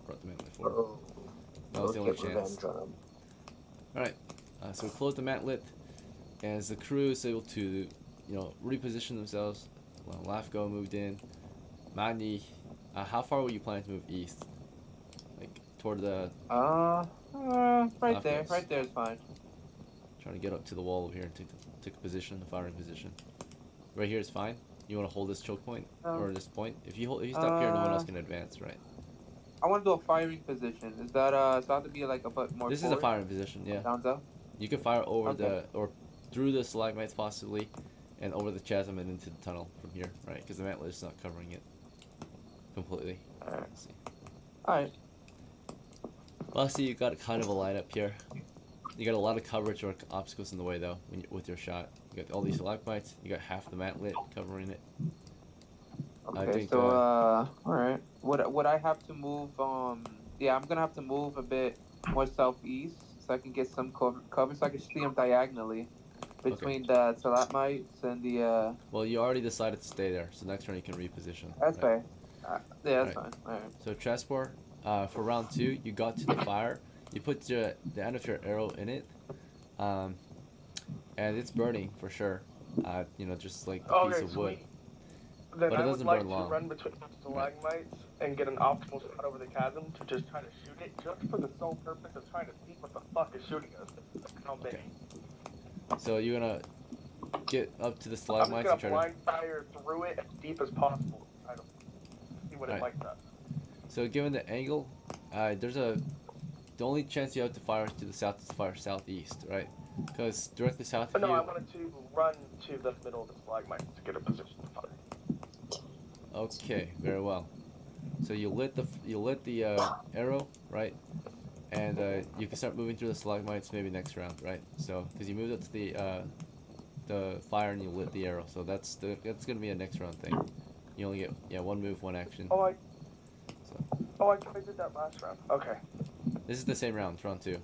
Brought the MANTLET forward. Oh, That was the only get chance. revenge on him. Alright, so we close the MANTLET, and as the crew is able to, you know, reposition themselves. Well, LAFGO moved in. MAGNI, how far were you planning to move east? Like, toward the... Right there. LAFGOs. Right there is fine. Trying to get up to the wall over here and take a position, a firing position. Right here is fine. You want to hold this choke point, or this point? If you stop here, no one else can advance, right? I want to do a firing position. Is that does that have to be like a bit more? This is a firing position, yeah. Down south. You can fire over Okay. or through the stalagmites possibly, and over the chasm and into the tunnel from here, right? Because the MANTLET is not covering it completely. Alright. Let's see. Alright. Well, see, you got kind of a lineup here. You got a lot of coverage or obstacles in the way though with your shot. You got all these stalagmites. You got half the MANTLET covering it. I Okay, think, so alright. Would I have to move yeah, I'm gonna have to move a bit more southeast so I can get some cover so I can see them diagonally between the stalagmites and the Well, you already decided to stay there, so next turn you can reposition. that's right? fair. Yeah, that's fine. Alright. So TRASPOR, for round 2, you got to the fire. You put the end of your arrow in it. and it's burning for sure. You know, just like a piece Okay, of wood. sweet. Then But it I would doesn't like burn to long. run between the stalagmites and get an optimal shot over the chasm to just try to shoot it, just for the sole purpose of trying to see what the fuck is shooting us. How many? Okay. So you're gonna get up to the I'm just stalagmites and gonna try to. blind fire through it as deep as possible. Try to see what it Right. lights up. So given the angle, the only chance you have to fire to the south is to fire southeast, right? Because directly south of No, I you. wanted to run to the middle of the stalagmites to get a position to fire. Okay, very well. So you lit the arrow, right? And you can start moving through the stalagmites maybe next round, right? So because you moved up to the fire and you lit the arrow, so that's gonna be a next round thing. You only get one move, one action. Oh, So I did that last round. Okay. this is the same round, it's round 2.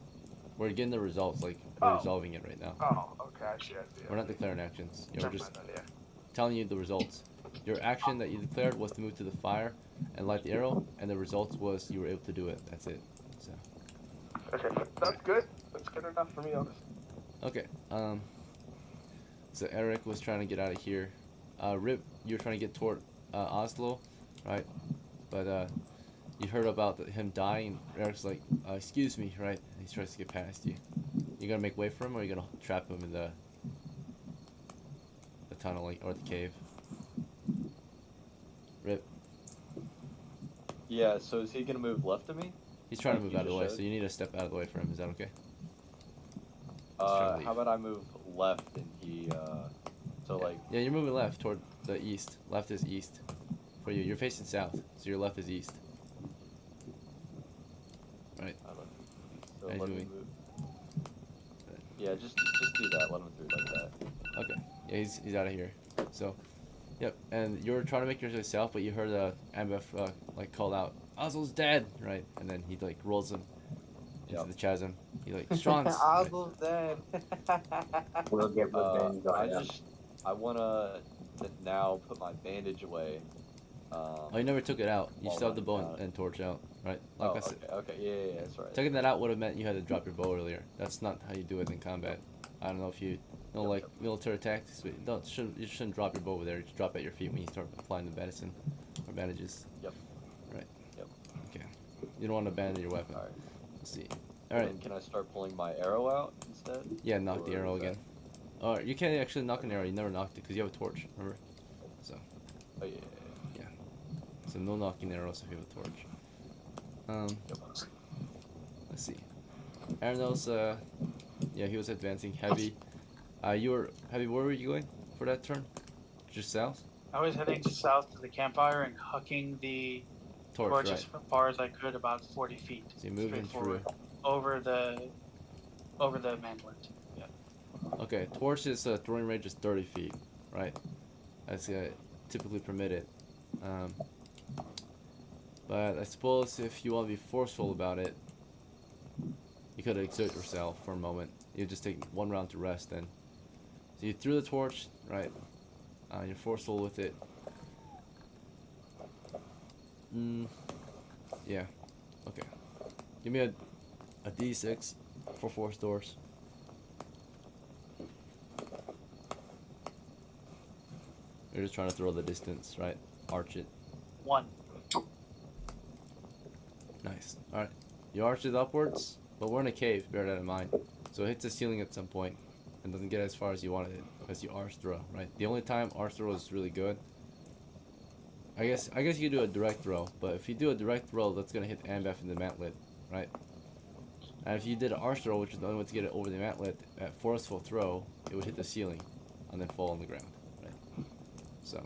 We're getting the results, like we're Oh. resolving it right now. Oh, okay, I see. We're not declaring actions. You know, we're Never just mind then, telling you the results. Your action that you declared was to move to the fire and light the arrow, and the results was you were able to do it. That's it. So yeah. Okay, that's good. That's good enough for me, honestly. okay. So Eric was trying to get out of here. Rip, you were trying to get toward Oslo, right? But you heard about him dying. Eric's like, excuse me, right? And he tries to get past you. You gonna make way for him, or are you gonna trap him in the tunnel, like, or the cave? Rip. Yeah, so is he gonna move left of me? He's trying to Like move you out of the just way, showed? so you need to step out of the way for him. Is that okay? trying to leave. How about I move left and he, so like, Yeah, you're moving left toward the east. Left is east for you. You're facing south, so your left is east. Right. I don't know. So As let you me wing. move. Yeah, just do that. Let him through like that. Okay. Yeah, he's out of here. So, yep. And you're trying to make your way south, but you heard AMBAF like call out, "Oslo's dead!" Right? And then he like rolls him into Yep. the chasm. He like SCHWANZ. Right? Oslo's dead. We'll get revenge on him. I wanna now put my bandage away. Oh, you never took it out. You While still have the bow running down. and torch out, right? Like Oh, I said, okay, yeah, that's right. taking that out would have meant you had to drop your bow earlier. That's not how you do it in combat. I don't know if you know Yep, like yep. military tactics, but you shouldn't drop your bow over there. You should drop at your feet when you start applying the medicine or bandages. Yep. Right. Yep. Okay. You don't want to abandon your weapon. Alright. Let's see. All right. Then can I start pulling my arrow out instead? Yeah, knock the Or arrow is that- again. Oh, you can't actually knock an arrow. You never knocked it because you have a torch. Remember? So Oh yeah. so no knocking arrows if you have a torch. Yep. Let's see. ARANEL's yeah, he was advancing heavy. You were heavy. Where were you going for that turn? Just south? I was heading south to the campfire and hucking the Torch, torch right? as far as I could, about 40 feet. So you're moving straight through. forward, over the mantlet. Yeah. Okay, torch's throwing range is 30 feet, right? That's typically permitted. But I suppose if you want to be forceful about it, you could exert yourself for a moment. You just take one round to rest then. So you threw the torch, right? You're forceful with it. Yeah. Okay. Give me a D6 for force doors. You're just trying to throw the distance, right? Arch it. 1. Nice. Alright. You arch it upwards, but we're in a cave, bear that in mind. So it hits the ceiling at some point and doesn't get as far as you wanted it because you arch throw, right? The only time arch throw is really good. I guess you could do a direct throw, but if you do a direct throw, that's gonna hit AMBAF in the mantlet, right? And if you did an arch throw, which is the only way to get it over the mantlet, at forceful throw, it would hit the ceiling and then fall on the ground, right? So,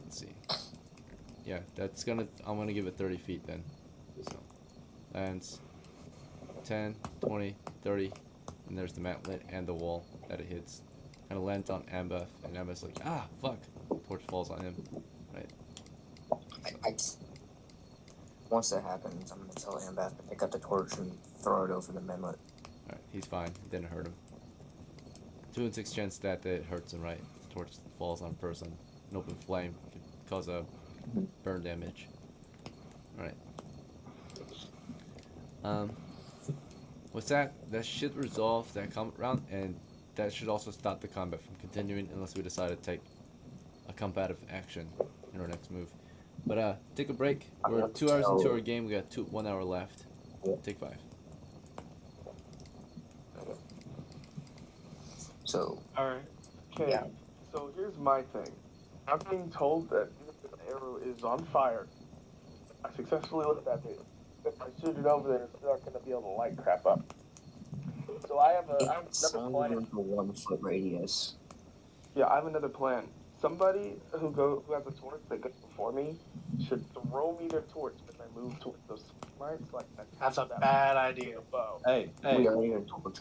let's see. Yeah, I'm gonna give it 30 feet then. So, and 10, 20, 30, and there's the mantlet and the wall that it hits. And it lands on AMBAF, and AMBAF's like, ah, fuck. Torch falls on him, right? Once that happens, I'm gonna tell AMBAF to pick up the torch and throw it over the mantlet. Alright, he's fine. It didn't hurt him. 2 in 6 chance that it hurts him, right? The torch falls on a person. An open flame could cause a burn damage. Alright. What's that? That should resolve that combat round, and that should also stop the combat from continuing unless we decide to take a combative action in our next move. But take a break. We're 2 hours into our game. We got 1 hour left. Take 5. So, Alright. Okay, Yeah. so here's my thing. I'm being told that the arrow is on fire. I successfully lit that thing. If I shoot it over there, it's not going to be able to light crap up. So I have it's another only plan. in a 1 foot radius. Yeah, I have another plan. Somebody who has a torch that goes before me should throw me their torch as I move towards those lights. Like That's a bad with idea. a bow. Hey, We hey. already have torch.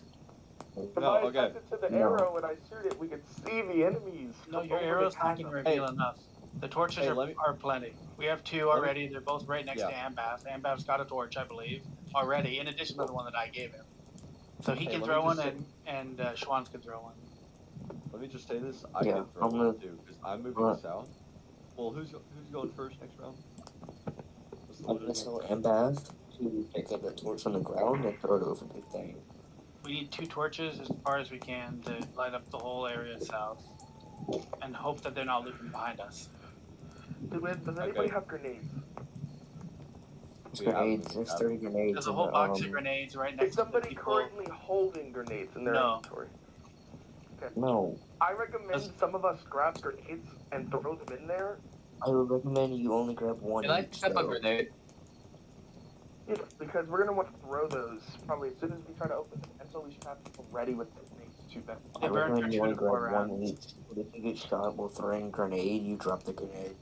If No, I okay. attach it to the No. arrow and I shoot it, we can see the enemies. No, from your over arrow's the not going to chasm. reveal enough. The torches Hey, are, let me- are plenty. We have 2 Let me- already. They're both right next to AMBAF. AMBAF's got a torch, I believe, already, in addition to the one that I gave him. So he Hey, can let me throw one, just and SCHWANZ can throw one. Let me just say this. I Yeah, can throw I'm one gonna- too, because I'm moving south. Well, who's going first next round? What's the I'm order gonna again? tell AMBAF to pick up the torch on the ground and throw it over the thing. We need 2 torches as far as we can to light up the whole area south, and hope that they're not looping behind us. Does anybody have grenades? There's We have- grenades. There's 30 grenades. There's a in whole the, box of grenades right Is next to the somebody people. currently holding grenades in their No. inventory? No. I recommend some of us grab grenades and throw them in there. I would recommend you only grab one Can I each, pick up a though. grenade? Yeah, because we're gonna want to throw those probably as soon as we try to open the pencil. We should have people ready with the grenades to shoot them. They I burn for recommend 2 you only to 4 grab one rounds. each. But if you get shot while throwing a grenade, you drop the grenade.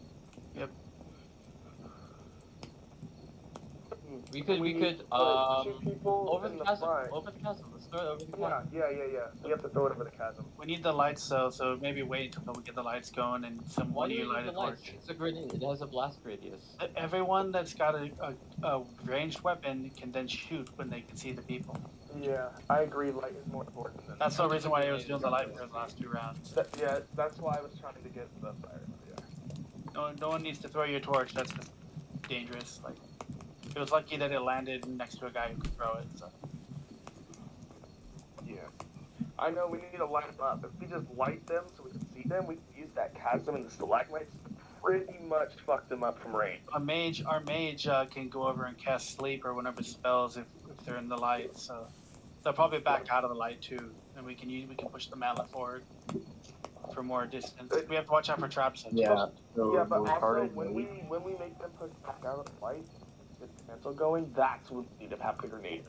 We could put 2 people over in the the chasm. front. Over the chasm. Let's throw it over the Yeah, chasm. yeah. We have to throw it over the chasm. We need the lights, so maybe wait until we get the lights going and Why one do of you you light need a the lights? torch. It's a grenade. It has a blast radius. Everyone that's got a ranged weapon can then shoot when they can see the people. Yeah, I agree. Light is more important than. That's the reason why I was doing the light for the last 2 rounds. Yeah, that's why I was trying to get the fire. Yeah. No one needs to throw your torch. That's just dangerous. Like, it was lucky that it landed next to a guy who could throw it. So. Yeah. I know we need to light them up. If we just light them so we can see them, we can use that chasm and the stalagmites to pretty much fuck them up from range. Our mage can go over and cast sleep or whatever spells if they're in the light. So they'll probably back out of the light too, and we can push the mantlet forward for more distance. We have to watch out for traps. Yeah. So Yeah, but also retarded when rage. we make them push back out of the light, get the pencil going, that's when we need to have the grenade.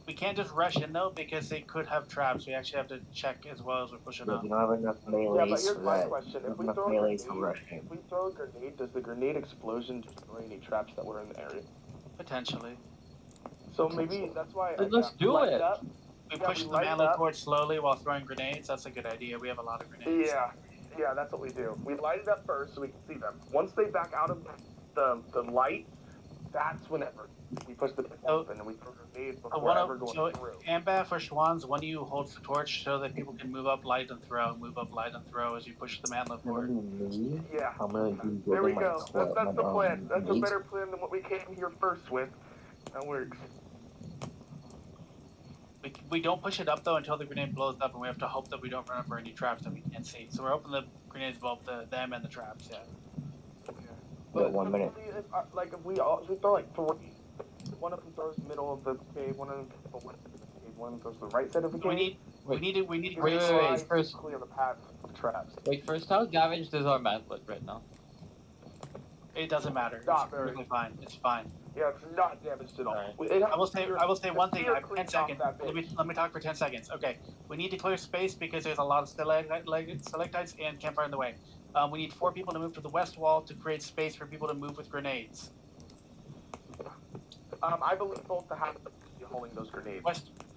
We can't just rush in though because they could have traps. We actually have to check as well as we're pushing Yeah, up. you don't have enough Yeah, but melees here's for my that. question: You if don't we have throw enough a melees to grenade, rush in. if we throw a grenade, does the grenade explosion destroy any traps that were in the area? Potentially. So maybe that's why. Then let's do light it. Up. We Yeah, push we the light it mantlet up. forward slowly while throwing grenades. That's a good idea. We have a lot of grenades. Yeah, that's what we do. We light it up first so we can see them. Once they back out of the light, that's whenever we push the pencil open and we throw grenades before ever going through. AMBAF or SCHWANZ, one of you holds the torch so that people can move up, light, and throw as you push the mantlet forward. Me? Yeah. I'm gonna be There we building my go. club. That's the plan. That's a grenades. better plan than what we came here first with. That works. We don't push it up though until the grenade blows up, and we have to hope that we don't run up any traps that we can't see. So we're hoping the grenades blow up them and the traps. Yeah. Wait, 1 minute. If we throw like 3, one of them throws the middle of the cave, one of them throws the left side of the cave, one throws the right side of the cave. We need to Wait, create Clear the path of traps. Wait, first, how damaged is our mantlet right now? It doesn't matter. Not It's very. perfectly fine. It's fine. Yeah, it's not damaged at all. Alright. I will say one thing. I have 10 seconds. That Let me talk for 10 seconds. Okay. We need to clear space because there's a lot of stalactites and campfire in the way. We need 4 people to move to the west wall to create space for people to move with grenades. I believe both the half be holding those grenades.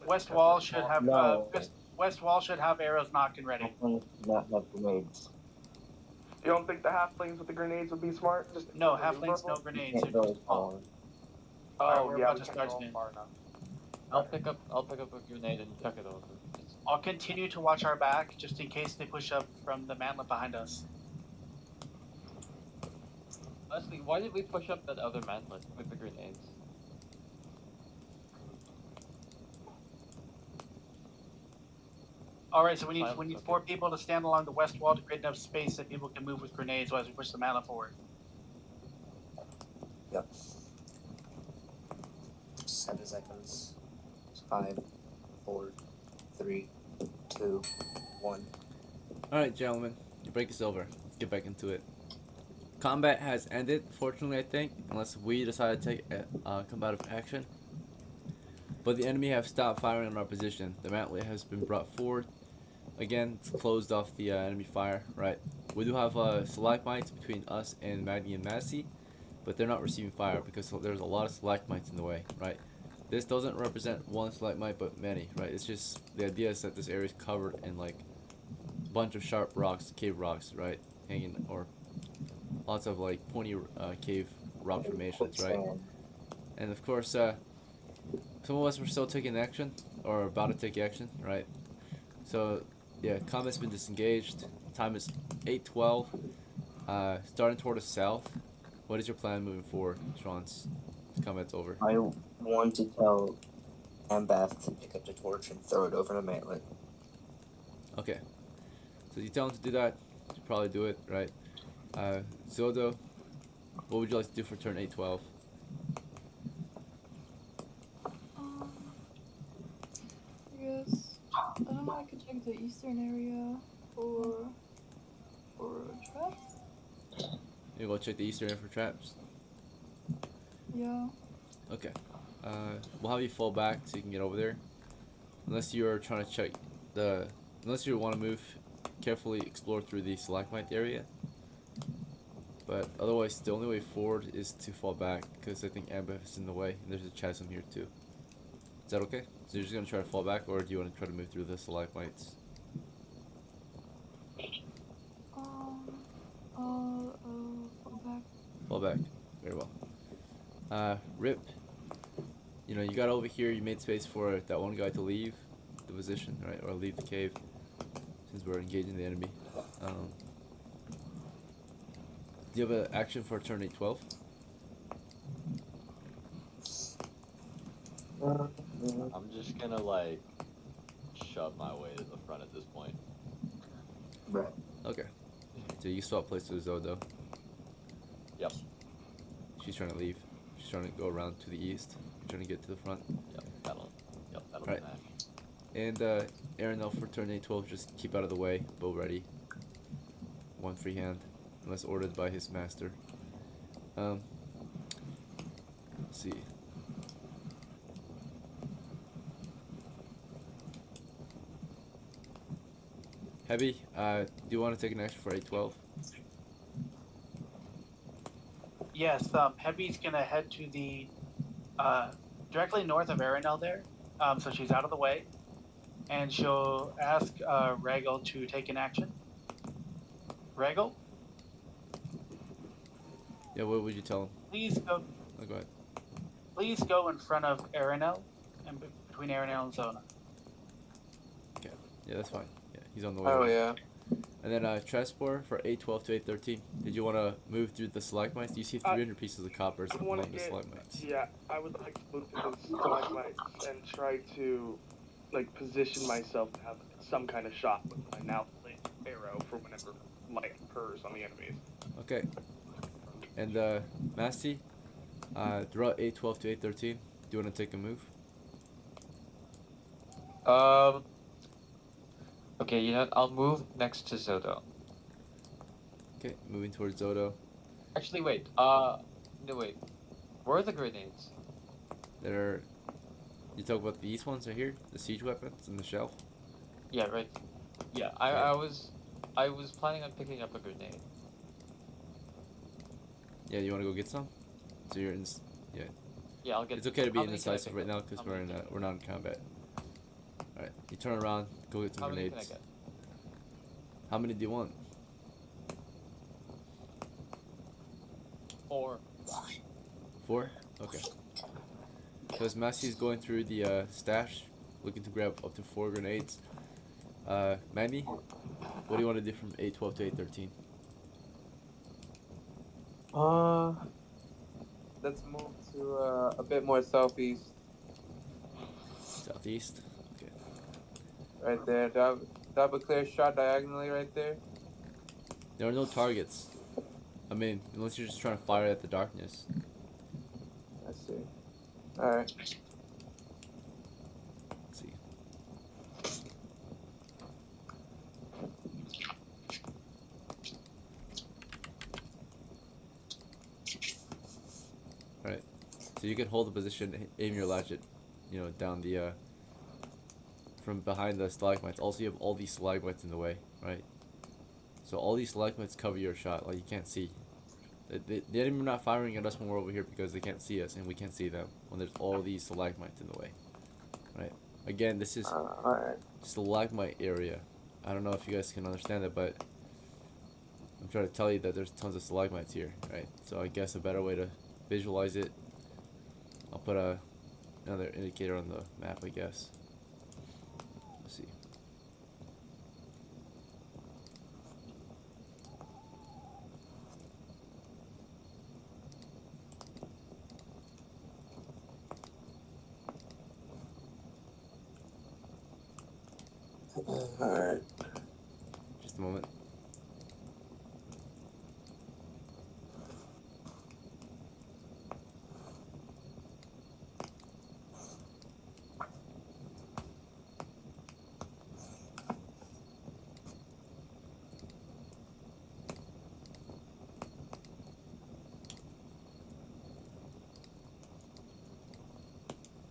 West wall should have No. west wall should have arrows knocked and ready. Not have grenades. You don't think the halflings with the grenades would be smart? Just No, halflings, no You grenades. can't go as far. Alright, Oh we're yeah, about we to can't start go soon. far enough. I'll pick up a grenade and chuck it over. I'll continue to watch our back just in case they push up from the mantlet behind us. Honestly, why did we push up that other mantlet with the grenades? All right, so we need Silence, okay. 4 people to stand along the west wall to create enough space that people can move with grenades while we push the mantlet forward. Yep. 7 seconds. 5, 4, 3, 2, 1. Alright, gentlemen, your break is over. Let's get back into it. Combat has ended, fortunately, I think, unless we decide to take combative action. But the enemy have stopped firing on our position. The mantlet has been brought forward. Again, it's closed off the enemy fire, right? We do have stalagmites between us and MAGNI and MASI, but they're not receiving fire because there's a lot of stalagmites in the way, right? This doesn't represent one stalagmite, but many, right? It's just, the idea is that this area is covered in like a bunch of sharp rocks, cave rocks, right? Hanging, or lots of like pointy cave rock formations, right? And of course, some of us were still taking action, or about to take action, right? So, yeah, combat's been disengaged. Time is 8:12. Starting toward the south. What is your plan moving forward, SCHWANZ? Combat's over. I want to tell AMBAF to pick up the torch and throw it over the mantlet. Okay. So you tell him to do that, you probably do it, right? ZODOH, what would you like to do for turn 8:12? I guess I don't know. I could check the eastern area for traps. You go check the eastern area for traps. Yeah. Okay. We'll have you fall back so you can get over there. Unless you're trying to check unless you want to move, carefully explore through the stalagmite area. But otherwise, the only way forward is to fall back, because I think AMBAF is in the way, and there's a chasm here too. Is that okay? So you're just going to try to fall back, or do you want to try to move through the stalagmites? Fall back. Fall back. Very well. Rip. You know, you got over here, you made space for that one guy to leave the position, right? Or leave the cave, since we're engaging the enemy. Do you have an action for turn 8:12? I'm just gonna like shove my way to the front at this point. Right. Okay. So you swap places with ZODOH. Yep. She's trying to leave. She's trying to go around to the east. You're trying to get to the front. Yep. That'll Right. be nice. And ARANEL for turn 8:12, just keep out of the way. Bow ready. One free hand, unless ordered by his master. Let's see. HEBI, do you want to take an action for 8:12? Yes, HEBI's gonna head to the directly north of ARANEL there, so she's out of the way, and she'll ask RAGLE to take an action. RAGLE, Yeah, what would you tell him? please go. Oh, go ahead. Please go in front of ARANEL and between ARANEL and Zona. Okay. Yeah, that's fine. Yeah, he's on the way. Oh yeah. And then TRASPOR for 8:12 to 8:13. Did you want to move through the stalagmites? You see 300 pieces of copper I want along to the get. stalagmites. Yeah, I would like to move to the stalagmites and try to, like, position myself to have some kind of shot with my now lit arrow for whenever light occurs on the enemies. Okay. And MASI, throughout 8:12 to 8:13, do you want to take a move? Okay, you know what? I'll move next to ZODOH. Okay, moving towards ZODOH. Actually, wait. No, wait. Where are the grenades? That are. You talk about these ones right here, the siege weapons in the shelf. Yeah, right. Yeah, I was planning on picking up a grenade. Yeah, you want to go get some? So you're in. Yeah. Yeah, I'll get. It's okay to be how many can I indecisive pick right up? now because How many can I we're not in combat. All right, you turn around, go get some How many grenades. can I get? How many do you want? 4. 4? Okay. Because MASI is going through the stash, looking to grab up to 4 grenades. MAGNI, what do you want to do from 8:12 to 8:13? Let's move to a bit more southeast. Southeast. Okay. Right there. Double clear shot diagonally right there. There are no targets. I mean, unless you're just trying to fire at the darkness. I see. Alright. Let's see. Alright. So you can hold the position, aim your latchet, you know, down the, from behind the stalagmites. Also, you have all these stalagmites in the way, right? So all these stalagmites cover your shot, like you can't see. The enemy are not firing at us when we're over here because they can't see us and we can't see them when there's all these stalagmites in the way, right? Again, this is Alright. stalagmite area. I don't know if you guys can understand it, but I'm trying to tell you that there's tons of stalagmites here, right? So I guess a better way to visualize it, I'll put another indicator on the map, I guess. Let's see. Alright. Just a moment.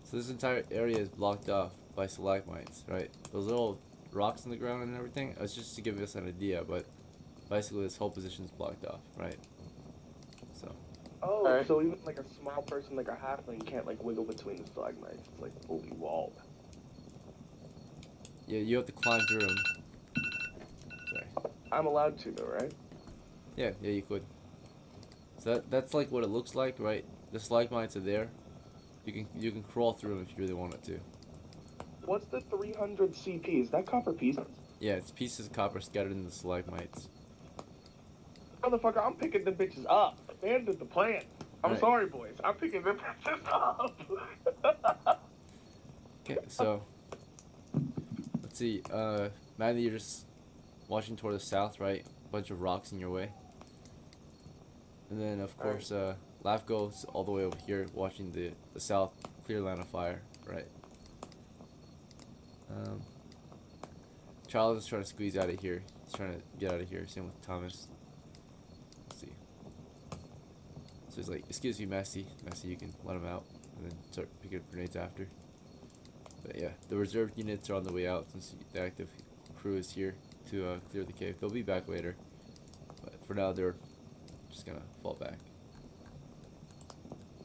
So this entire area is blocked off by stalagmites, right? Those little rocks on the ground and everything, it's just to give us an idea, but basically this whole position is blocked off, right? So, Oh, Alright. so even like a small person, like a halfling, can't like wiggle between the stalagmites. It's like fully walled. yeah, you have to climb through them. Sorry. I'm allowed to, though, right? Yeah, you could. So that's like what it looks like, right? The stalagmites are there. You can crawl through them if you really wanted to. What's the 300 CP? Is that copper pieces? Yeah, it's pieces of copper scattered in the stalagmites. Motherfucker, I'm picking them bitches up. Abandoned the plan. I'm Right. sorry, boys. I'm picking them bitches up. Okay, so let's see. Mandy, you're just watching toward the south, right? Bunch of rocks in your way. And then of course, LAFGO's all the way over here, watching the south clear line of fire, right? Charles is trying to squeeze out of here. He's trying to get out of here. Same with Thomas. Let's see. So he's like, "Excuse me, Masi. Masi, you can let him out, and then start picking up grenades after." But yeah, the reserve units are on the way out since the active crew is here to clear the cave. They'll be back later, but for now they're just gonna fall back.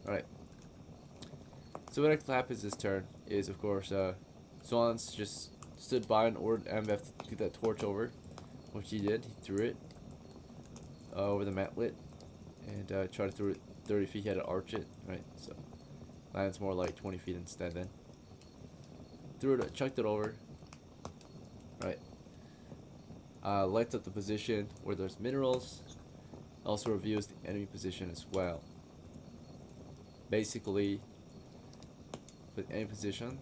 All right. So what next happens this turn is, of course, SCHWANZ just stood by and ordered AMBAF to get that torch over, which he did. He threw it over the MANTLET and tried to throw it 30 feet. He had to arch it, right? So lands more like 20 feet instead. Then threw it, chucked it over, right? Lights up the position where there's minerals. Also reviews the enemy position as well. Basically, with any position,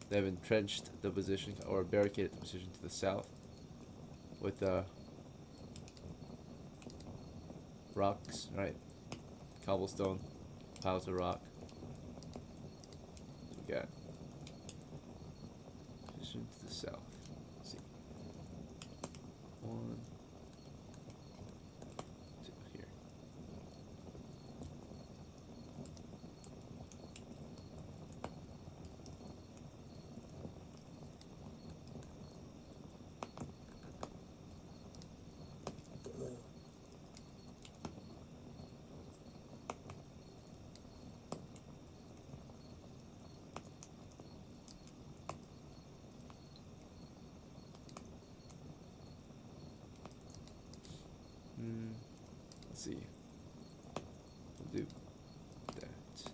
they've entrenched the position or barricaded the position to the south with rocks, right? Cobblestone, piles of rock. So we got position to the south. Let's see. 1, 2 here. Let's see. We'll do that actually.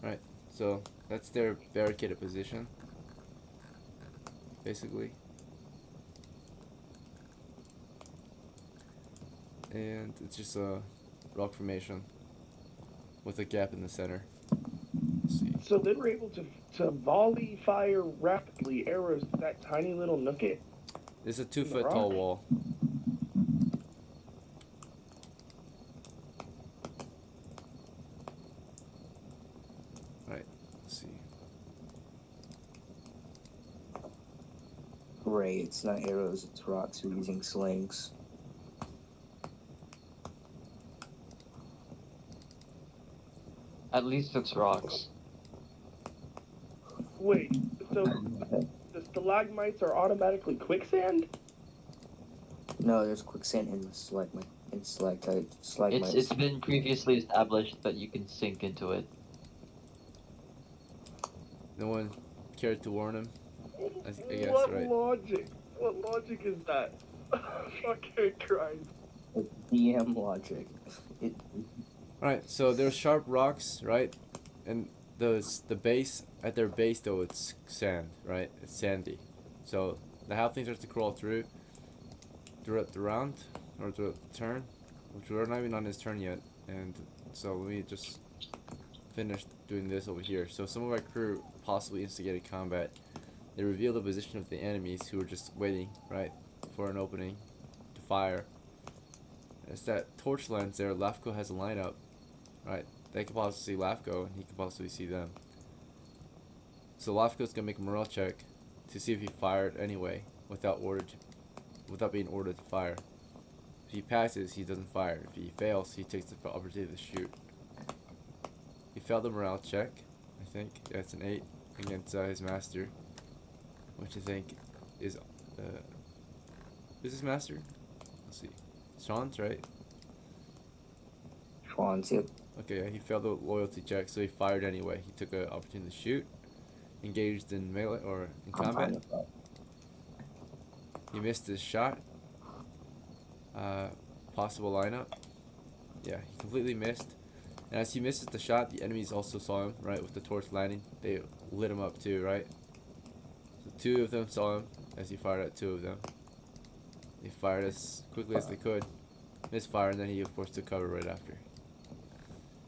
Alright, so that's their barricaded position, basically. And it's just rock formation with a gap in the center. Let's see. So they were able to volley fire rapidly arrows to that tiny little nooket. This is a 2 the foot tall rock? wall. Right, let's see. Great, it's not arrows, it's rocks. We're using slings. At least it's rocks. Wait, so the stalagmites are automatically quicksand? No, there's quicksand in the stalagmite. In stalactites. It's been previously established that you can sink into it. No one cared to warn him? I guess, What right. logic? What logic is that? Fucking Christ. It's DM logic. Alright, so there's sharp rocks, right? And the base, at their base though, it's sand, right? It's sandy. So the halfling starts to crawl through throughout the round, or throughout the turn, which we're not even on his turn yet. And so let me just finish doing this over here. So some of our crew possibly instigated combat. They reveal the position of the enemies who are just waiting, right, for an opening to fire. It's that torch lens there. LAFGO has a lineup, right? They could possibly see LAFGO, and he could possibly see them. So LAFGO's gonna make a morale check to see if he fired anyway, without being ordered to fire. If he passes, he doesn't fire. If he fails, he takes the opportunity to shoot. He failed the morale check, I think. That's an 8 against his master, which I think is his master? Let's see. SCHWANZ, right? SCHWANZ, yep. Okay, yeah, he failed the loyalty check, so he fired anyway. He took an opportunity to shoot, engaged in melee or in I'm fine combat. with that. He missed his shot. Possible lineup. Yeah, he completely missed. And as he misses the shot, the enemies also saw him, right, with the torch landing. They lit him up too, right? So 2 of them saw him as he fired at 2 of them. They fired as quickly as they could. Misfire, and then he of course took cover right after.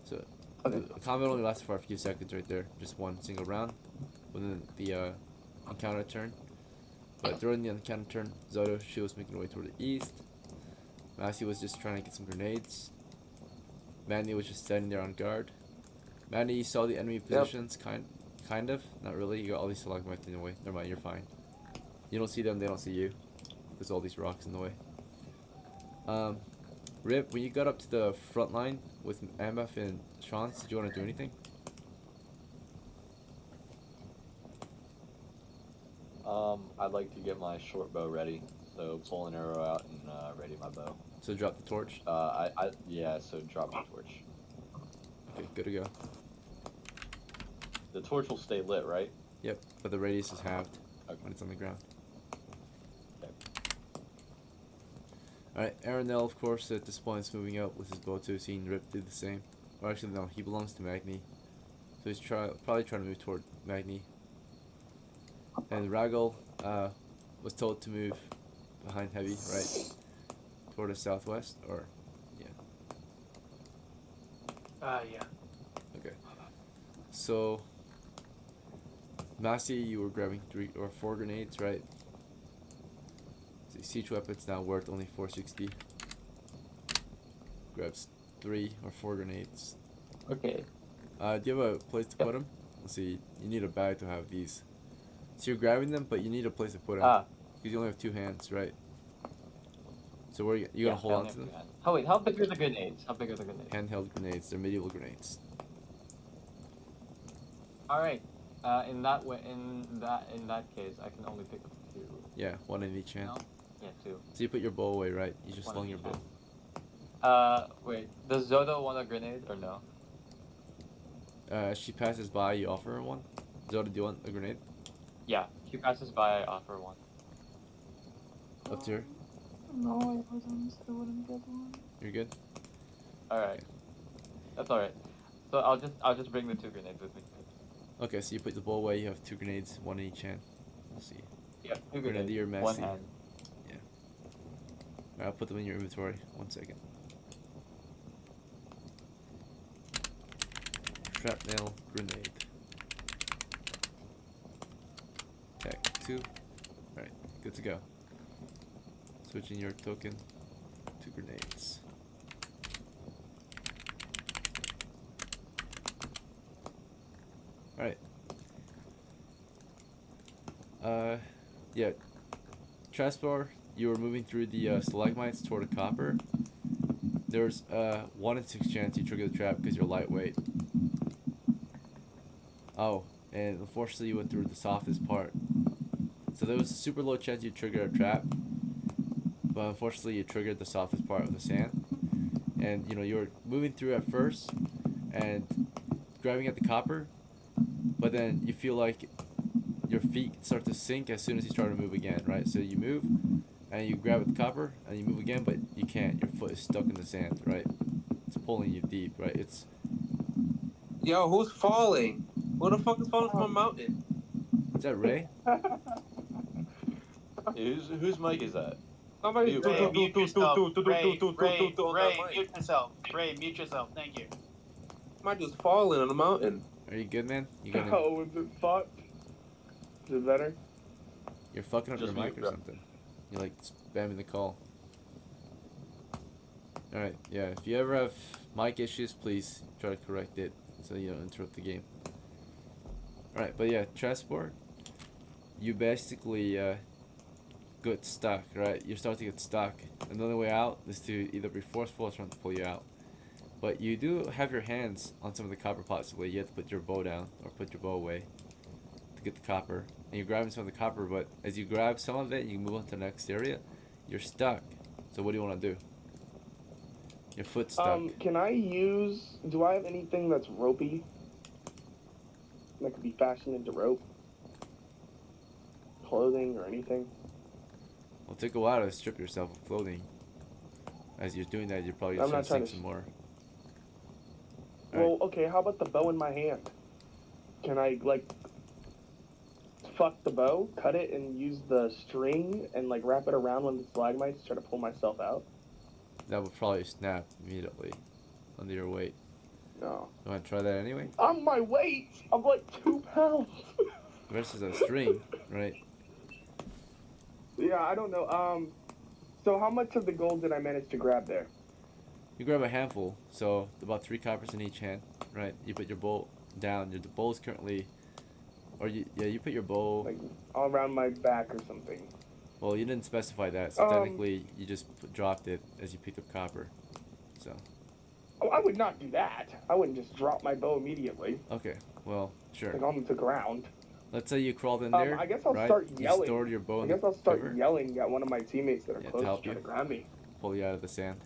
So Okay. the combat only lasted for a few seconds right there. Just one single round within the encounter turn. But during the encounter turn, ZODOH, she was making her way toward the east. MASI was just trying to get some grenades. MAGNI was just standing there on guard. MAGNI, you saw the enemy positions, kind of. Not really. You got all these stalagmites in the way. Never mind, you're fine. You don't see them, they don't see you. There's all these rocks in the way. Rip, when you got up to the front line with AMBAF and SCHWANZ, did you want to do anything? I'd like to get my short bow ready. So pull an arrow out and ready my bow. So drop the torch. Yeah. So drop my torch. Okay, good to go. The torch will stay lit, right? Yep, but the radius is halved Okay. when it's on the ground. Okay. Alright, ARANEL, of course, at this point is moving up with his bow too, seeing Rip do the same. Or actually, no, he belongs to MAGNI. So he's probably trying to move toward MAGNI. And RAGLE was told to move behind HEBI, right? Toward the southwest, or, yeah. Yeah. Okay. So, MASI, you were grabbing 3 or 4 grenades, right? So siege weapons now worth only 460. Grabs 3 or 4 grenades. Okay. Do you have a place to put them? Let's see. You need a bag to have these. So you're grabbing them, but you need a place to put them. Because you only have 2 hands, right? So where you gonna hold on to them? Oh wait, how big are the grenades? How big are the grenades? Handheld grenades. They're medieval grenades. All right. In that case, I can only pick up 2. Yeah, 1 in each hand. No? Yeah, 2. So you put your bow away, right? You just One slung in your each bow. hand. Wait. Does ZODOH want a grenade or no? As she passes by, you offer her one. ZODOH, do you want a grenade? Yeah. She passes by, I offer one. Up to her. No, I wouldn't get one. You're good? All right. That's all right. So I'll just bring the 2 grenades with me. Okay, so you put the bow away. You have 2 grenades, 1 in each hand. Let's see. Yeah, 2 grenades. Grenadier One MASI. hand. I'll put them in your inventory. 1 second. shrapnel grenade. Tag 2. Alright, good to go. Switching your token to grenades. Alright. Yeah. TRASPOR, you were moving through the stalagmites toward a copper. There's 1 in 6 chance you trigger the trap because you're lightweight. Oh, and unfortunately you went through the softest part. So there was a super low chance you trigger a trap, but unfortunately you triggered the softest part of the sand. And you know, you were moving through at first and grabbing at the copper, but then you feel like your feet start to sink as soon as you start to move again, right? So you move and you grab at the copper and you move again, but you can't. Your foot is stuck in the sand, right? It's pulling you deep, right? It's Yo, who's falling? Who the fuck is falling from a mountain? Is that Ray? Whose mic is that? Somebody Mute, Ray, bro. mute yourself. Ray, on that mic. mute yourself. Ray, mute yourself. Thank you. Somebody just falling on the mountain. Are you good, man? You gonna, Oh, is it fucked? Is it better? you're fucking up your Just mic mute, or bro. something. You're like spamming the call. Alright, yeah, if you ever have mic issues, please try to correct it so you don't interrupt the game. Alright, but yeah, TRASPOR, you basically get stuck, right? You start to get stuck. And the only way out is to either be forceful or trying to pull you out. But you do have your hands on some of the copper possibly. You have to put your bow down or put your bow away to get the copper. And you're grabbing some of the copper, but as you grab some of it, you can move on to the next area. You're stuck. So what do you want to do? Your foot's stuck. Can I use? Do I have anything that's ropey that could be fashioned into rope? Clothing or anything? It'll take a while to strip yourself of clothing. As you're doing that, you're probably I'm just not gonna trying sink to some more. Well, okay. How about the bow in my hand? Can I like fuck the bow, cut it, and use the string and like wrap it around one of the stalagmites to try to pull myself out? That would probably snap immediately under your weight. No. You want to try that anyway? On my weight, I'm like 2 pounds. Versus a string, right? Yeah, I don't know. So how much of the gold did I manage to grab there? You grab a handful, so about 3 coppers in each hand, right? You put your bow down. The bow is currently, or you put your bow. Like all around my back or something. Well, you didn't specify that, so technically you just dropped it as you picked up copper. So. Oh, I would not do that. I wouldn't just drop my bow immediately. Okay, well, sure. Like on the ground. Let's say you crawled in there. I guess I'll right? start You yelling. stored your bow I in guess the I'll start quiver, yelling at one of my teammates that are Yeah, to close help to try you. to grab me. pull you out of the sand.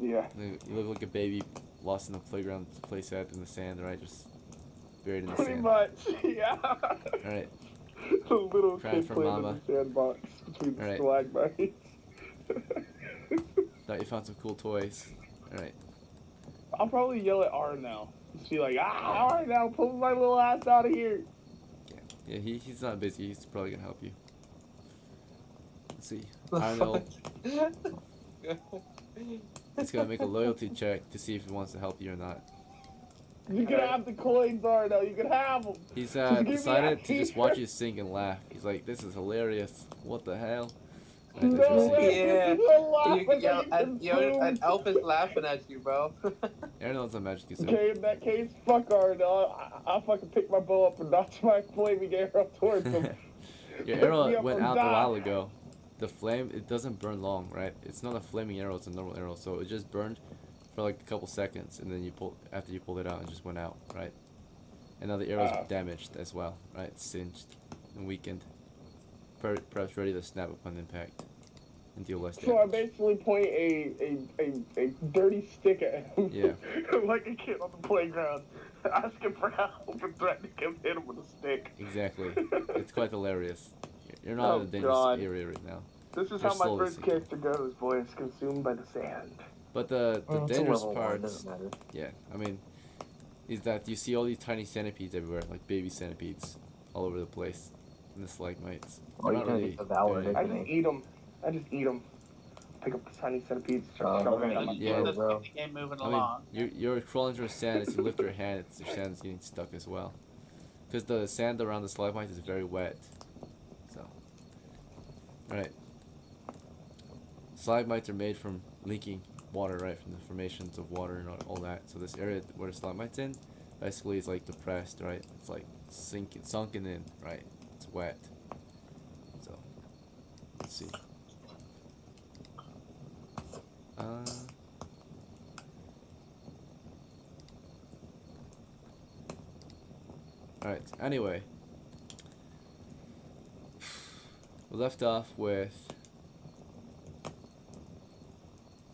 Yeah. You look like a baby lost in the playground playset in the sand, right? Just buried in the Pretty sand. much. Yeah. Alright, A little Crying kid for playing mama. in the sandbox between the Alright. stalagmites. thought you found some cool toys. Alright, I'll probably yell at Arnell. Just be like, Arnell, pull my little ass out of here. yeah, he's not busy. He's probably gonna help you. Let's see. Arnold, he's gonna make a loyalty check to see if he wants to help you or not. You can have the coins, Arnell. You can have them. He's Just give me decided that to just t-shirt. watch you sing and laugh. He's like, this is hilarious. What the hell? Right, No that's what he's way. saying. Yeah. This is a laugh that Yo, you an consumed. elf is laughing at you, bro. Arnold's a magic user. Okay, in that case, fuck Arnell. I'll fucking pick my bow up and notch my flaming arrow towards him. Your Pick me arrow up went or out a die. while ago. The flame, it doesn't burn long, right? It's not a flaming arrow, it's a normal arrow. So it just burned for like a couple seconds, and then after you pulled it out, it just went out, right? And now the arrow's damaged as well, right? It's singed and weakened. Perhaps ready to snap upon impact and deal less So I damage. basically point a dirty stick at him. Yeah. Like a kid on the playground, asking for help and threatening him to hit him with a stick. Exactly. It's quite hilarious. You're not in a dangerous God. area right now. This is You're how my slowly first sinking. character goes, boys. Consumed by the sand. But the It's a dangerous level one, part, doesn't matter. yeah, I mean, is that you see all these tiny centipedes everywhere, like baby centipedes, all over the place, and the stalagmites. Oh, They're you're not gonna really get devoured, doing I anything. just eat them. I just eat them. pick up the tiny centipedes, Oh, start shoving we're it gonna on my eat Yeah. Keep throat. bro. the game moving I mean, along. you're crawling through sand. As you lift your hand, your sand's getting stuck as well. Because the sand around the stalagmite is very wet. So, alright. Stalagmites are made from leaking water, right? From the formations of water and all that. So this area where the stalagmite's in, basically is like depressed, right? It's like sunken in, right? It's wet. So, let's see. Alright, anyway. We left off with...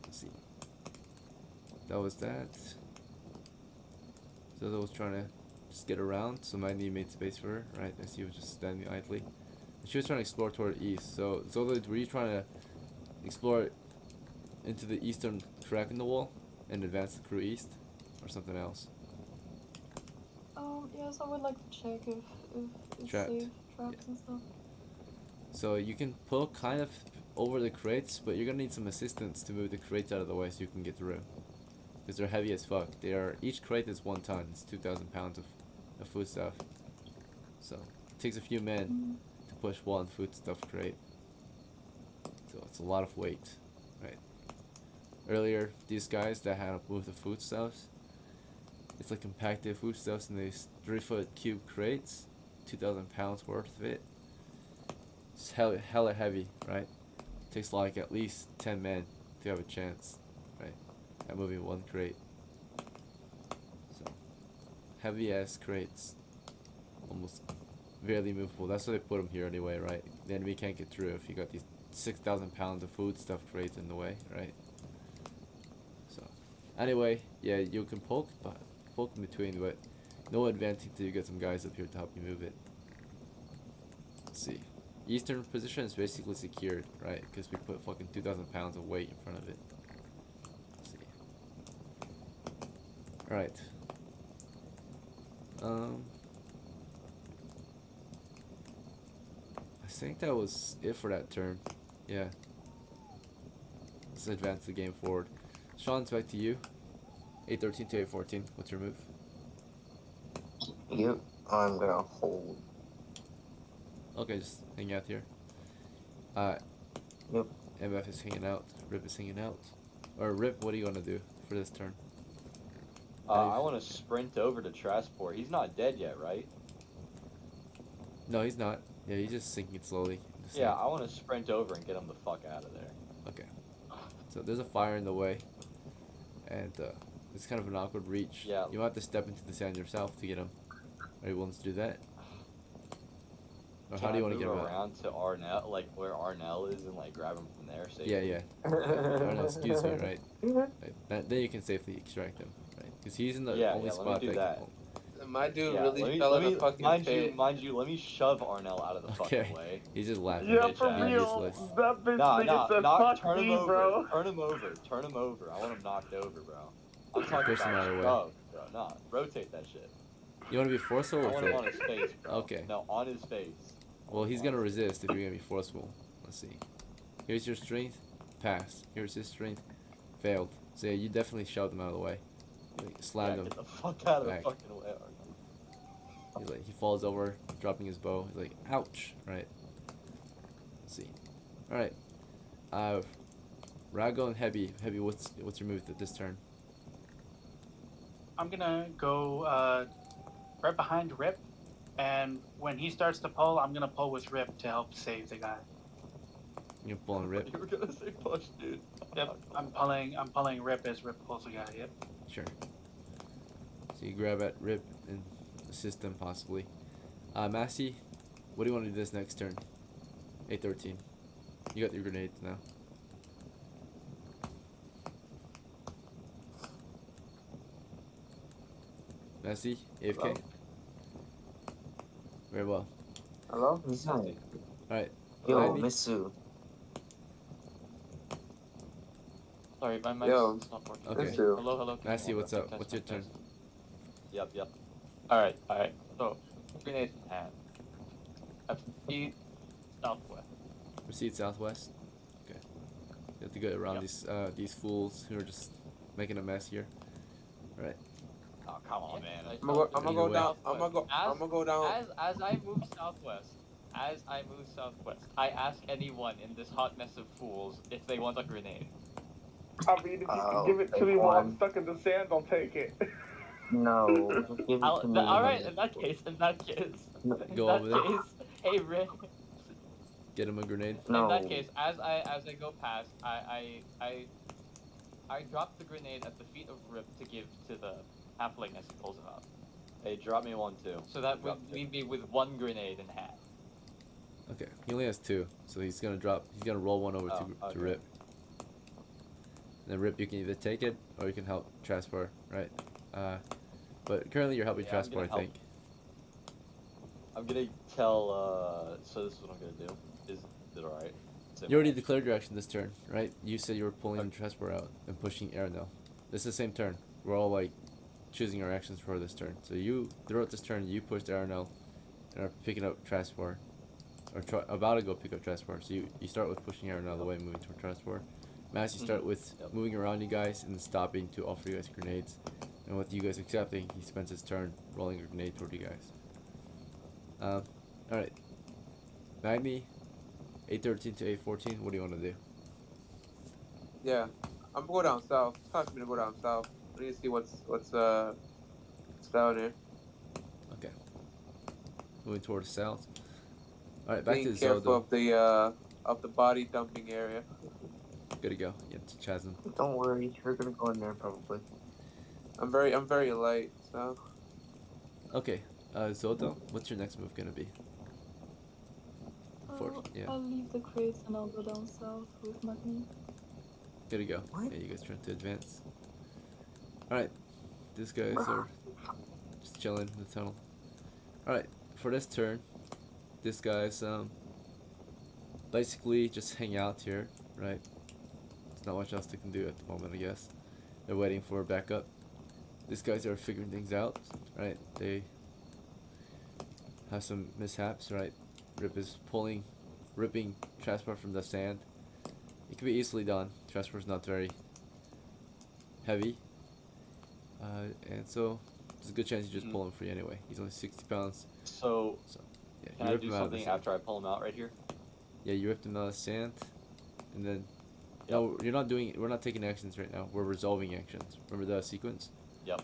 Let's see. That was that. ZODOH was trying to just get around, so MAGNI made space for her, right? As he was just standing idly. And she was trying to explore toward the east. So, ZODOH, were you trying to explore into the eastern crack in the wall and advance the crew east? Or something else? Yes, I would like to check if it's Trapped. safe, traps and stuff. So you can pull kind of over the crates, but you're gonna need some assistance to move the crates out of the way so you can get through. Because they're heavy as fuck. Each crate is 1 ton. It's 2,000 pounds of food stuff. So it takes a few men to push 1 foodstuff crate. So it's a lot of weight, right? Earlier, these guys that had to move the foodstuffs, it's like compacted foodstuffs in these 3-foot cube crates, 2,000 pounds worth of it. It's hella heavy, right? Takes like at least 10 men to have a chance, right? At moving 1 crate. So heavy ass crates, almost barely movable. That's why they put them here anyway, right? The enemy can't get through if you got these 6,000 pounds of food stuff crates in the way, right? So anyway, yeah, you can poke in between, but no advancing till you get some guys up here to help you move it. Let's see. Eastern position is basically secured, right? Because we put fucking 2,000 pounds of weight in front of it. Let's see. Alright. I think that was it for that turn. Yeah. Let's advance the game forward. Sean's back to you. 813 to 814. What's your move? Yep, I'm gonna hold. Okay, just hang out here. Yep. MF is hanging out. Rip is hanging out. Or Rip, what are you gonna do for this turn? I want to sprint over to TRASPOR. He's not dead yet, right? No, he's not. Yeah, he's just sinking slowly. Yeah, I want to sprint over and get him the fuck out of there. Okay. So there's a fire in the way, and it's kind of an awkward reach. Yeah. You might have to step into the sand yourself to get him. Are you willing to do that? Or how do you want to get him out? around to ARANEL, like where ARANEL is, and like grab him from there? Safely? Yeah, yeah. Or no, excuse me, right? Then you can safely extract him, right? Because he's in the only spot let me do that. My dude Yeah, really fell in a fucking pit. mind you, let me shove ARANEL out of the Okay. fucking way. He's just laughing. Yeah, bitch for ass. real. Useless. That bitch Nah, nigga said not fuck turn him me, over. bro. Turn him over. Turn him over. I want him knocked over, bro. I'm talking Push him about out of the way. shove, bro. Nah, rotate that shit. You want to be forceful I with want him on it? his face, bro. Okay. No, on his face. Well, he's gonna resist if you're gonna be forceful. Let's see. Here's your strength. Pass. Here's his strength. Failed. So yeah, you definitely shoved him out of the way. Like, slammed him. Get the fuck out of back. the fucking way, ARANEL. He's like, he falls over, dropping his bow. He's like, ouch. Right. Let's see. All right. RAGLE and HEBI. HEBI, what's your move this turn? I'm gonna go right behind Rip, and when he starts to pull, I'm gonna pull with Rip to help save the guy. You're pulling Rip. You were gonna say push, dude. Yep, I'm pulling Rip as Rip pulls the guy. Yep. Sure. So you grab at Rip and assist them possibly. MASI, what do you want to do this next turn? 813. You got your grenades now. MASI, AFK. Hello? Very well. Hello? He's not. Alright. Yo, Ivy? Mitsu. Sorry, my mic's Yo. not working. Okay. Mitsu. Hello, hello. can you MASI, hear me? what's up? Test, What's your test, turn? test. Yep. Alright. So, grenade in hand. I proceed southwest. Proceed southwest. Okay. have to get around Yep. these fools who are just making a mess here. Right. Oh, come on, man. I'm gonna Get go away. down. I'm gonna go down. As I move southwest, I ask anyone in this hot mess of fools if they want a grenade. I mean, if you can give it to take me while I'm one. stuck in the sand, I'll take it. No, just give it to me. All right. In that case, Go over there. hey Rick. Get him a grenade. In No. that case, as I go past, I drop the grenade at the feet of Rip to give to the halfling as he pulls it up. Hey, drop me one too. So that would Drop two. leave me with one grenade in hand. Okay. He only has 2, so he's gonna drop. He's gonna roll one over Oh, to okay. Rip. And then Rip, you can either take it or you can help Traspor, right? But currently you're helping Yeah, I'm Traspor, gonna I think. I'm gonna tell. So this is what I'm gonna do. Is it alright? You already declared your action this turn, right? You said you were pulling Traspor out and pushing ARANEL. This is the same turn. We're all like choosing our actions for this turn. So you, throughout this turn, you pushed ARANEL and are picking up Traspor. Or about to go pick up Traspor. So you start with pushing ARANEL away, moving toward Traspor. Mass, you start with Yep. moving around you guys and stopping to offer you guys grenades. And with you guys accepting, he spends his turn rolling a grenade toward you guys. Alright. Magni, 813 to 814, what do you want to do? Yeah, I'm gonna go down south. It's time for me to go down south. I need to see what's down there. Okay. Moving toward the south. Alright, back Being to the careful ZODOH. of the body dumping area. Good to go. Yeah, to Chasm. Don't worry, you're gonna go in there probably. I'm very light, so Okay, ZODOH, what's your next move gonna be? Yeah. I'll leave the crates and I'll go down south with MAGNI. Good to go. What? Yeah, you guys trying to advance. Alright, these guys are just chilling in the tunnel. Alright, for this turn, this guy's basically just hang out here, right? There's not much else they can do at the moment, I guess. They're waiting for backup. These guys are figuring things out, right? They have some mishaps, right? Rip is ripping Traspor from the sand. It can be easily done. Traspor's not very heavy. And so there's a good chance you just pull him free anyway. He's only 60 pounds. So Yeah, can you I rip do him out of the something sand. after I pull him out right here? Yeah, you ripped him out of the sand. And then no, we're not taking actions right now. We're resolving actions. Remember the sequence? Yep.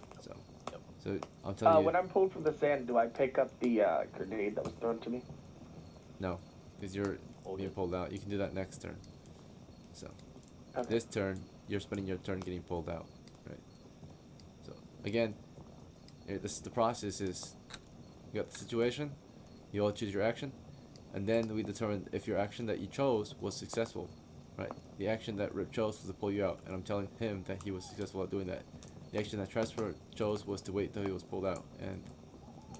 So I'm telling you When I'm pulled from the sand, do I pick up the grenade that was thrown to me? no, because you're Hold being it. pulled out. You can do that next turn. So Okay. this turn, you're spending your turn getting pulled out, right? So again, the process is you got the situation, you all choose your action, and then we determine if your action that you chose was successful, right? The action that Rip chose was to pull you out, and I'm telling him that he was successful at doing that. The action that Traspor chose was to wait till he was pulled out, and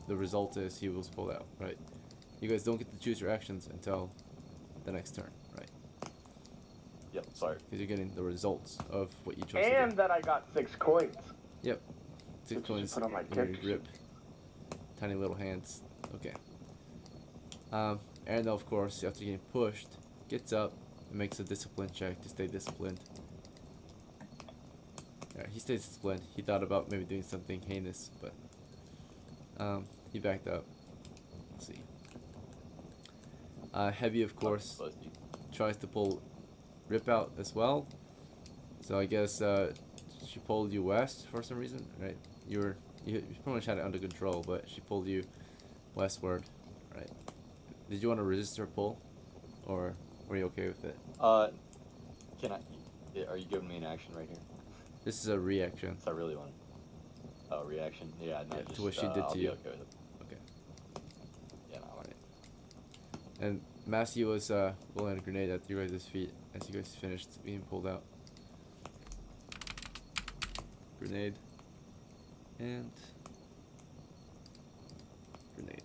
the result is he was pulled out, right? You guys don't get to choose your actions until the next turn, right? Yep. Sorry. Because you're getting the results of what you chose And to that I got 6 coins. do. 6 Which you coins put on my in your character grip. Tiny little hands. Okay. Arendelle, of course, after getting pushed, gets up and makes a discipline check to stay disciplined. Yeah, he stays disciplined. He thought about maybe doing something heinous, but he backed up. Let's see. HEBI, of course, Busty. tries to pull Rip out as well. So I guess she pulled you west for some reason, right? You pretty much had it under control, but she pulled you westward, right? Did you want to resist her pull, or were you okay with it? Can I? Yeah, are you giving me an action right here? This is a reaction. So I really want. Oh, reaction. Yeah. No. Yeah, Just, to what she did I'll to be you. Okay with it. Okay. Yeah. No, Alright. And Masi was rolling a grenade at you guys' feet as you guys finished being pulled out. Grenade. And grenade.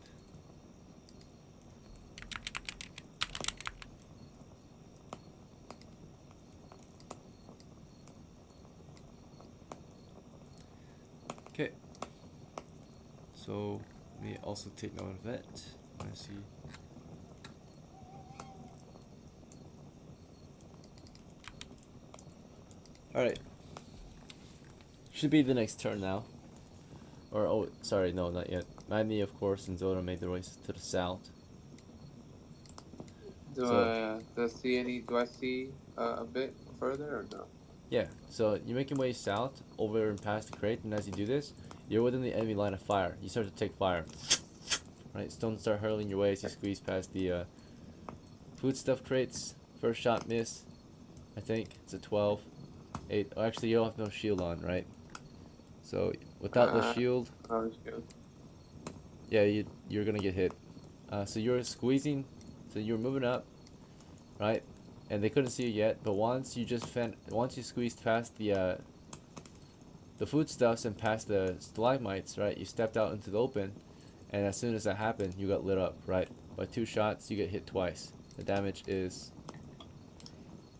Okay. So let me also take note of that. I see. Alright. Should be the next turn now. Or, oh, sorry, no, not yet. MAGNI, of course, and ZODOH made their way to the south. Do I see a bit further or no? Yeah, so you're making way south, over and past the crate, and as you do this, you're within the enemy line of fire. You start to take fire. Right, stones start hurling your way as you squeeze past the foodstuff crates. First shot miss, I think. It's a 12. 8. Oh, actually, you don't have no shield on, right? So, without the shield, Oh, shield. yeah, you're gonna get hit. So you're squeezing, so you're moving up, right? And they couldn't see you yet, but once you squeezed past the foodstuffs and past the stalagmites, right? You stepped out into the open, and as soon as that happened, you got lit up, right? By 2 shots, you get hit twice. The damage is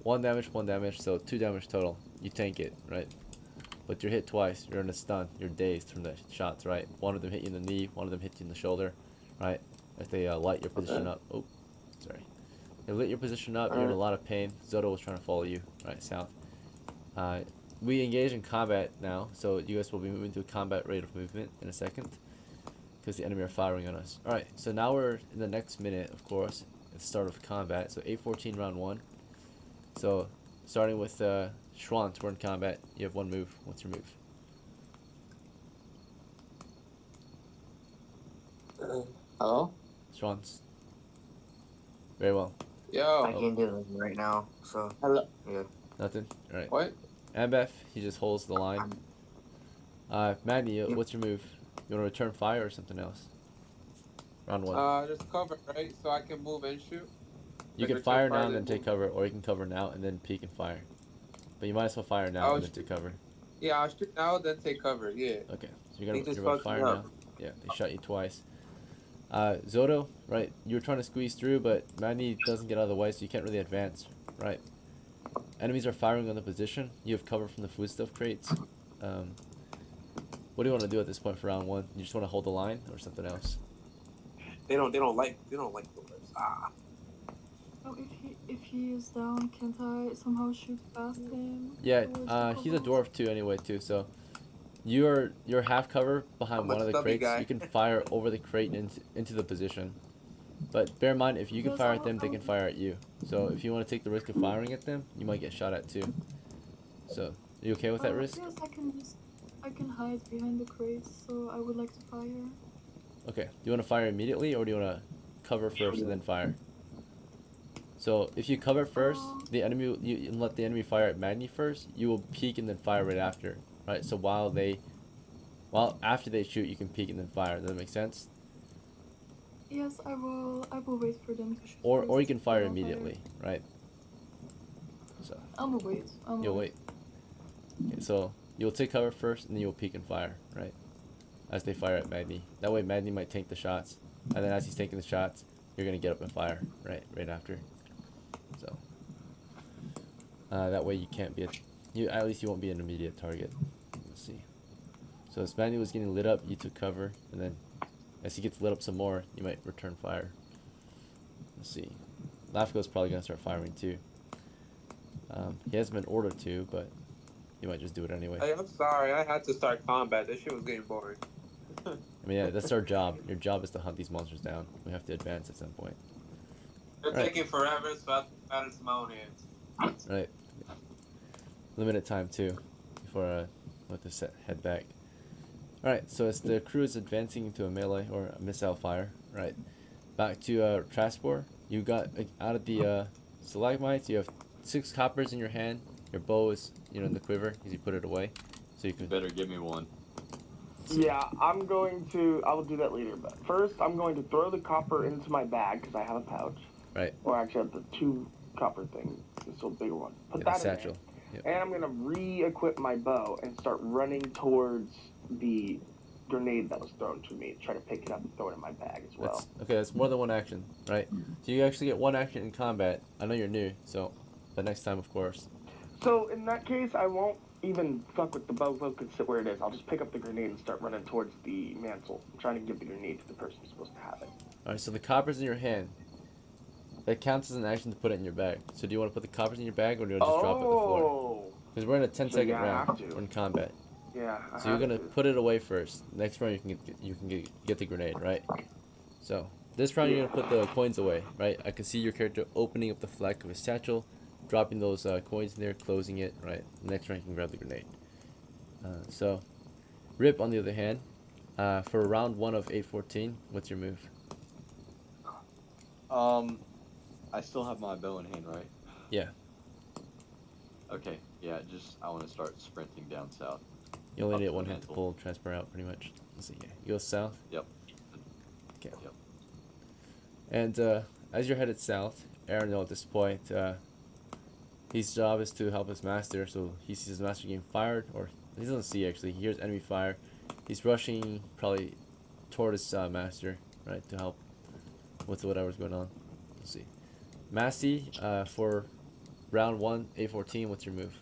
1 damage, so 2 damage total. You tank it, right? But you're hit twice. You're in a stun. You're dazed from the shots, right? One of them hit you in the knee. One of them hit you in the shoulder, right? If they light your position up. Oh, sorry. They lit your position up. You're in a lot of pain. ZODOH was trying to follow you, right, south. We engage in combat now, so you guys will be moving to a combat rate of movement in a second, because the enemy are firing on us. All right, so now we're in the next minute, of course, at the start of combat. So 8:14 round 1. So starting with SCHWANZ, we're in combat. You have 1 move. What's your move? Hello? SCHWANZ. Very well. Yo. I can't do anything right now, so Hello. yeah. Nothing? Alright. What? AMBAF, he just holds the line. MAGNI, what's your move? You want to return fire or something else? Round 1. Just cover, right? So I can move and shoot. You can return fire fire, now and then then take move. cover, or you can cover now and then peek and fire. But you might as well fire now Oh, and then take cover. Yeah, I'll shoot now, then take cover. Yeah. Okay, so He you're just gonna fucked me fire up. now. Yeah, they shot you twice. ZODOH, right? You were trying to squeeze through, but MAGNI doesn't get out of the way, so you can't really advance, right? Enemies are firing on the position. You have cover from the foodstuff crates. What do you want to do at this point for round 1? You just want to hold the line or something else? They don't like the words. Oh, if he is down, can't I somehow shoot past him? Yeah, towards the he's a kobolds? dwarf too anyway too, so you're half cover behind I'm one a of the stubby crates. guy. You can fire over the crate into the position. But bear in mind, if you can Yes, fire at them, they can fire at you. So if you want to take the risk of firing at them, you might get shot at too. So, are you okay with that risk? Yes, I can hide behind the crates, so I would like to fire. Okay. Do you want to fire immediately, or do you want to cover first and then fire? So if you cover first, the enemy you let the enemy fire at MAGNI first, you will peek and then fire right after, right? So after they shoot, you can peek and then fire. Does that make sense? Yes, I will wait for them to shoot. Or you first, can then fire I'll immediately, right? So I'm gonna wait. you'll wait. Okay, so you'll take cover first, and then you'll peek and fire, right? As they fire at MAGNI. That way MAGNI might tank the shots, and then as he's taking the shots, you're gonna get up and fire, right after. So that way you can't be at least you won't be an immediate target. Let's see. So as MAGNI was getting lit up, you took cover, and then as he gets lit up some more, you might return fire. Let's see. LAFGO's probably gonna start firing too. He hasn't been ordered to, but he might just do it anyway. Hey, I'm sorry. I had to start combat. This shit was getting boring. I mean, yeah, that's our job. Your job is to hunt these monsters down. We have to advance at some point. They're Right. taking forever, so I have to balance my own hands. Right. Limited time too, before I let this head back. Alright, so as the crew is advancing into a melee or a missile fire, right, back to TRASPOR, you got out of the stalagmites, you have 6 coppers in your hand, your bow is, in the quiver, because you put it away, so you can... Better give me one. Yeah, I will do that later, but first I'm going to throw the copper into my bag, because I have a pouch. Right. Or actually I have the 2 copper things, this little bigger one. Put Yeah, that in satchel. there. Yep. And I'm going to re-equip my bow and start running towards the grenade that was thrown to me. Try to pick it up and throw it in my bag as well. That's more than one action, right? So you actually get 1 action in combat. I know you're new, but next time, of course. So in that case, I won't even fuck with the bow. Bow can sit where it is. I'll just pick up the grenade and start running towards the mantle. I'm trying to give the grenade to the person who's supposed to have it. Alright, so the copper's in your hand. That counts as an action to put it in your bag. So do you want to put the coppers in your bag, or do you want to just drop it to the floor? Because we're in a 10-second yeah, I round. have to. We're in combat. Yeah. I So you're have gonna to. put it away first. Next round you can get the grenade, right? So this round you're gonna put the coins away, right? I can see your character opening up the flak of his satchel, dropping those coins in there, closing it, right? Next round you can grab the grenade. So Rip, on the other hand, for round 1 of 814, what's your move? I still have my bow in hand, right? Yeah. Okay, yeah, just I want to start sprinting down south. You only Up need to the one hand to mantle. pull TRASPOR out, pretty much. Let's see. Yeah. You go south. Yep. Okay. Yep. And as you're headed south, ARANEL at this point, his job is to help his master. So he sees his master getting fired, or he doesn't see actually. He hears enemy fire. He's rushing probably toward his master, right, to help with whatever's going on. Let's see. MASI, for round 1, 814, what's your move?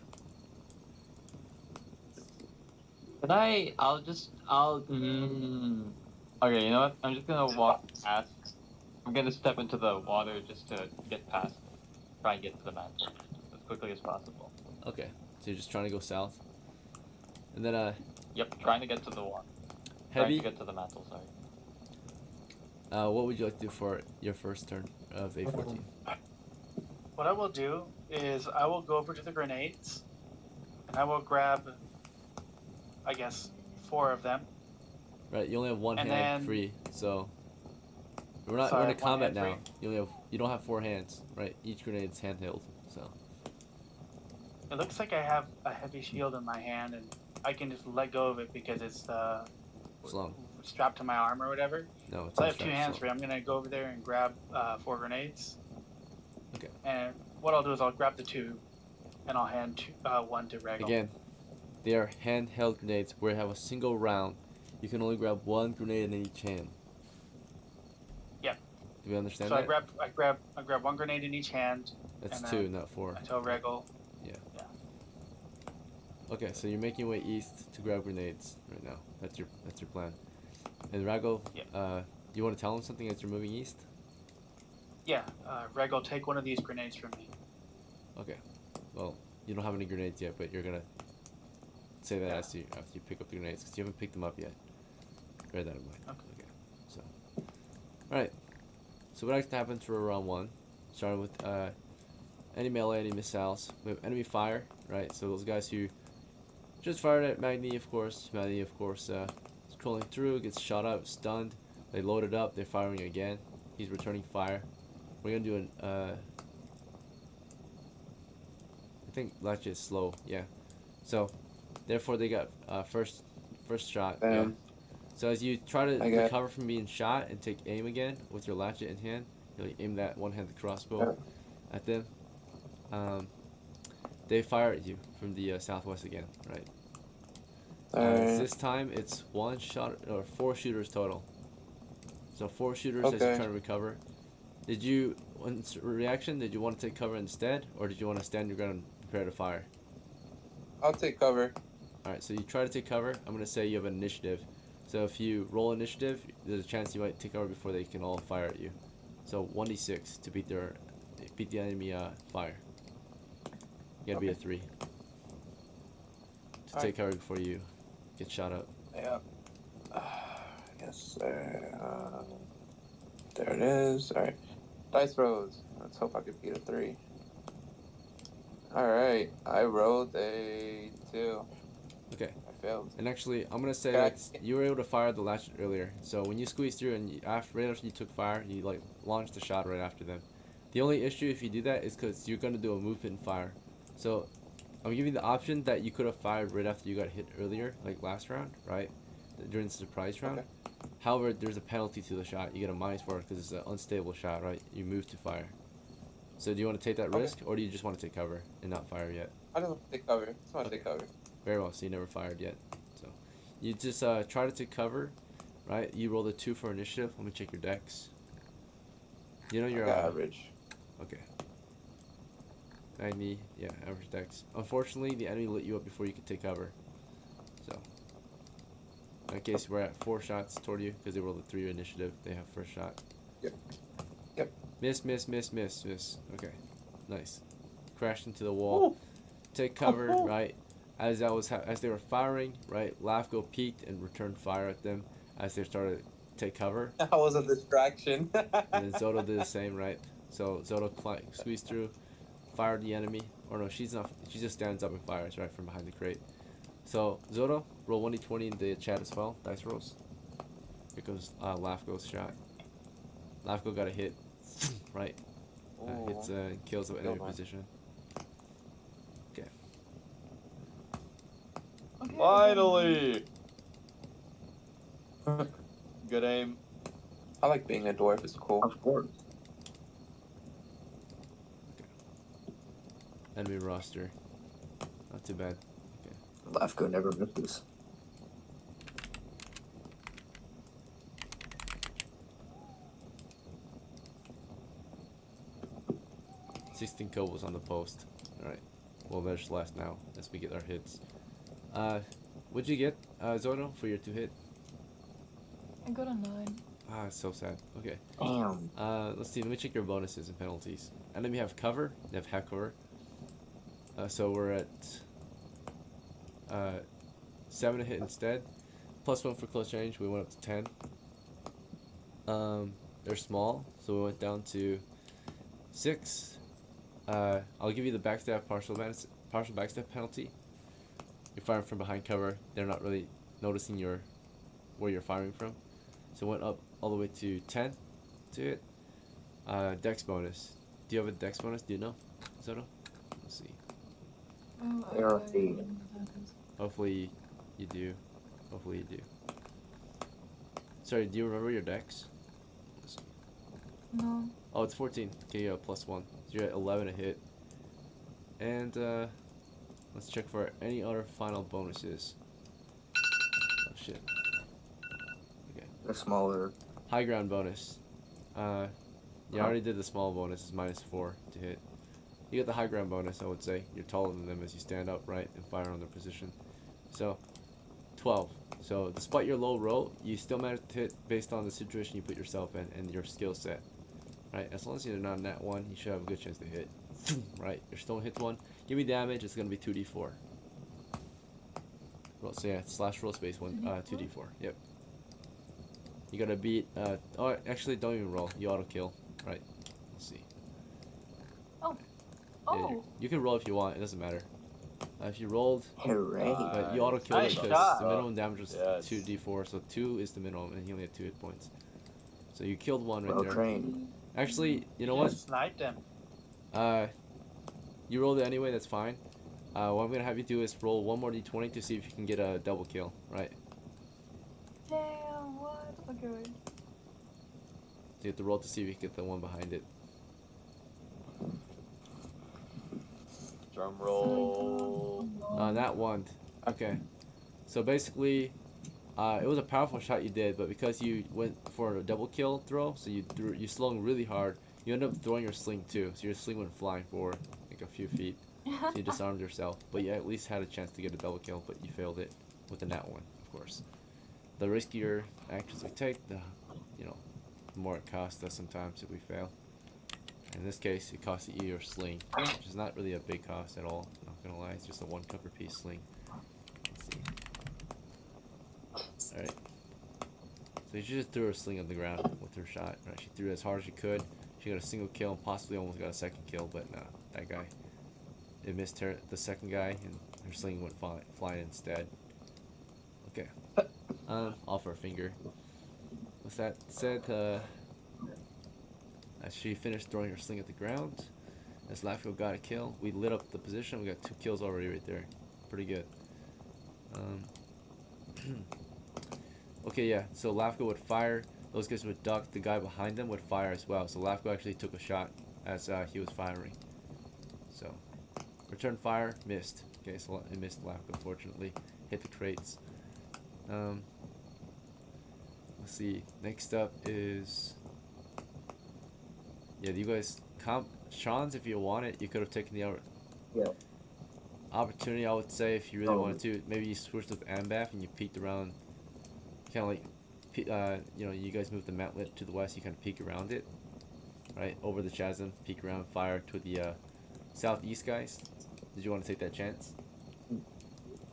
Can I? Okay, you know what? I'm just gonna walk past. I'm gonna step into the water just to get past. Try and get to the mantle as quickly as possible. Okay, so you're just trying to go south. And then Yep, trying to get to the water. Trying to HEBI, get to the mantle, sorry. what would you like to do for your first turn of 814? What I will do is I will go over to the grenades, and I will grab, I guess, 4 of them. Right, you only have one And hand then- free, so we're in Sorry, a one combat hand now. You don't have 4 hands, right? Each grenade's handheld, so It looks like I have a heavy shield in my hand, and I can just let go of it because it's slung. strapped to my arm or whatever. No, it's So I have 2 unstrapped, hands slung. free. I'm gonna go over there and grab 4 grenades. Okay. And what I'll do is I'll grab the 2, and I'll hand 1 to Regal. Again, they are handheld grenades where you have a single round. You can only grab 1 grenade in each hand. Yeah. Do we understand So that? I grab 1 grenade in each hand. That's and 2, then not 4. I tell Regal. Okay, so you're making your way east to grab grenades right now. That's your plan. And Rago, you want to tell him something as you're moving east? Yeah, Regal, take 1 of these grenades from me. Okay. Well, you don't have any grenades yet, but you're gonna say that Yeah. after you pick up the grenades, because you haven't picked them up yet. Bear that in mind. Okay. So, all right. So what actually happens for round 1? Starting with any melee, any missiles. We have enemy fire, right? So those guys who just fired at MAGNI, of course. MAGNI, of course, is crawling through, gets shot up, stunned. They load it up. They're firing again. He's returning fire. We're gonna do an I think latch is slow, yeah. So therefore they got first shot. Yeah. So as you try to recover from being shot and take aim again with your latchet in hand, you aim that one-handed crossbow at them. They fire at you from the southwest again, right? This time it's 1 shot or 4 shooters total. So 4 shooters as you try to recover. Did you, in reaction, did you want to take cover instead, or did you want to stand your ground and prepare to fire? I'll take cover. Alright, so you try to take cover. I'm going to say you have an initiative. So if you roll initiative, there's a chance you might take cover before they can all fire at you. So 1d6 to beat the enemy fire. You gotta be a 3 to take cover before you get shot up. Yeah. Yes, sir. There it is. Alright. Dice rolls. Let's hope I can beat a 3. Alright. I rolled a 2. Okay. I failed. And actually, I'm gonna say that you were able to fire the latch earlier. So when you squeezed through and right after you took fire, you like launched a shot right after them. The only issue if you do that is because you're gonna do a movement fire. So I'm giving you the option that you could have fired right after you got hit earlier, like last round, right? During the surprise round. Okay. However, there's a penalty to the shot. You get a -4 because it's an unstable shot, right? You move to fire. So do you want to take that risk, or do you just want to take cover and not fire yet? I just want to take cover. Just want to take cover. Very well. So you never fired yet. So you just try to take cover, right? You rolled a 2 for initiative. Let me check your dex. You know your average. Okay. MAGNI, yeah, average dex. Unfortunately, the enemy lit you up before you could take cover. So in that case, we're at 4 shots toward you because they rolled a 3 initiative. They have first shot. Yep. Miss. Okay. Nice. Crashed into the wall. take cover, right? As as they were firing, right? LAFGO peeked and returned fire at them as they started to take cover. That was a distraction. And then ZODOH did the same, right? So ZODOH squeezed through, fired the enemy. Or no, she's not. She just stands up and fires right from behind the crate. So ZODOH, roll 1d20 in the chat as well. Dice rolls. Here goes LAFGO's shot. LAFGO got a hit, right? Hits kills the enemy position. Okay. Okay, Finally! Good aim. I like being a dwarf. It's cool. Of course. Enemy roster. Not too bad. LAFGO never misses. Okay. 16 kobolds on the post. Alright. Well, there's last now as we get our hits. What'd you get, ZODOH, for your 2-hit? I got a 9. Ah, it's so sad. Okay. Damn. Let's see. Let me check your bonuses and penalties. Enemy have cover. They have half cover. So we're at 7 to hit instead. +1 for close range. We went up to 10. They're small, so we went down to 6. I'll give you the backstab partial backstab penalty. You're firing from behind cover. They're not really noticing where you're firing from. So went up all the way to 10 to hit. Dex bonus. Do you have a dex bonus? Do you know, ZODOH? Let's see. Oh, Hopefully you do. Hopefully you do. Sorry, do you remember your dex? Let's see. No. Oh, it's 14. Okay, yeah, +1. So you're at 11 a hit. And let's check for any other final bonuses. Oh shit. Okay. They're smaller. High ground bonus. Yeah, I already did the small bonus. It's -4 to hit. You get the high ground bonus, I would say. You're taller than them as you stand upright and fire on their position. So, 12. So, despite your low roll, you still managed to hit based on the situation you put yourself in and your skill set. Right? As long as you're not in that one, you should have a good chance to hit. Right? Your stone hits one. Give me damage, it's going to be 2d4. Roll, so yeah, /roll space 2d4. Yep. You gotta beat, oh, actually, don't even roll. You auto kill. Right? Let's see. Oh. Yeah, Oh. you can roll if you want, it doesn't matter. If you rolled, Hooray. you auto killed Nice it because shot. the minimum damage was Yes. 2d4, so 2 is the minimum, and he only had 2 hit points. So you killed one right Well there. trained. Actually, you know Just sniped him. what? You rolled it anyway, that's fine. What I'm gonna have you do is roll one more d20 to see if you can get a double kill, right? Damn, what? Okay, wait. So you have to roll to see if you can get the one behind it. Drum roll. That one. Okay. So basically, it was a powerful shot you did, but because you went for a double kill throw, so you slung really hard, you end up throwing your sling too. So your sling went flying forward like a few feet. So you disarmed yourself, but you at least had a chance to get a double kill, but you failed it with the nat one, of course. The riskier actions we take, the more it costs us sometimes if we fail. In this case, it costs you your sling, which is not really a big cost at all. Not gonna lie, it's just a 1 cover piece sling. Let's see. Alright. So she just threw her sling on the ground with her shot. Right, she threw it as hard as she could. She got a single kill and possibly almost got a second kill, but nah, that guy. It missed her, the second guy, and her sling went flying instead. Okay. Off her finger. With that said, as she finished throwing her sling at the ground, as LAFGO got a kill, we lit up the position. We got 2 kills already right there. Pretty good. Okay, yeah, so LAFGO would fire. Those guys would duck. The guy behind them would fire as well. So LAFGO actually took a shot as he was firing. So, return fire, missed. Okay, so it missed LAFGO, fortunately. Hit the crates. Let's see. Next up is... Yeah, you guys... SCHWANZ, if you want it, you could have taken the opportunity, I would say, if you really wanted to. Maybe you switched with AMBAF and you peeked around. Kind of like... you guys moved the Mantlet to the west, you kind of peek around it. Right? Over the chasm, peek around, fire to the southeast guys. Did you want to take that chance?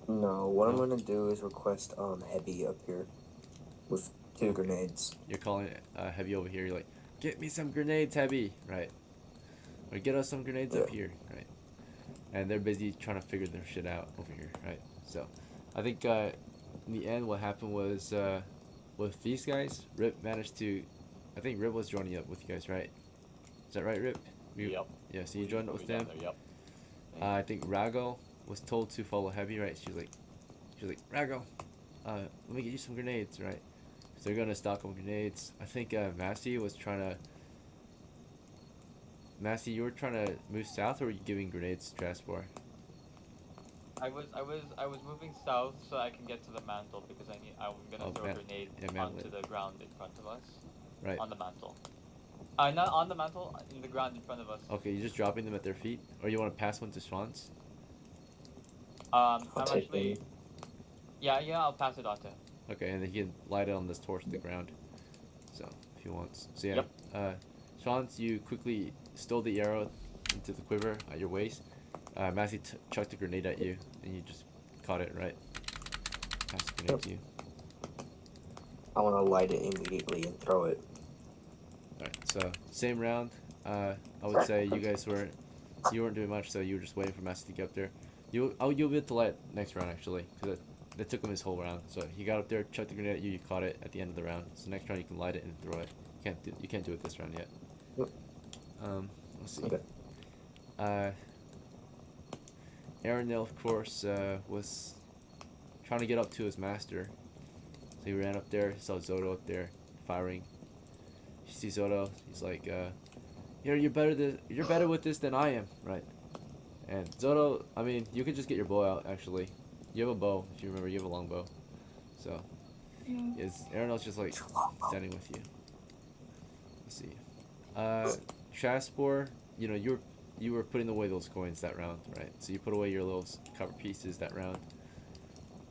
No, what I'm No? gonna do is request HEBI up here with 2 grenades. You're calling Heavy over here. You're like, get me some grenades, Heavy, right? Or get us some grenades up Yeah. here, right? And they're busy trying to figure their shit out over here, right? So, I think in the end, what happened was with these guys, Rip managed to. I think Rip was joining up with you guys, right? Is that right, Rip? Yep. Yeah. So you joined up with them. Yep. I think Rago was told to follow Heavy, right? She was like, Rago, let me get you some grenades, right? So they're gonna stock on grenades. I think Massey was trying to. Massey, you were trying to move south, or were you giving grenades to TRASPOR? I was moving south so I can get to the mantle because I'm gonna throw a grenade onto the ground in front of us. Right. On the mantle. Not on the mantle, in the ground in front of us. Okay, you're just dropping them at their feet, or you want to pass one to SCHWANZ? I'm take actually. them. Yeah, I'll pass it on to him. Okay, and then he can light it on this torch to the ground. So if he wants. So yeah. Yep. SCHWANZ, you quickly stole the arrow into the quiver at your waist. Massey chucked a grenade at you, and you just caught it, right? Pass the grenade to you. I want to light it immediately and throw it. Alright, so same round. I would say you guys weren't doing much, so you were just waiting for Massey to get up there. You'll be able to light next round actually, because that took him his whole round. So he got up there, chucked the grenade at you, you caught it at the end of the round. So next round you can light it and throw it. You can't do it this round yet. Yep. Let's see. Okay. ARANEL, of course, was trying to get up to his master. So he ran up there, saw ZODOH up there firing. You see ZODOH, he's like, you're better with this than I am, right? And ZODOH, I mean, you could just get your bow out actually. You have a bow, if you remember, you have a long bow. So Yeah. ARANEL's just like standing with you. Let's see. TRASPOR, you know, you were putting away those coins that round, right? So you put away your little copper pieces that round.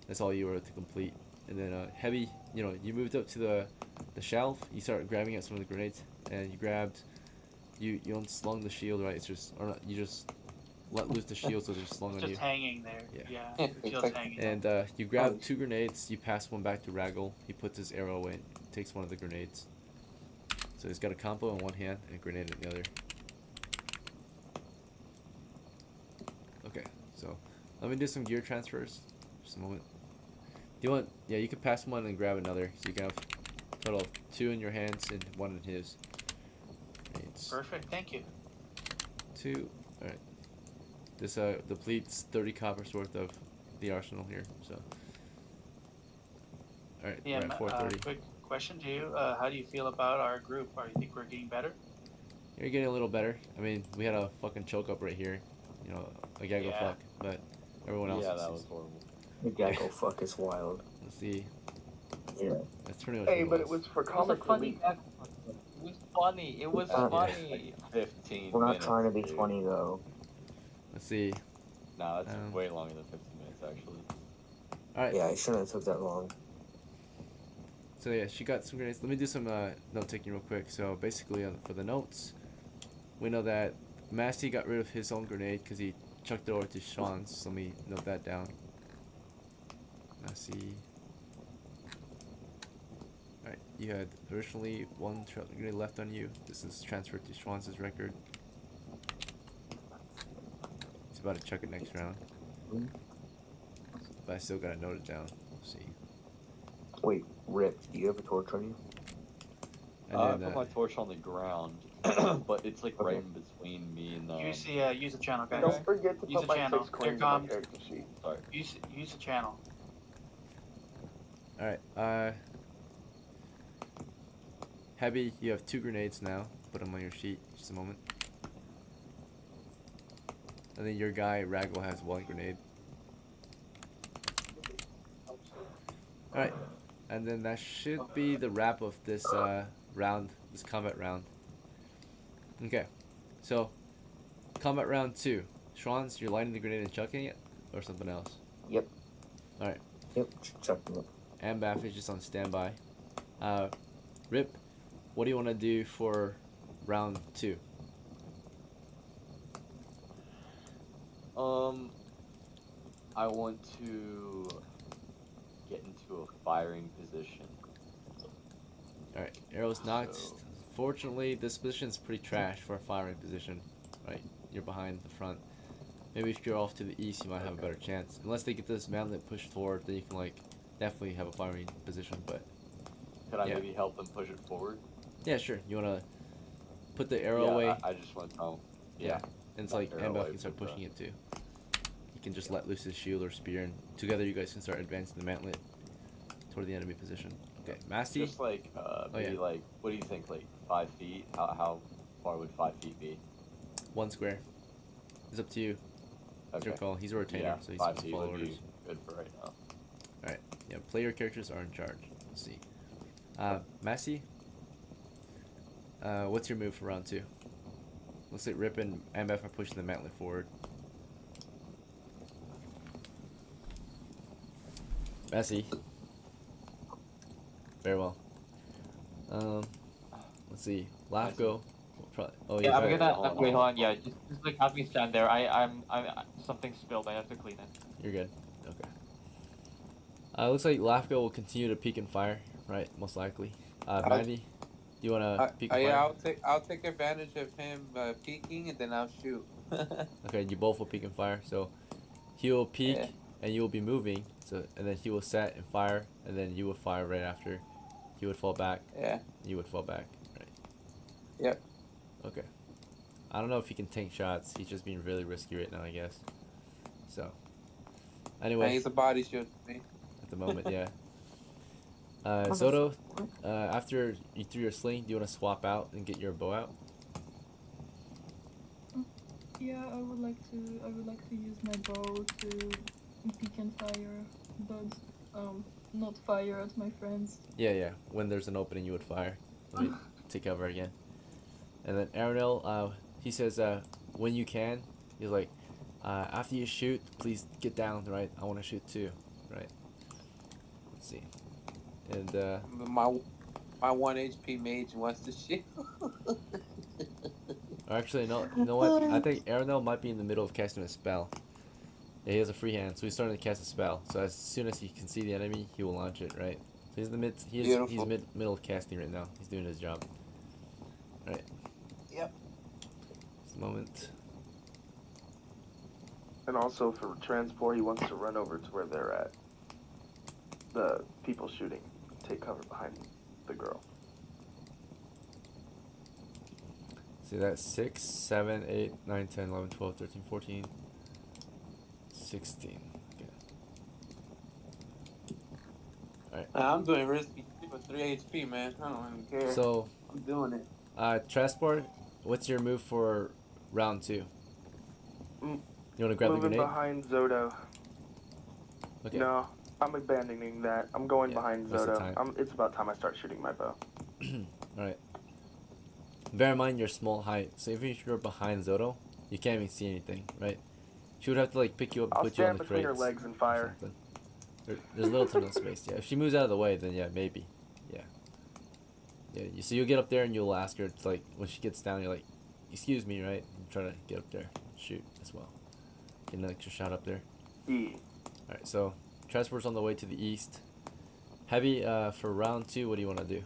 That's all you were to complete. And then Heavy, you know, you moved up to the shelf. You started grabbing at some of the grenades, and you grabbed, you unslung the shield, right? It's just, or not, you just let loose the shield so they're slung on you. Just hanging there. Yeah. Yeah. The shield's hanging. And you grab 2 grenades. You pass one back to Ragle. He puts his arrow away, and takes one of the grenades. So he's got a combo in one hand and a grenade in the other. Okay, so let me do some gear transfers. Just a moment. Do you want? Yeah, you can pass one and grab another. So you can have a total of 2 in your hands and 1 in his. Perfect. Thank you. 2. All right. This depletes 30 coppers worth of the arsenal here. So. All right. Yeah. We're at 430. Quick question to you. How do you feel about our group? Or you think we're getting better? You're getting a little better. I mean, we had a fucking choke up right here. You know, a gaggle Yeah. fuck, but everyone else. Yeah, that was horrible. The gaggle fuck is wild. Let's see. Yeah. That's pretty much. Hey, what but it was for It was a comic funny. relief. It was funny. It was Yeah. funny. 15 We're not minutes, trying to be dude. funny though. Let's see. Nah, that's Um, way longer than 15 minutes, actually. All right. Yeah, it shouldn't have took that long. So yeah, she got some grenades. Let me do some note taking real quick. So basically, for the notes, we know that Massey got rid of his own grenade because he chucked it over to SCHWANZ. So let me note that down. Massey. Alright, you had originally 1 grenade left on you. This is transferred to SCHWANZ's record. He's about to chuck it next round. But I still gotta note it down. Let's see. Wait, Rip, do you have a torch on you? And I then, put my torch on the ground, but it's like right in between me and the. Use the channel, guys. Don't forget to Use put the my channel. 6 Here coins in my comes. character sheet. Sorry. Use the channel. Alright, Heavy, you have 2 grenades now. Put them on your sheet. Just a moment. And then your guy, Ragle, has 1 grenade. Alright, and then that should be the wrap of this round, this combat round. Okay, so combat round 2. SCHWANZ, you're lighting the grenade and chucking it, or something else? Yep. Alright. Yep, chucking it. AMBAF is just on standby. Rip, what do you want to do for round 2? I want to get into a firing position. Alright, arrows knocked. So- Fortunately, this position is pretty trash for a firing position. Right, you're behind the front. Maybe if you're off to the east, you might have a better chance. Unless they get this mantlet pushed forward, then you can like definitely have a firing position. But Could I Yeah. maybe help them push it forward? yeah, sure. You wanna put the arrow Yeah, away, I just want to tell. Yeah. and it's Not like arrow AMBAF away can start from pushing it too. You can just let loose his shield or spear, and together you guys can start advancing the mantlet toward the enemy position. Okay, MASI. Just like maybe yeah. like, what do you think? Like 5 feet? How far would 5 feet be? 1 square. It's up to you. It's your call. He's a retainer, Yeah, so he's 5 supposed to feet follow would orders. be good for right now. Alright, yeah, player characters are in charge. Let's see. MASI, what's your move for round 2? Looks like Rip and AMBAF are pushing the mantlet forward. MASI. Very well. Let's see. LAFGO. Oh, Yeah, I'm you're gonna. hold on, Wait, hold on. hold Yeah, just like have me stand there. I'm. Something spilled. I have to clean it. You're good. Okay. Looks like LAFGO will continue to peek and fire, right? Most likely. MAGNI, do you wanna peek and fire? Yeah, I'll take advantage of him peeking and then I'll shoot. Okay, you both will peek and fire. So he will peek Yeah. and you will be moving. So and then he will set and fire, and then you will fire right after. He would fall back. Yeah. You would fall back. Right. Yep. Okay. I don't know if he can tank shots. He's just being really risky right now, I guess. So. And Anyway, he's a body shield to me. at the moment, yeah. ZODOH, after you threw your sling, do you want to swap out and get your bow out? Yeah, I would like to use my bow to peek and fire, but not fire at my friends. Yeah. When there's an opening, you would fire. Let me take cover again. And then ARANEL, he says, when you can, he's like, after you shoot, please get down, right? I want to shoot too, right? Let's see. And, My 1 HP mage wants to shoot. or actually, no, you know what? I think ARANEL might be in the middle of casting a spell. Yeah, he has a free hand, so he's starting to cast a spell. So as soon as he can see the enemy, he will launch it, right? So he's in the mid. He's middle of casting right now. He's doing his job. Right. Yep. Just a moment. And also for transport, he wants to run over to where they're at. The people shooting. Take cover behind the girl. See that's 6, 7, 8, 9, 10, 11, 12, 13, 14, 16. Okay. I'm doing risky with 3 HP, man. I don't even care. So, I'm doing it. TRASPOR, what's your move for round 2? Mm, You want to grab the Moving grenade? behind ZODOH. Okay. No, I'm abandoning that. I'm going Yeah, behind waste of ZODOH. time. It's about time I start shooting my bow. Alright. Bear in mind your small height. So even if you're behind ZODOH, you can't even see anything, right? She would have to like pick you up, I'll put you on stand the between crates. her legs and or fire. something. There's little to no space. Yeah, if she moves out of the way, then yeah, maybe. Yeah. Yeah. So you'll get up there and you'll ask her. It's like when she gets down, you're like, "Excuse me," right? And try to get up there, shoot as well. Get an extra shot up there. Yeah. All right. So transport's on the way to the east. Heavy. For round 2, what do you want to do?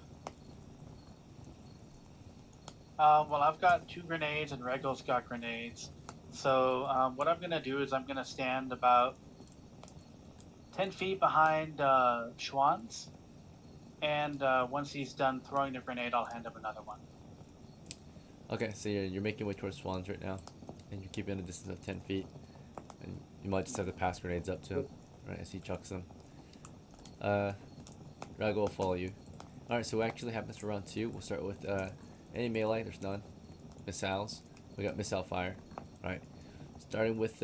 Well, I've got 2 grenades and Regle's got grenades. So what I'm gonna do is I'm gonna stand about 10 feet behind SCHWANZ, and once he's done throwing the grenade, I'll hand him another one. Okay. So you're making your way towards Swans right now, and you're keeping a distance of 10 feet, and you might just have to pass grenades up to him, right? As he chucks them. Rago will follow you. All right. So what actually happens for round 2? We'll start with any melee. There's none. Missiles. We got missile fire. Right. Starting with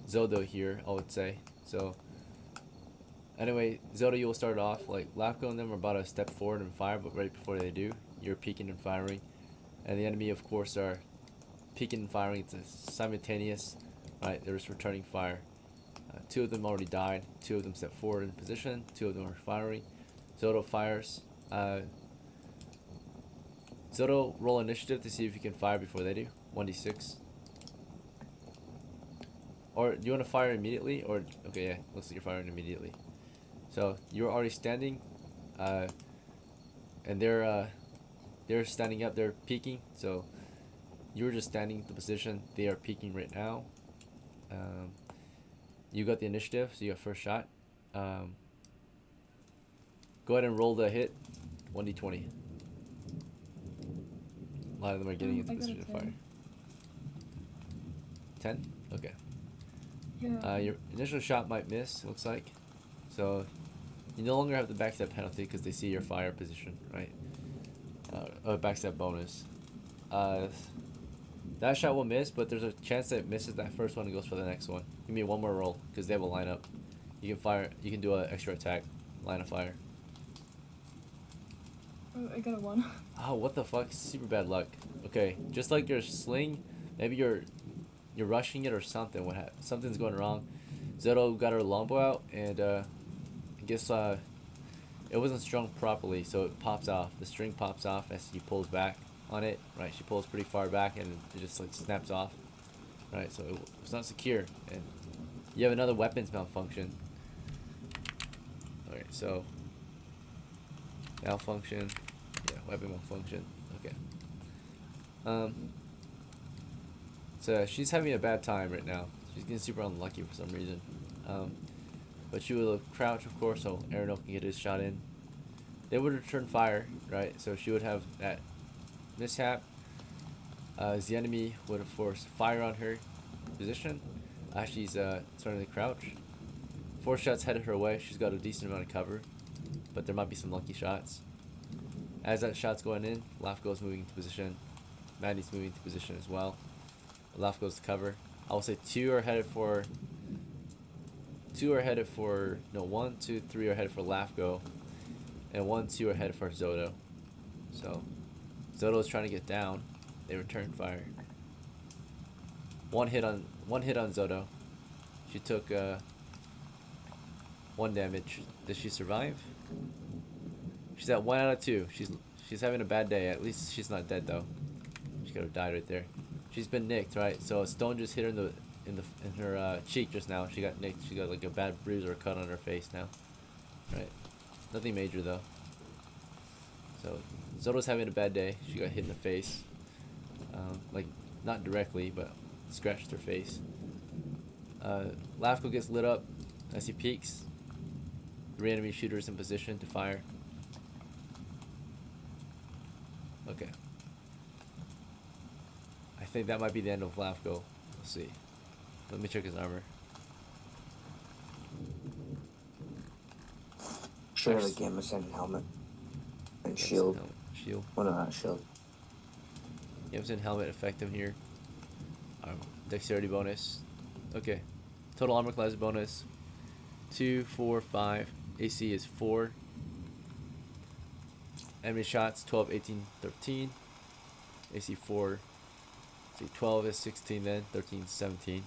ZODOH here, I would say. So anyway, ZODOH, you will start off like LAFGO and them are about a step forward and fire, but right before they do, you're peeking and firing, and the enemy, of course, are peeking and firing. It's a simultaneous. Right. They're just returning fire. 2 of them already died. 2 of them stepped forward in position. 2 of them are firing. ZODOH fires. ZODOH, roll initiative to see if you can fire before they do. 1d6. Or do you want to fire immediately? Or okay, yeah, looks like you're firing immediately. So you're already standing, and they're standing up. They're peeking. So you're just standing in the position. They are peeking right now. You got the initiative, so you got first shot. Go ahead and roll the hit. 1d20. A lot of them are getting into I got a position to fire. 10. 10? Okay. Yeah. Your initial shot might miss, looks like. So you no longer have the backstab penalty because they see your fire position, right? Backstab bonus. That shot will miss, but there's a chance that it misses that first one and goes for the next one. Give me one more roll because they have a lineup. You can fire. You can do an extra attack, line of fire. Oh, I got a 1. Oh, what the fuck? Super bad luck. Okay, just like your sling, maybe you're rushing it or something. Something's going wrong. ZODOH got her longbow out, and I guess it wasn't strung properly, so it pops off. The string pops off as she pulls back on it. Right, she pulls pretty far back, and it just like snaps off. Right, so it's not secure, and you have another weapons malfunction. Alright, so malfunction, yeah, weapon malfunction. Okay. So she's having a bad time right now. She's getting super unlucky for some reason. But she will crouch, of course, so ARANEL can get his shot in. They would return fire, right? So she would have that mishap. As the enemy would, of course, fire on her position as she's starting to crouch. 4 shots headed her way. She's got a decent amount of cover, but there might be some lucky shots. As that shot's going in, LAFGO is moving into position. MAGNI's moving into position as well. LAFGO's to cover. I will say 2 are headed for. 1, 2, 3 are headed for LAFGO, and 1, 2 are headed for ZODOH. So ZODOH is trying to get down. They return fire. One hit on ZODOH. She took 1 damage. Does she survive? She's at 1 out of 2. She's having a bad day. At least she's not dead though. She could have died right there. She's been nicked, right? So a stone just hit her in her cheek just now. She got nicked. She got like a bad bruise or a cut on her face now. Right? Nothing major though. So ZODOH's having a bad day. She got hit in the face. Like not directly, but scratched her face. LAFGO gets lit up as he peeks. 3 enemy shooters in position to fire. Okay. I think that might be the end of LAFGO. We'll see. Let me check his armor. Share the gambeson helmet and shield. Shield. Well, no, not shield. Gambeson helmet affect him here. Dexterity bonus. Okay. Total armor class bonus. 2, 4, 5. AC is 4. Enemy shots 12, 18, 13. AC 4. See, 12 is 16 then. 13 is 17.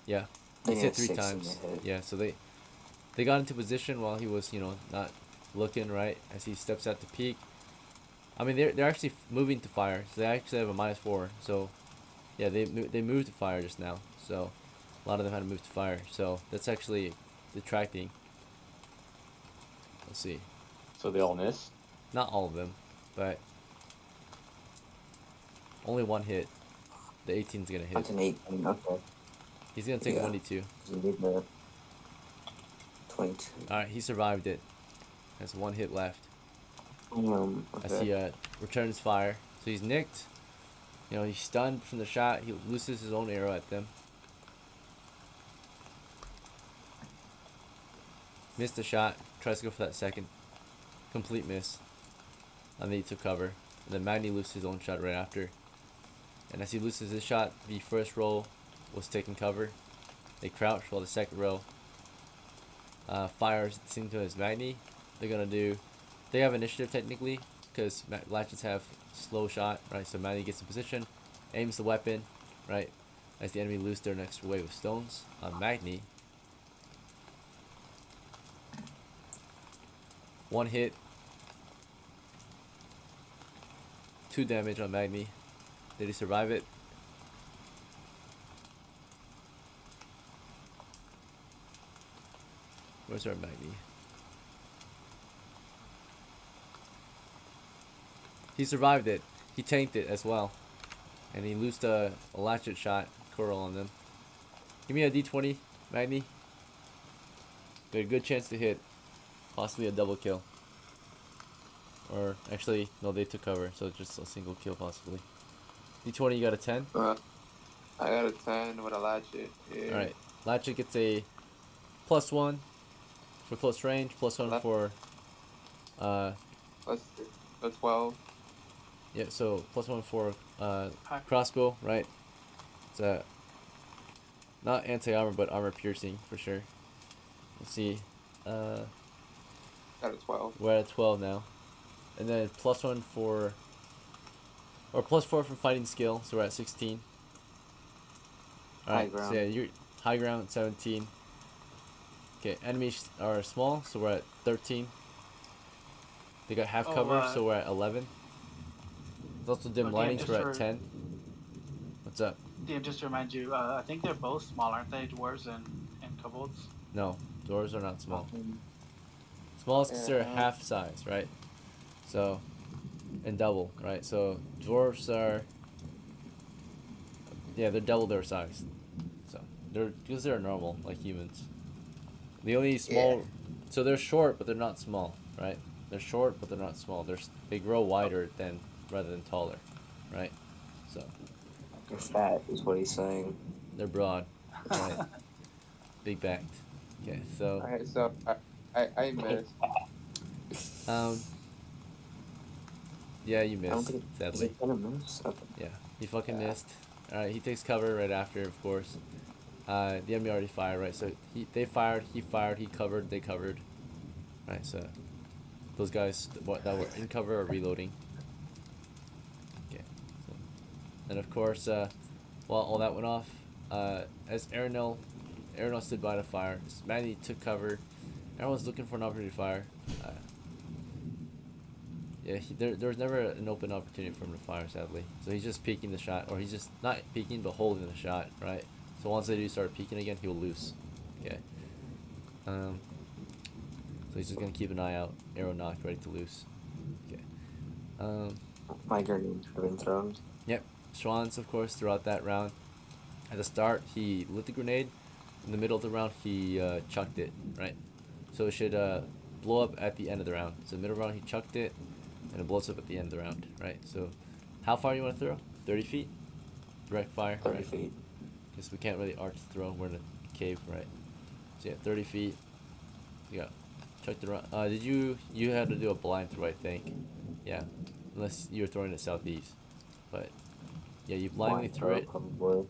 Yeah. He's hit 3 times. Yeah, so they got into position while he was, not looking right as he steps out to peek. I mean, they're actually moving to fire, so they actually have a -4. So, yeah, they moved to fire just now. So, a lot of them had to move to fire. So that's actually detracting. Let's see. So they all missed? Not all of them, but only 1 hit. The 18's gonna hit. That's an 18. Okay. He's gonna take 1d2. You need the 22. Alright, he survived it. Has 1 hit left. As he returns fire. So he's nicked. He's stunned from the shot. He looses his own arrow at them. Missed the shot. Tries to go for that second. Complete miss. And then he took cover. And then MAGNI loses his own shot right after. And as he loses his shot, the first row was taking cover. They crouch while the second row fires at the same time as MAGNI. They have initiative technically because latches have slow shot, right? So MAGNI gets in position, aims the weapon, right? As the enemy lose their next wave of stones on MAGNI. 1 hit. 2 damage on MAGNI. Did he survive it? Where's our Magni? He survived it. He tanked it as well. And he loosed a latchet shot curl on them. Give me a D20, Magni. Got a good chance to hit. Possibly a double kill. Or actually, no, they took cover, so just a single kill possibly. D20, you got a 10? I got a 10 with a latchet. Yeah. Alright. Latchet gets a +1 for close range, +1 for That's 12. yeah, so +1 for crossbow, right? It's not anti-armor but armor piercing for sure. Let's see. Got a 12. We're at 12 now. And then +1 for or +4 for fighting skill, so we're at 16. Alright, so yeah, you're high ground 17. Okay, enemies are small, so we're at 13. They got half cover, so we're at 11. There's also dim lighting, so we're at 10. What's up? DM, just to remind you, I think they're both small, aren't they? Dwarves and kobolds. No, dwarves are not small. Small is considered half size, right? So, and double, right? So dwarves are, yeah, they're double their size. So they're because they're normal like humans. The only small, so they're short but they're not small, right? They're short but they're not small. They grow wider than rather than taller, right? So They're fat, is what he's saying. they're broad, right? Big backed. Okay, so Alright, so I missed. yeah, you I don't missed, think is sadly. it gonna miss? Okay. Yeah, he fucking missed. Alright, he takes cover right after, of course. The enemy already fired, right? So they fired, he covered, they covered. Right, so those guys that were in cover are reloading. Okay, so, and of course, while all that went off, as ARANEL stood by to fire, MAGNI took cover. Everyone's looking for an opportunity to fire. Yeah, there was never an open opportunity for him to fire, sadly. So he's just peeking the shot, or he's just not peeking, but holding the shot, right? So once they do start peeking again, he'll loose. Okay. So he's just gonna keep an eye out. Arrow knocked, ready to loose. Okay. My grenades have been thrown. Yep. SCHWANZ, of course, throughout that round. At the start, he lit the grenade. In the middle of the round, he chucked it, right? So it should blow up at the end of the round. So middle round, he chucked it, and it blows up at the end of the round, right? So how far you want to throw? 30 feet? Direct fire, 30 right? feet. Because we can't really arch the throw. We're in a cave, right? So yeah, 30 feet. You got chucked it around. You had to do a blind throw, I think. Yeah, unless you were throwing it southeast. But yeah, you blindly threw it, Probably.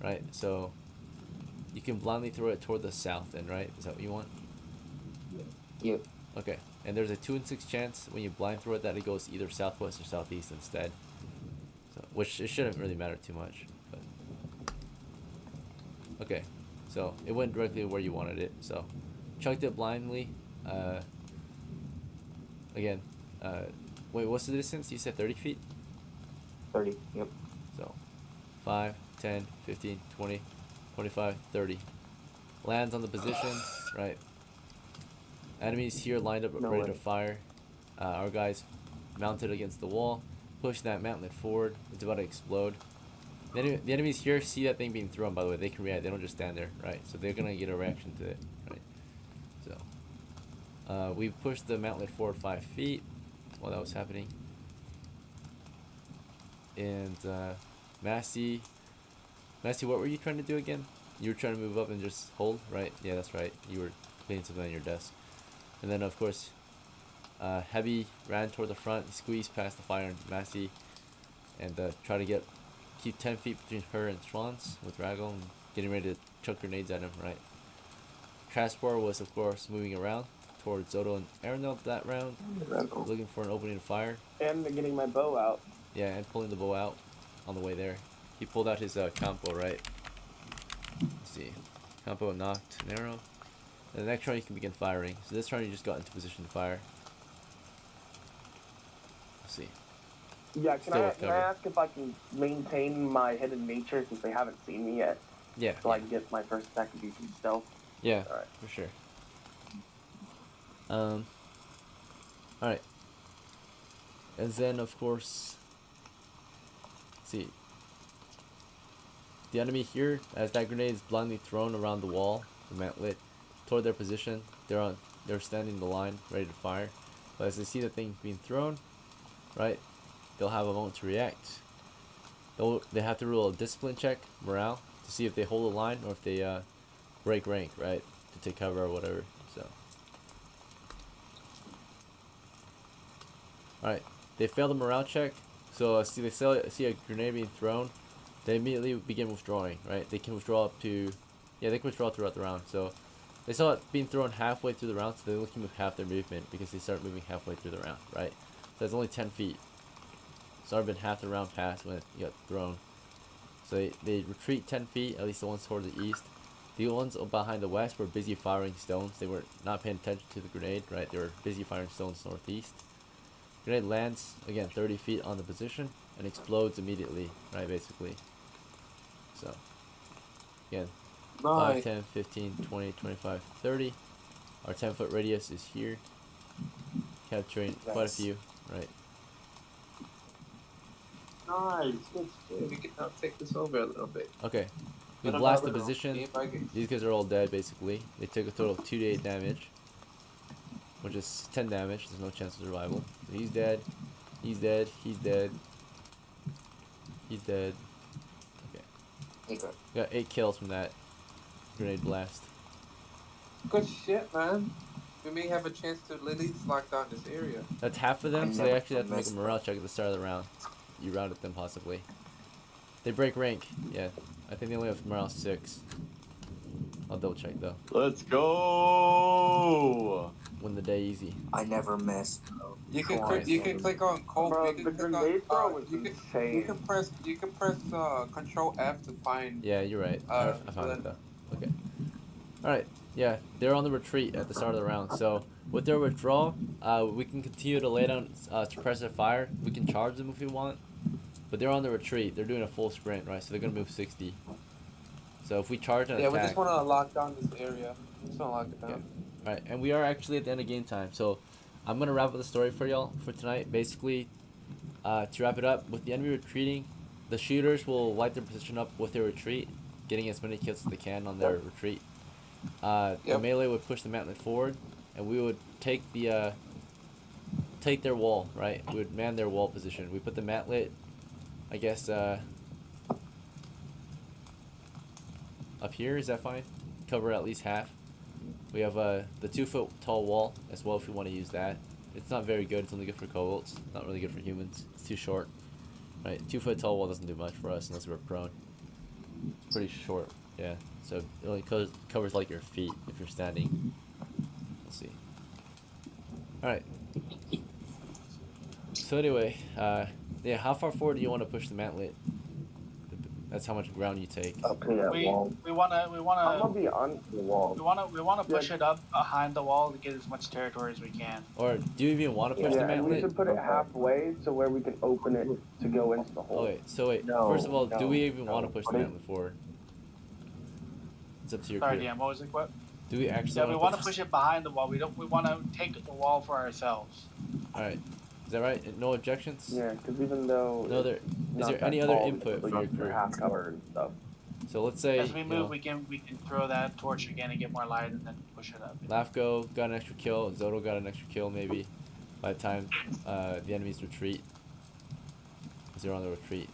right? So you can blindly throw it toward the south end, right? Is that what you want? Yep. Okay, and there's a 2 in 6 chance when you blind throw it that it goes either southwest or southeast instead. So, which it shouldn't really matter too much. But okay, so it went directly where you wanted it. So chucked it blindly. Again, wait, what's the distance? You said 30 feet? 30, yep. So 5, 10, 15, 20, 25, 30. Lands on the position, right? Enemies here lined up ready to fire. Our guys mounted against the wall. Push that mantlet forward. It's about to explode. The enemies here see that thing being thrown, by the way. They can react. They don't just stand there, right? So they're going to get a reaction to it, right? So we pushed the mantlet forward 5 feet while that was happening. And MASI, what were you trying to do again? You were trying to move up and just hold, right? Yeah, that's right. You were cleaning something on your desk. And then, of course, HEBI ran toward the front, squeezed past the fire and MASI, and try to keep 10 feet between her and SCHWANZ with RAGLE and getting ready to chuck grenades at him, right? TRASPOR was, of course, moving around towards ZODOH and ARANEL that round, looking for an opening to fire. And getting my bow out. Yeah, and pulling the bow out on the way there. He pulled out his compo, right? Let's see. Compo knocked an arrow. And the next round you can begin firing. So this round you just got into position to fire. Let's see. Yeah, can I ask if I can maintain my hidden nature since they haven't seen me yet? Yeah. So I can get my first attack of beating stealth? Yeah, Alright. for sure. Alright. And then, of course, see. The enemy here, as that grenade is blindly thrown around the wall, the mantlet, toward their position, they're standing in the line, ready to fire. But as they see the thing being thrown, right, they'll have a moment to react. They have to roll a discipline check, morale, to see if they hold the line or if they break rank, right, to take cover or whatever. So, alright, they fail the morale check. So they see a grenade being thrown, they immediately begin withdrawing, right? They can withdraw up to, yeah, they can withdraw throughout the round. So they saw it being thrown halfway through the round, so they only can move half their movement because they start moving halfway through the round, right? So it's only 10 feet. It's already been half the round passed when it got thrown. So they retreat 10 feet, at least the ones toward the east. The ones behind the west were busy firing stones. They were not paying attention to the grenade, right? They were busy firing stones northeast. Grenade lands, again, 30 feet on the position and explodes immediately, right, basically. So, again, 5, 10, 15, 20, 25, 30. Our 10-foot radius is here. Capturing quite a few, right? Nice. We can now take this over a little bit. Okay. We blast the position. These guys are all dead, basically. They took a total of 2 to 8 damage, which is 10 damage. There's no chance of survival. So he's dead. He's dead. He's dead. He's dead. Okay. We got 8 kills from that grenade blast. Good shit, man. We may have a chance to literally lock down this area. That's half of them, so they actually have to make a morale check at the start of the round. You rounded them, possibly. They break rank. Yeah. I think they only have morale 6. I'll double check, though. Let's go! Win the day easy. I never miss. You can click on Cold. Bro, You the can grenade click throw on, was you insane. can press Control F to find. Yeah, you're right. I found it, though. Okay. Alright. Yeah, they're on the retreat at the start of the round. So, with their withdrawal, we can continue to lay down suppressive fire. We can charge them if we want. But they're on the retreat. They're doing a full sprint, right? So they're going to move 60. So if we charge and attack... we just want to lock down this area. Just want to lock it down. Okay. Alright, and we are actually at the end of game time. So I'm going to wrap up the story for y'all for tonight. Basically, to wrap it up, with the enemy retreating, the shooters will light their position up with their retreat, getting as many kills as they can on their retreat. The melee would push the mantlet forward, and we would take the take their wall, right? We would man their wall position. We put the mantlet, I guess, up here. Is that fine? Cover at least half. We have the 2-foot tall wall as well if we want to use that. It's not very good. It's only good for kobolds. Not really good for humans. It's too short. Right? 2-foot tall wall doesn't do much for us unless we're prone. Pretty short. Yeah. So it only covers like your feet if you're standing. Let's see. Alright. So anyway, yeah, how far forward do you want to push the mantlet? That's how much ground you take. Up to that wall. We wanna I'm gonna be on the wall. we wanna push it up behind the wall to get as much territory as we can. Or do you even want to push the and we mantlet? should put it halfway to where we can open it to go into the hole. Okay, so wait. First of all, do we even want to push the mantlet forward? It's up to your Sorry, crew. DM, what was it? What? Do we actually? Yeah, we want to push it behind the wall. We want to take the wall for ourselves. All right. Is that right? No objections? Yeah, because even though No other. Is there any other input for your crew? Half cover and stuff. So let's say. As we move, we can throw that torch again and get more light, and then push it up. LAFGO got an extra kill. ZODOH got an extra kill maybe by the time the enemies retreat. Because they're on the retreat.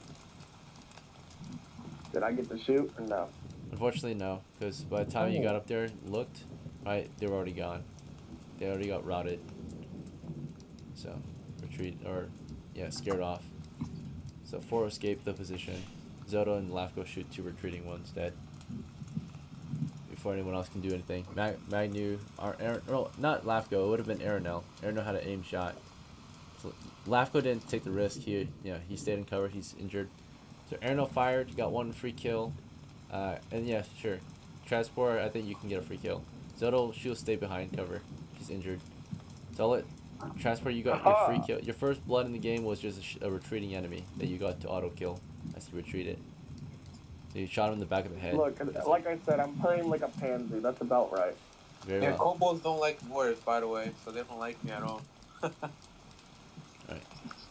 Did I get to shoot or no? Unfortunately, no. Because by the time you got up there and looked, right, they were already gone. They already got routed. So, retreat, or, yeah, scared off. So, 4 escaped the position. ZODOH and LAFGO shoot 2 retreating ones dead. Before anyone else can do anything. MAGNI, no, not LAFGO, it would have been ARANEL. ARANEL had an aim shot. So, LAFGO didn't take the risk. He stayed in cover, he's injured. So, ARANEL fired, got 1 free kill. And yeah, sure. TRASPOR, I think you can get a free kill. ZODOH, she'll stay behind cover. She's injured. So I'll let TRASPOR, you got your free kill. Your first blood in the game was just a retreating enemy that you got to auto kill as you retreated. So you shot him in the back of the head. Look, like I said, I'm playing like a pansy. That's about right. Very Yeah, well. kobolds don't like mortars, by the way, so they don't like me at all. Alright.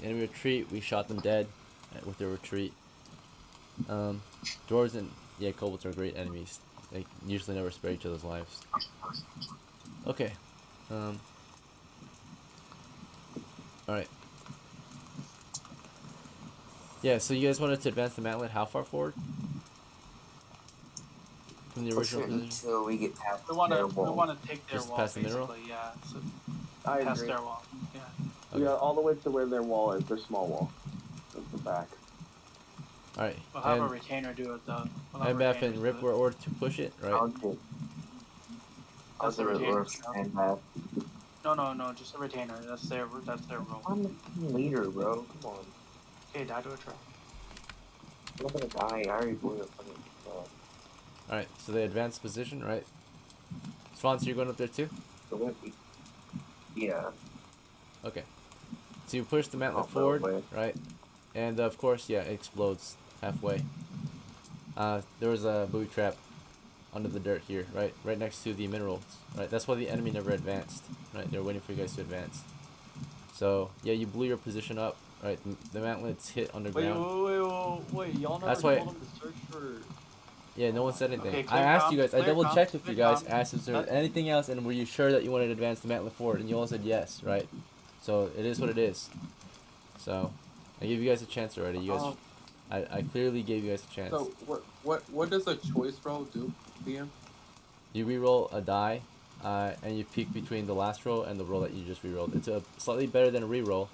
Enemy retreat, we shot them dead with their retreat. Dwarves and yeah, kobolds are great enemies. They usually never spare each other's lives. Okay. Alright. Yeah, so you guys wanted to advance the mantlet how far forward? From the Push original it position? until we get past We want their to wall. take their Just wall past the mineral? basically. Yeah. So I past agree. their wall. Yeah. Okay. Yeah, all the way to where their wall is, their small wall. At the back. Alright. We'll have a And retainer do it though. We'll have MAF retainers and Rip do were it. ordered to push it, right? I'll do That's the it retainer. worse and that. No, just a retainer. That's their role. I'm the team leader, bro. Come on. Okay, die to a trap. I'm not gonna die. I already blew the fucking. Alright, so they advanced position, right? SCHWANZ, you're going up there too? Yeah. Okay. So you push the mantlet Oh, forward, way. right? And of course, yeah, it explodes halfway. There was a booby trap under the dirt here, right? Right next to the minerals, right? That's why the enemy never advanced, right? They're waiting for you guys to advance. So, yeah, you blew your position up, right? The mantlet's hit underground. Wait, y'all never That's why- told him to search for... Yeah, no one said anything. Okay, I clear asked comms, you guys, I clear double checked comms, with you clear guys, comms. asked if there was That- anything else, and were you sure that you wanted to advance the mantlet forward? And you all said yes, right? So, it is what it is. So, I gave you guys a chance already. You guys, I clearly gave you guys a chance. So what does a choice roll do, DM? You re-roll a die, and you pick between the last roll and the roll that you just re-rolled. It's a slightly better than a re-roll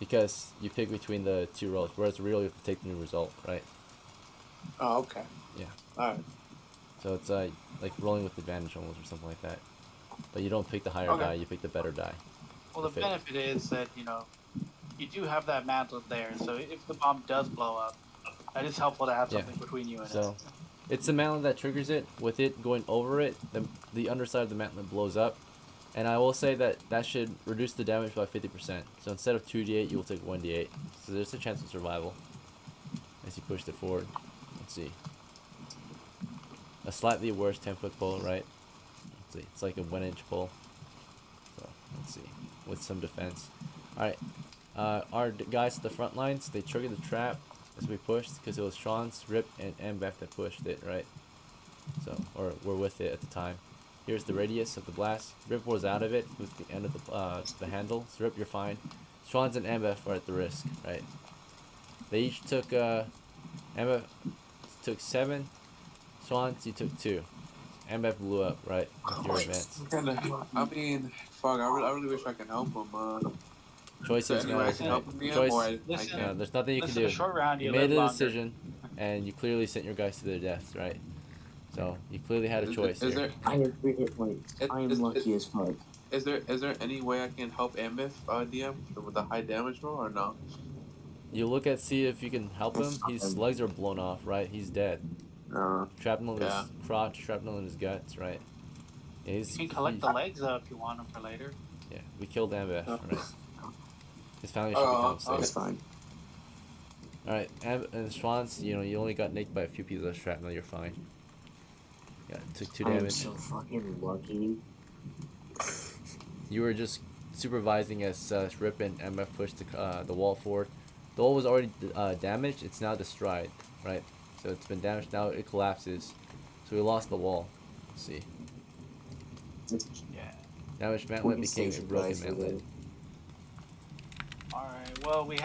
because you pick between the two rolls, whereas a re-roll you have to take the new result, right? Oh, okay. Yeah. Alright. So it's like rolling with advantage almost or something like that. But you don't pick the higher Okay. die, you pick the better die. Well, the Fit. benefit is that you do have that mantle there. So if the bomb does blow up, that is helpful to have Yeah. something between you and So it. it's the mantlet that triggers it. With it going over it, the underside of the mantlet blows up. And I will say that that should reduce the damage by 50%. So instead of 2d8, you will take 1d8. So there's a chance of survival as you pushed it forward. Let's see. A slightly worse 10-foot pull, right? Let's see. It's like a 1-inch pull. So let's see. With some defense. Alright. Our guys at the front lines, they triggered the trap as we pushed because it was SCHWANZ, Rip, and AMBAF that pushed it, right? So, or were with it at the time. Here's the radius of the blast. Rip was out of it with the end of the handle. So Rip, you're fine. SCHWANZ and AMBAF are at the risk, right? They each took, AMBAF took 7. SCHWANZ, you took 2. AMBAF blew up, right? With your advance. I mean, fuck. I really wish I could help him. Choices, Anyway, I man. can help him, Choice. or I Listen, Yeah, there's nothing you can Listen, do. a short round, You you made live a longer. decision, and you clearly sent your guys to their deaths, right? So you clearly had a choice Is here. there I have 3 hit points. I am lucky as fuck. is there any way I can help AMBAF, DM, with the high damage roll or no? You look at see if you can help him. His legs are blown off, right? He's dead. Shrapnel in Yeah. his crotch, shrapnel in his guts, right? Yeah, You can collect the legs though if you want them for later. Yeah, we killed AMBAF, Oh. right? His family should Oh, become okay. It's safe. fine. Alright, and SCHWANZ, you only got nicked by a few pieces of shrapnel, you're fine. Yeah, took 2 I am damage. so fucking lucky. You were just supervising as Rip and MF pushed the wall forward. The wall was already damaged, it's now destroyed, right? So it's been damaged, now it collapses. So we lost the wall. Let's see. Yeah. Damaged mantlet Point became a station broken guys, mantlet. All right. Well, we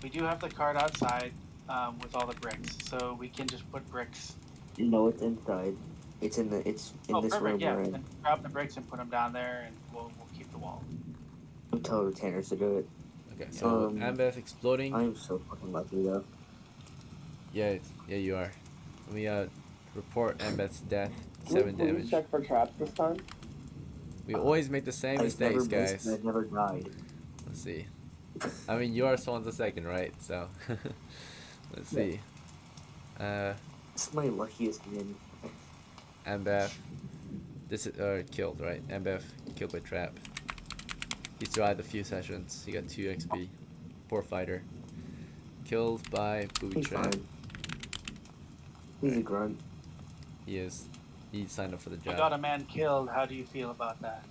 do have the cart outside with all the bricks, so we can just put bricks. No, it's inside. It's in this perfect. room Yeah. we're in. And grab the bricks and put them down there, and we'll keep the wall. I'll tell retainers to do it. Okay, so Um, AMBAF exploding. I am so fucking lucky though. Yeah, you are. Let me report AMBAF's death. Can we 7 please damage. check for traps this time? We always make the same I've never mistakes, missed, guys. I've never died. Let's see. I mean, you are SCHWANZ the second, right? So, let's see. It's my luckiest win. AMBAF. This is killed, right? AMBAF killed by trap. He survived a few sessions. He got 2 XP. Poor fighter. Killed by booby He's trap. fine. He's a grunt. He is. He signed up for the You job. got a man killed. How do you feel about that?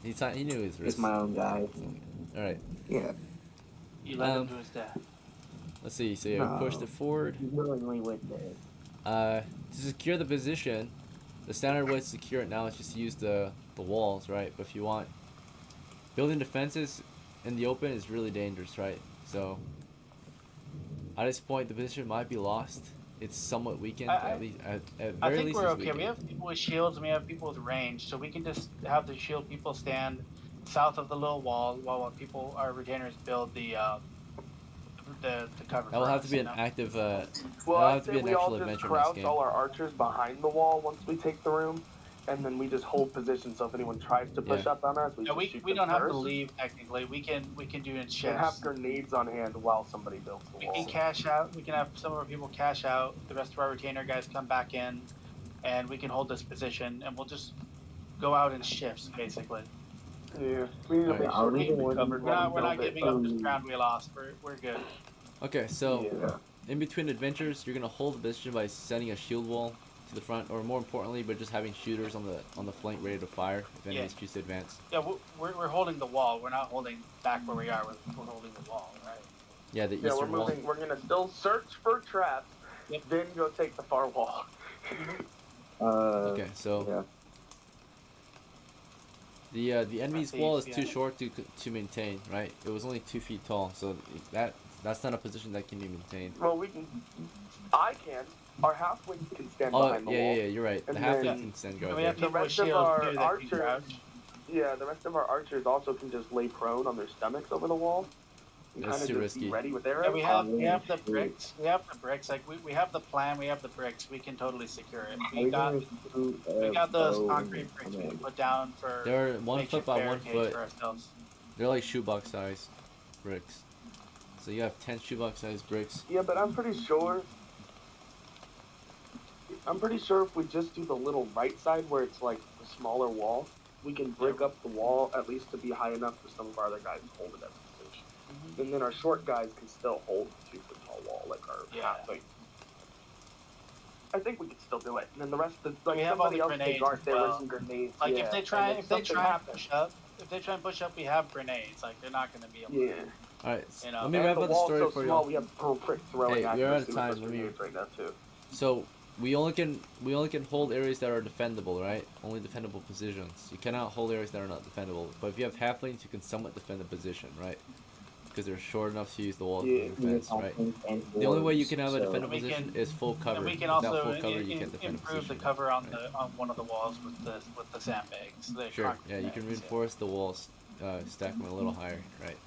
He knew his He's risk. my own guy. All right. Yeah. You led him to his death. Let's see. So yeah, we pushed No. it forward. He willingly went there. To secure the position, the standard way to secure it now is just to use the walls, right? But if you want, building defenses in the open is really dangerous, right? So at this point, the position might be lost. It's somewhat weakened, at least at I very think least. we're it's okay. weakened. We have people with shields and we have people with range, so we can just have the shield people stand south of the little wall while people, our retainers, build the cover. That will for have us, to be you an know? active. Well, that'll I have to be say an we all actual just adventure in this crouch game. all our archers behind the wall once we take the room, and then we just hold position. So if anyone tries to push Yeah. up on us, we Yeah, just shoot we them don't have to first. leave technically. We can do it in And shifts. have grenades on hand while somebody builds the We wall. can cash out. We can have some of our people cash out. The rest of our retainer guys come back in, and we can hold this position, and we'll just go out in shifts basically. Yeah, we need to Alright. make I'll sure be we the keep one- covered We're while not we build it. giving up this ground we lost. We're good. Okay, so Yeah. in between adventures, you're gonna hold the position by sending a shield wall to the front, or more importantly, by just having shooters on the flank ready to fire if enemies choose to advance. Yeah, we're holding the wall. We're not holding back where we are. We're holding the wall, right? Yeah, the Yeah, we're eastern wall. moving. We're gonna still search for traps, Yep. then go take the far wall. Okay, so Yeah. the enemy's see, wall is yeah. too short to maintain, right? It was only 2 feet tall, so that's not a position that can be maintained. Well, we can. I can. Our halflings can stand Oh behind the yeah, wall. yeah, you're right. The And halfling then- can stand And guard we there. have The people with rest of shields our too that can archers, crouch. yeah, the rest of our archers also can just lay prone on their stomachs over the wall. And That's kind too of just risky. be ready with arrows. Yeah, we have the shoot. bricks. We have the bricks. Like we have the plan. We have the bricks. We can totally secure it. Are we gonna shoot We a got those bow concrete and- bricks we can put down for They're 1 makeshift foot by 1 barricades foot. for ourselves. They're like shoebox size bricks. So you have 10 shoebox size bricks. Yeah, but I'm pretty sure if we just do the little right side where it's like the smaller wall, we can break up the wall at least to be high enough for some of our other guys to hold it at the position. And then our short guys can still hold the 2 foot tall wall like our Yeah. halfling. I think we can still do it. And then the rest of the, like We have all somebody the else can grenades guard as there with well. some grenades. Like yeah. if they try And if they something try and happens. push up, we have grenades. Like they're not gonna be able to. Yeah. Alright, You know, let me And wrap the up the wall's story so for small, you. we have quick throwing Hey, we're out of accuracy with time, those let me- grenades right now too. So we only can hold areas that are defendable, right? Only defendable positions. You cannot hold areas that are not defendable. But if you have halflings, you can somewhat defend the position, right? Because they're short enough to use the wall Yeah. as defense, right? And The only way you dwarves, can have a so- defendable We position can- is full cover. And we can Without also full cover, you can't defend a improve the position. cover on right? on one of the walls with the sandbags. The Sure, concrete yeah, you can sandbags, reinforce the walls, stack them a little higher, right?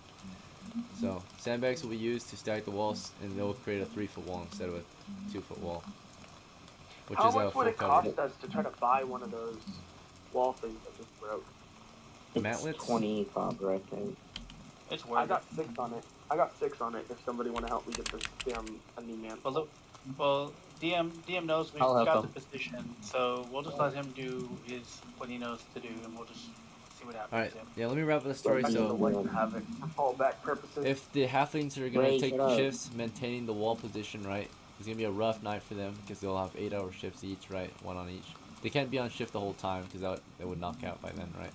So, sandbags will be used to stack the walls, and they'll create a 3 foot wall instead of a 2 foot wall. Which How is a much would full it cover. cost us to try to buy one of those wall things that just broke? It's Mantlets? 20 copper, I think. It's worth I it. got 6 on it. I got 6 on it. If somebody want to help me get this damn a new man. Well, look, well, DM knows we've I'll help got him. the position, so we'll just let him do what he knows to do, and we'll just see what happens. Alright, Yeah. yeah, let me wrap up the story. I need to So, like to have it for fallback purposes. if the halflings are gonna Ray, take shut up. shifts maintaining the wall position, right? It's gonna be a rough night for them because they'll have 8-hour shifts each, right? 1 on each. They can't be on shift the whole time because they would knock out by then, right?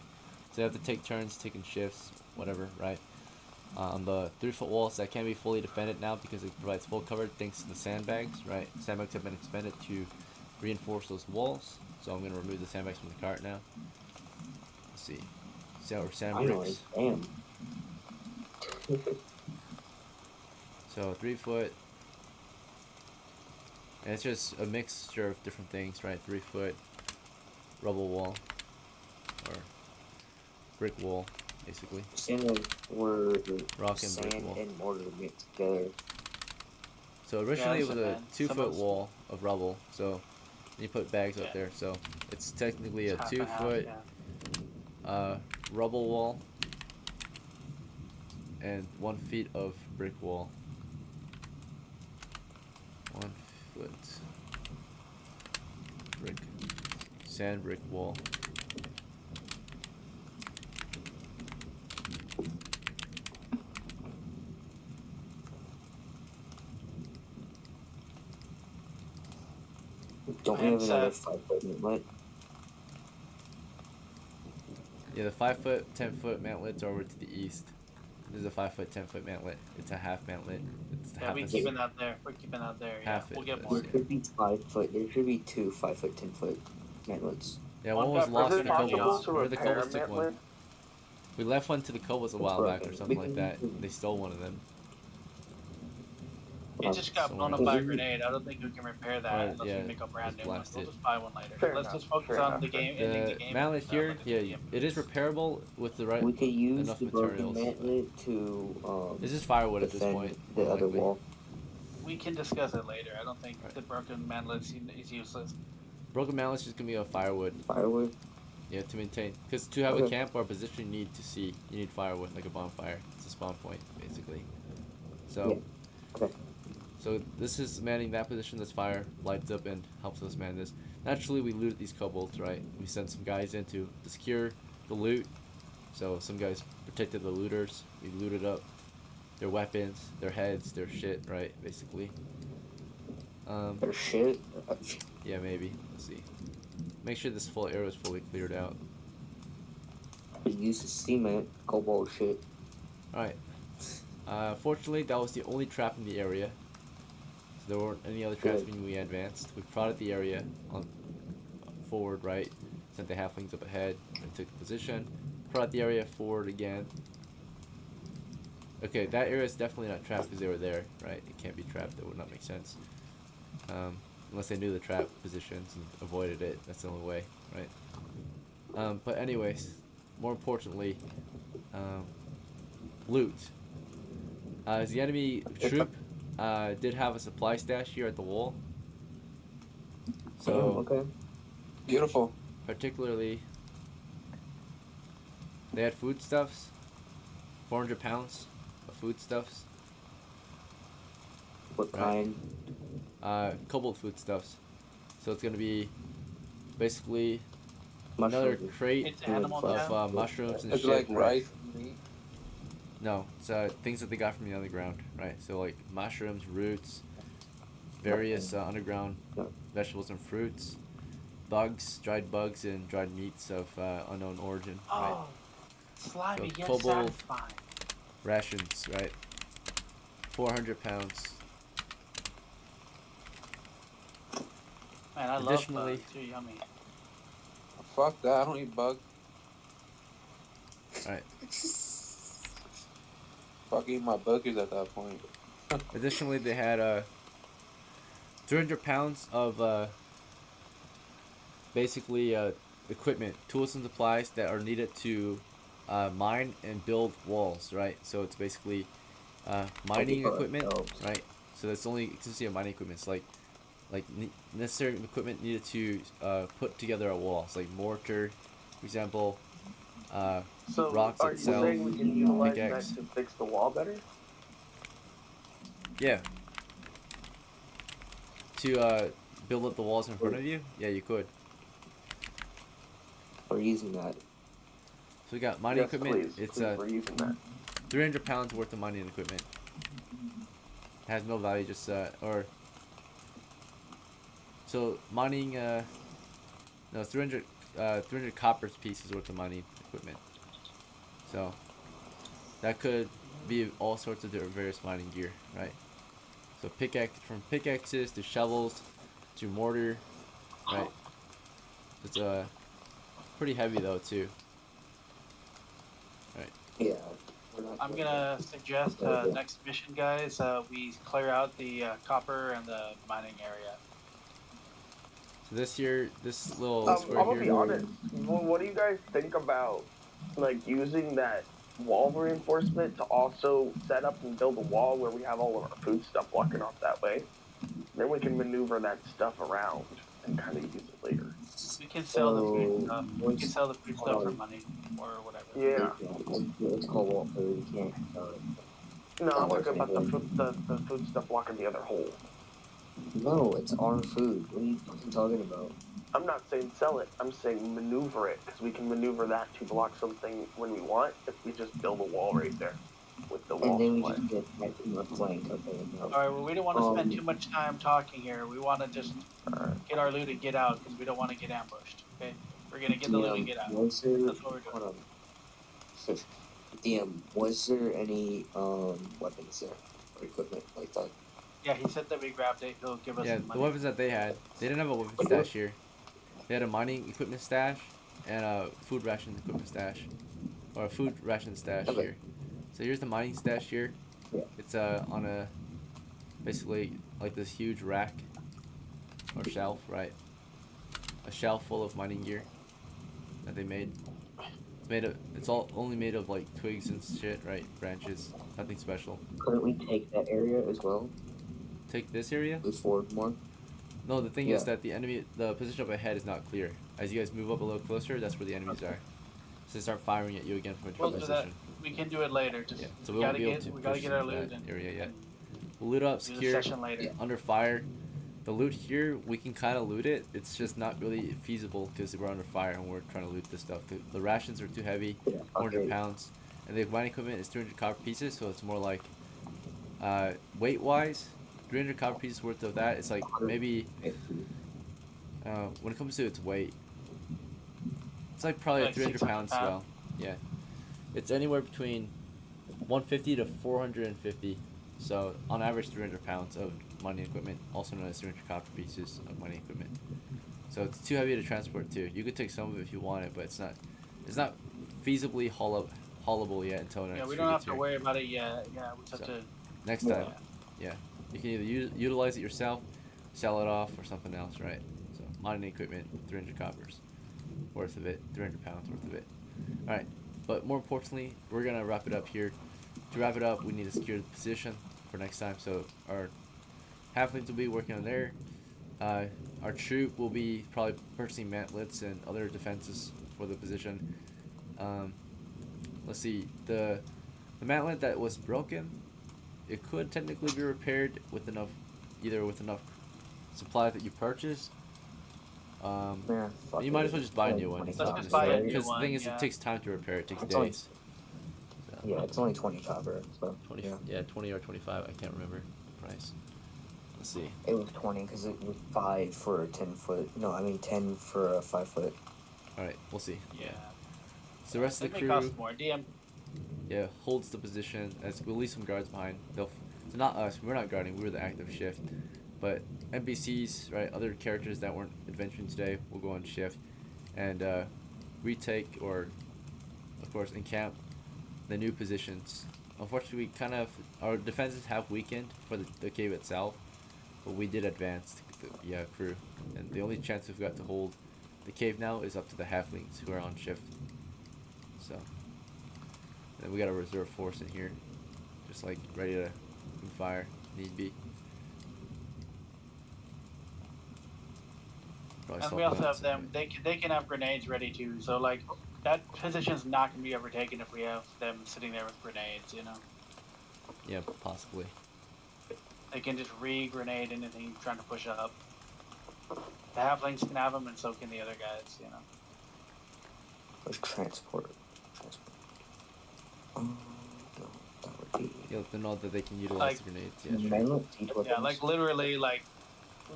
So they have to take turns taking shifts, whatever, right? On the 3 foot walls that can't be fully defended now because it provides full cover thanks to the sandbags, right? Sandbags have been expended to reinforce those walls, so I'm gonna remove the sandbags from the cart now. Let's see, sand Finally, bricks. damn. So 3 foot. And it's just a mixture of different things, right? 3 foot rubble wall or brick wall, basically. Sand and were Rock and brick sand wall. and mortar mixed together. So originally it was a cement. 2 Some foot of- wall of rubble. So you put bags up Yeah. there. So it's technically a Half 2 and half, foot yeah. rubble wall and 1 feet of brick wall. 1 foot brick sand brick wall. Don't we have It's, another 5 foot inlet? Yeah, the 5-foot, 10-foot mantlets are over to the east. There's a 5-foot, 10-foot mantlet. It's a half mantlet. It's Yeah, half we're a keeping that there. We're keeping that there. Yeah, half it, we'll get but more. There should be 5-foot. There should be 2 5-foot, 10-foot mantlets. Yeah, One one was got lost Is to it the broken possible kobolds. to Remember the repair kobolds took one. Mantlet? We left one to the kobolds a It's while back or broken. something We like can- that. They stole one of them. It just got blown up somewhere by a else. grenade. I don't think we can repair that Or, unless yeah, we make a brand just new one. blast We'll it. just buy one later. Fair Let's enough, just focus fair on enough, the game, fair ending the The game. mantlet and, here, look at yeah, the game. it is repairable with the right We could use enough the broken materials. mantlet to It's just firewood at this defend point. the more other likely. wall. We can discuss it later. I don't think Right. the broken manlet is useless. Broken mantlet's just gonna be a firewood. Firewood. Yeah, to maintain. Because to have a Okay. camp or a position, you need to see. You need firewood, like a bonfire. It's a spawn point, basically. So, Yeah. Okay. so this is manning that position. That's fire, lights up and helps us man this. Naturally, we looted these kobolds, right? We sent some guys in to secure the loot. So some guys protected the looters. We looted up their weapons, their heads, their shit, right? Basically. Their shit. Yeah, maybe. Let's see. Make sure this full area is fully cleared out. Use the cement. Kobold shit. Alright. Fortunately, that was the only trap in the area. So there weren't any other traps when we advanced. We prodded the area on forward, right? Sent the halflings up ahead and took position. Prodded the area forward again. Okay, that area is definitely not trapped because they were there, right? It can't be trapped. That would not make sense. Unless they knew the trap positions and avoided it. That's the only way, right? But anyways, more importantly, loot. As the enemy troop did have a supply stash here at the wall. So, Okay. Beautiful. particularly, they had foodstuffs, 400 pounds of foodstuffs. What Right. kind? Kobold foodstuffs. So it's gonna be basically Mushrooms. another crate It's animal of town. mushrooms and It's shit. like right? rice and meat. No, it's things that they got from the underground, right? So like mushrooms, roots, various underground No. vegetables and fruits, bugs, dried bugs, and dried meats of unknown origin, right? Oh, slimy So yet kobold- satisfying. Rations, right? 400 pounds. Man, I love Additionally- bugs. Too yummy. Fuck that. I don't eat bugs. Alright. Fuck eating my boogers at that point. Additionally, they had 300 pounds of basically equipment, tools and supplies that are needed to mine and build walls, right? So it's basically mining equipment, right? So that's only consists of mining equipment. It's like necessary equipment needed to put together a wall. It's like mortar, for example, So rocks are you itself, saying we can utilize pickaxe. that to fix the wall better? yeah. To build up the walls in front of you, yeah, you could. We're using that. So we got mining Yes, equipment. please, It's please, we're using that. 300 pounds worth of mining equipment. It has no value, just or so mining. No, 300 copper pieces worth of mining equipment. So that could be all sorts of different various mining gear, right? So from pickaxes to shovels to mortar, right? It's pretty heavy though too. Yeah. We're not I'm doing gonna suggest next mission, guys. We clear out the copper and the mining area. So this little I'm square gonna be here. honest. What do you guys think about like using that wall reinforcement to also set up and build a wall where we have all of our food stuff walking off that way? Then we can maneuver that stuff around and kind of use it later. We can sell the food So, stuff. We can once- sell the food stuff for money or whatever. Yeah. It's Cobalt food. We can't. No, I'm talking about the food stuff blocking the other hole. No, it's our food. What are you fucking talking about? I'm not saying sell it. I'm saying maneuver it because we can maneuver that to block something when we want if we just build a wall right there with the wall And then we supply. just get back to the flank. Okay, no. Alright, well, we don't want to spend too much time talking here. We want to just get our loot and get out because we don't want to get ambushed. Okay? We're gonna get the loot and get out. Once they're, That's what we're doing. hold on. DM, was there any weapons there or equipment like that? Yeah, he said that we grabbed it. He'll give us Yeah, some the money. weapons that they had, they didn't have a weapon stash here. They had a mining equipment stash and a food ration equipment stash, or a food ration stash Okay. here. So here's the mining stash here. Yeah. It's on a basically like this huge rack or shelf, right? A shelf full of mining gear that they made. It's all only made of like twigs and shit, right? Branches, nothing special. Couldn't we take that area as well? Take this area? Move forward more? No, the thing Yeah. is that the position up ahead is not clear. As you guys move up a little closer, that's where the enemies are. So they start firing at you again from a We'll different do that. position. We can do it later. Just Yeah, so we we won't gotta be able get to we gotta push get our into loot that and area yet. and We'll loot up, do the secure, session later. under fire. The loot here, we can kind of loot it. It's just not really feasible because we're under fire and we're trying to loot this stuff. The rations are too heavy, Yeah, 400 okay. pounds, and the mining equipment is 200 copper pieces, so it's more like weight-wise, 300 copper pieces worth of that. It's like maybe when it comes to its weight, it's like probably Like 300 600 pounds. pounds. Well, yeah, it's anywhere between 150 to 450. So on average, 300 pounds of mining equipment, also known as 300 copper pieces of mining equipment. So it's too heavy to transport too. You could take some of it if you want it, but it's not feasibly haulable yet until next Yeah, we year don't have gets to here. worry about it yet. Yeah, we just have So, to. Next Yeah. time, yeah, you can either utilize it yourself, sell it off, or something else, right? So mining equipment, 300 coppers worth of it, 300 pounds worth of it. All right, but more importantly, we're gonna wrap it up here. To wrap it up, we need to secure the position for next time. So our halflings will be working on there. Our troop will be probably purchasing mantlets and other defenses for the position. Let's see, the mantlet that was broken, it could technically be repaired with enough, either with enough supply that you purchased. Yeah, fuck You might it. as well just buy a Only new one. 20 Let's copper, just buy a right? new Because the one, thing is, yeah. it takes time to repair. It takes It's only- days. So, Yeah, it's only 20 copper, so 20, yeah. yeah, 20 or 25. I can't remember the price. Let's see. It was 20 because it was 5 for a 10 foot. No, I mean 10 for a 5 foot. All right, we'll see. Yeah. So the rest of It the may crew, cost more. DM. yeah, holds the position. As we'll leave some guards behind. So not us. We're not guarding. We were the active shift. But NPCs, right? Other characters that weren't adventuring today will go on shift and retake or, of course, encamp the new positions. Unfortunately, our defenses have weakened for the cave itself, but we did advance the crew, and the only chance we've got to hold the cave now is up to the halflings who are on shift. So, then we got a reserve force in here, just like ready to fire need be. Probably And we swap also out have some- them. They can have grenades ready too. So like that position's not gonna be overtaken if we have them sitting there with grenades. You know, Yeah, possibly. they can just re-grenade anything trying to push up. The halflings can have them, and so can the other guys. You know. Where's transport? No, that would be. You let them know that they can utilize Like- the grenades. Yeah, sure. Mainland siege Yeah, weapons. like literally, like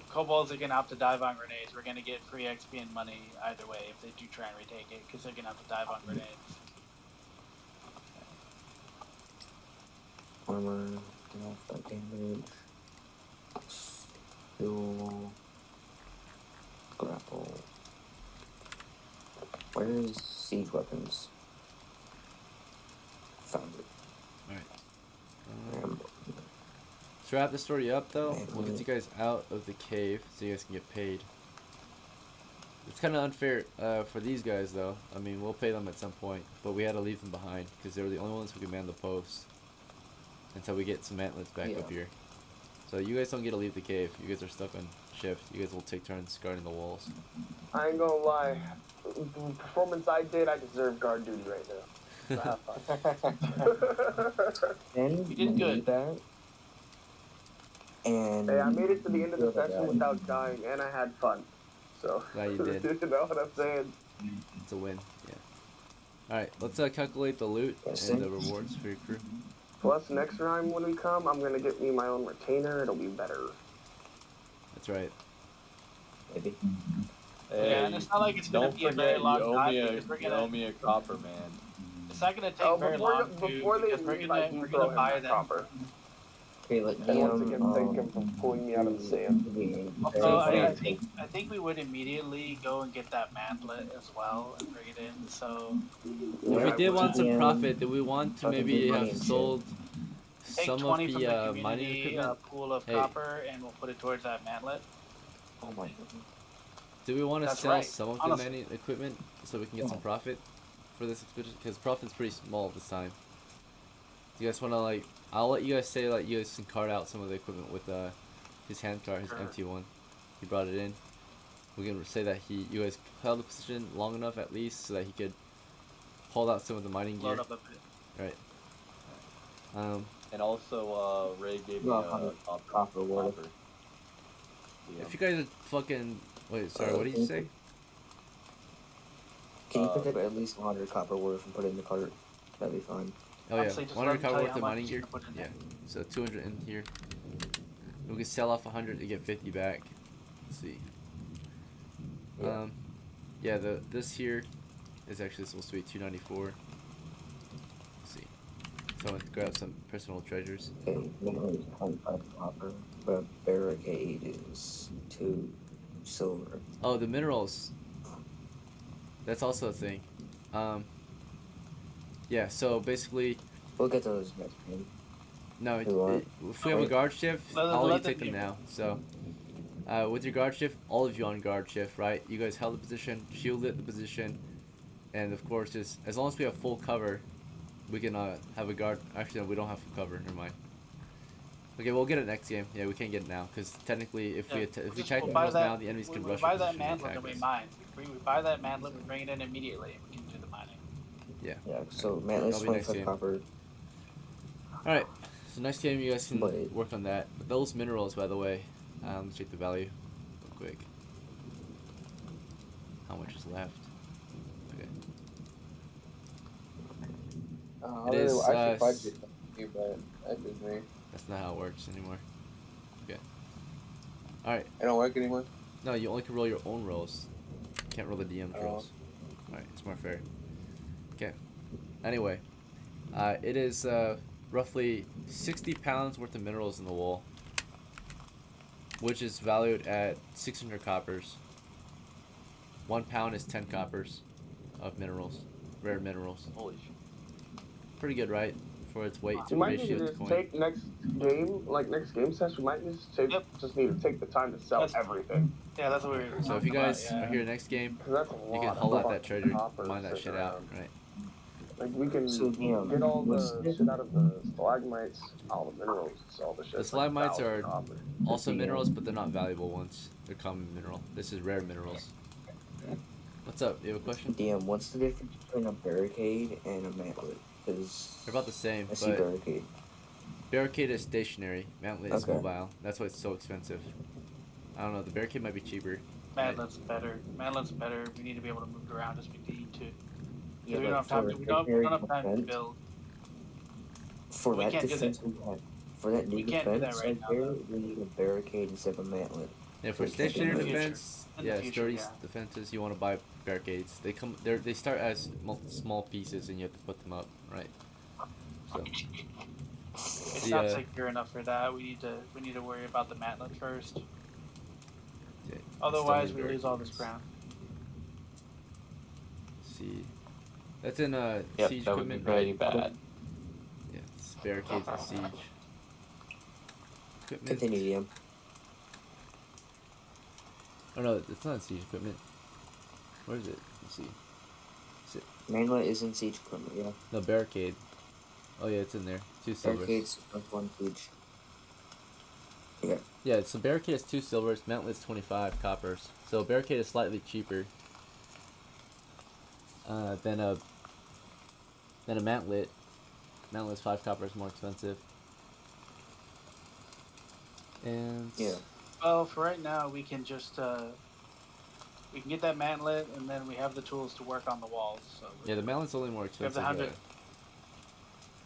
kobolds are gonna have to dive on grenades. We're gonna get free XP and money either way if they do try and retake it, because they're gonna have to dive on grenades. Armor, get off that damage. Fuel. Grapple. Where is siege weapons? Found it. Um, To wrap the story up, though, Okay, we'll get cool. you guys out of the cave so you guys can get paid. It's kind of unfair for these guys, though. I mean, we'll pay them at some point, but we had to leave them behind because they were the only ones who could man the post until we get some mantlets back Yeah. up here. So you guys don't get to leave the cave. You guys are stuck on shift. You guys will take turns guarding the walls. I ain't gonna lie. The performance I did, I deserve guard duty right now. So have fun. And You did good. that. And Hey, I made it to the end of the Yeah, session yeah. without dying, and I had fun. So, Glad you did. you know what I'm saying? It's a win. Yeah. All right, let's calculate the loot Yes, and sir. the rewards for your crew. Plus, next time when we come, I'm gonna get me my own retainer. It'll be better. That's right. maybe. Yeah, and it's not like it's gonna don't be a forget very long you owe time me because we're you gonna. owe me a copper, man. It's not gonna take Oh, very long to, before they because leave, I do throw him buy that them. copper. Okay, let And once DM. again, thank him for pulling me out of the sand. Also, I Thank you. think we would immediately go and get that mantlet as well and bring it in. So If we I did would. want some DM, profit, do we want to fucking maybe good money have and shit. sold take some 20 of from the the mining community equipment? pool of Hey. copper, and we'll put it towards that mantlet. Oh my goodness. Do we want to That's sell right, some of honestly. the mining equipment so we can get some profit for this expedition? Because profit's pretty small this time. Do you guys want to like? I'll let you guys say like you guys can cart out some of the equipment with his hand cart, his Sure. empty one. He brought it in. We can say that you guys held the position long enough at least so that he could haul out some of the mining gear. Load up a bit. Right. And also, Ray gave me No, a copper wool. Yeah. If you guys are fucking wait, sorry, what did you say? Can you pick up at least 100 copper worth and put it in the cart? That'd be fine. Oh yeah, Honestly, just 100 let me copper tell you worth how of much mining he's gear. gonna put in Yeah, there. so 200 in here. We can sell off 100 to get 50 back. Let's see. Yeah. Yeah, this here is actually supposed to be 294. Let's see. So I'm gonna grab some personal treasures. Okay, mineral is 25 copper, but barricade is 2 silver. Oh, the minerals. That's also a thing. Yeah, so basically, We'll get those next game. no, Who are? if we have a guard shift, Let all you them take them do. now. So, with your guard shift, all of you on guard shift, right? You guys held the position, shielded the position, and of course, just as long as we have full cover, we can have a guard. Actually, no, we don't have full cover. Never mind. Okay, we'll get it next game. Yeah, we can't get it now because technically, if we Yeah, if we just attack we'll the buy minerals that- now, the enemies can we rush buy our that position and mantlet attack and we us. mine. We buy that mantlet, we bring it in immediately, and we can do the mining. Yeah. Yeah, so That'll mantlet's be next 25 game. copper. All right. So next game, you guys can Wait. work on that. But those minerals, by the way, let's check the value real quick. How much is left? Okay. It is, I should fight you, but that's just me. That's not how it works anymore. Okay. All right. It don't work anymore. No, you only can roll your own rolls. You can't roll the DM's Oh. rolls. All right, it's more fair. Okay. Anyway, it is roughly 60 pounds worth of minerals in the wall, which is valued at 600 coppers. 1 pound is 10 coppers of minerals, rare minerals. Holy shit. Pretty good, right? For its weight We to might need ratio to to just coin. take next game session. We might just need to take the time to sell That's- everything. Yeah, that's what we were So if you talking guys about, are here next game, Cause that's a you lot can of haul out that fucking treasure, copper mine that sitting shit out, around. right? Like we can So, get all what's the the- shit out of the stalagmites, all the minerals, sell the shit. The It's stalagmites like are 1,000 copper. also Yeah. minerals, but they're not valuable ones. They're common mineral. This is rare minerals. What's up? You have a question? DM, what's the difference between a barricade and a mantlet? Because They're about the same, I see but barricade. barricade is stationary. Mantlet is Okay. mobile. That's why it's so expensive. I don't know. The barricade might be cheaper. Mantlet's better. Mantlet's better. We need to be able to move around as we need to. Yeah, we but don't have time for to. We don't stationary have time to defense- build. For We that can't do defense we have, for that new We can't do that defense right right now, there, though. we need a barricade instead of a mantlet. Yeah, for We can't do stationary that. defense, In the yeah, future, sturdy yeah. defenses, you want to buy barricades. They start as small pieces, and you have to put them up, right? So It's The, not secure enough for that. We need to worry about the mantlet first. yeah, Otherwise, stone we lose all this barricades. ground. See, that's in Yep, siege that would be equipment, very right? bad. Yeah, it's barricades and siege equipment. Continue, DM. Oh no, it's not siege equipment. Where is it? Let's see. Mantlet is in siege equipment, yeah. No, barricade. Oh yeah, it's in there. 2 silvers. Barricades, +1 siege. Yeah. Yeah, so barricade is 2 silvers, mantlet's 25 coppers. So barricade is slightly cheaper than a mantlet. Mantlet's 5 coppers more expensive. And Yeah. Well, for right now, we can just we can get that mantlet, and then we have the tools to work on the walls. So yeah, the mantlet's only more we have expensive. the 100.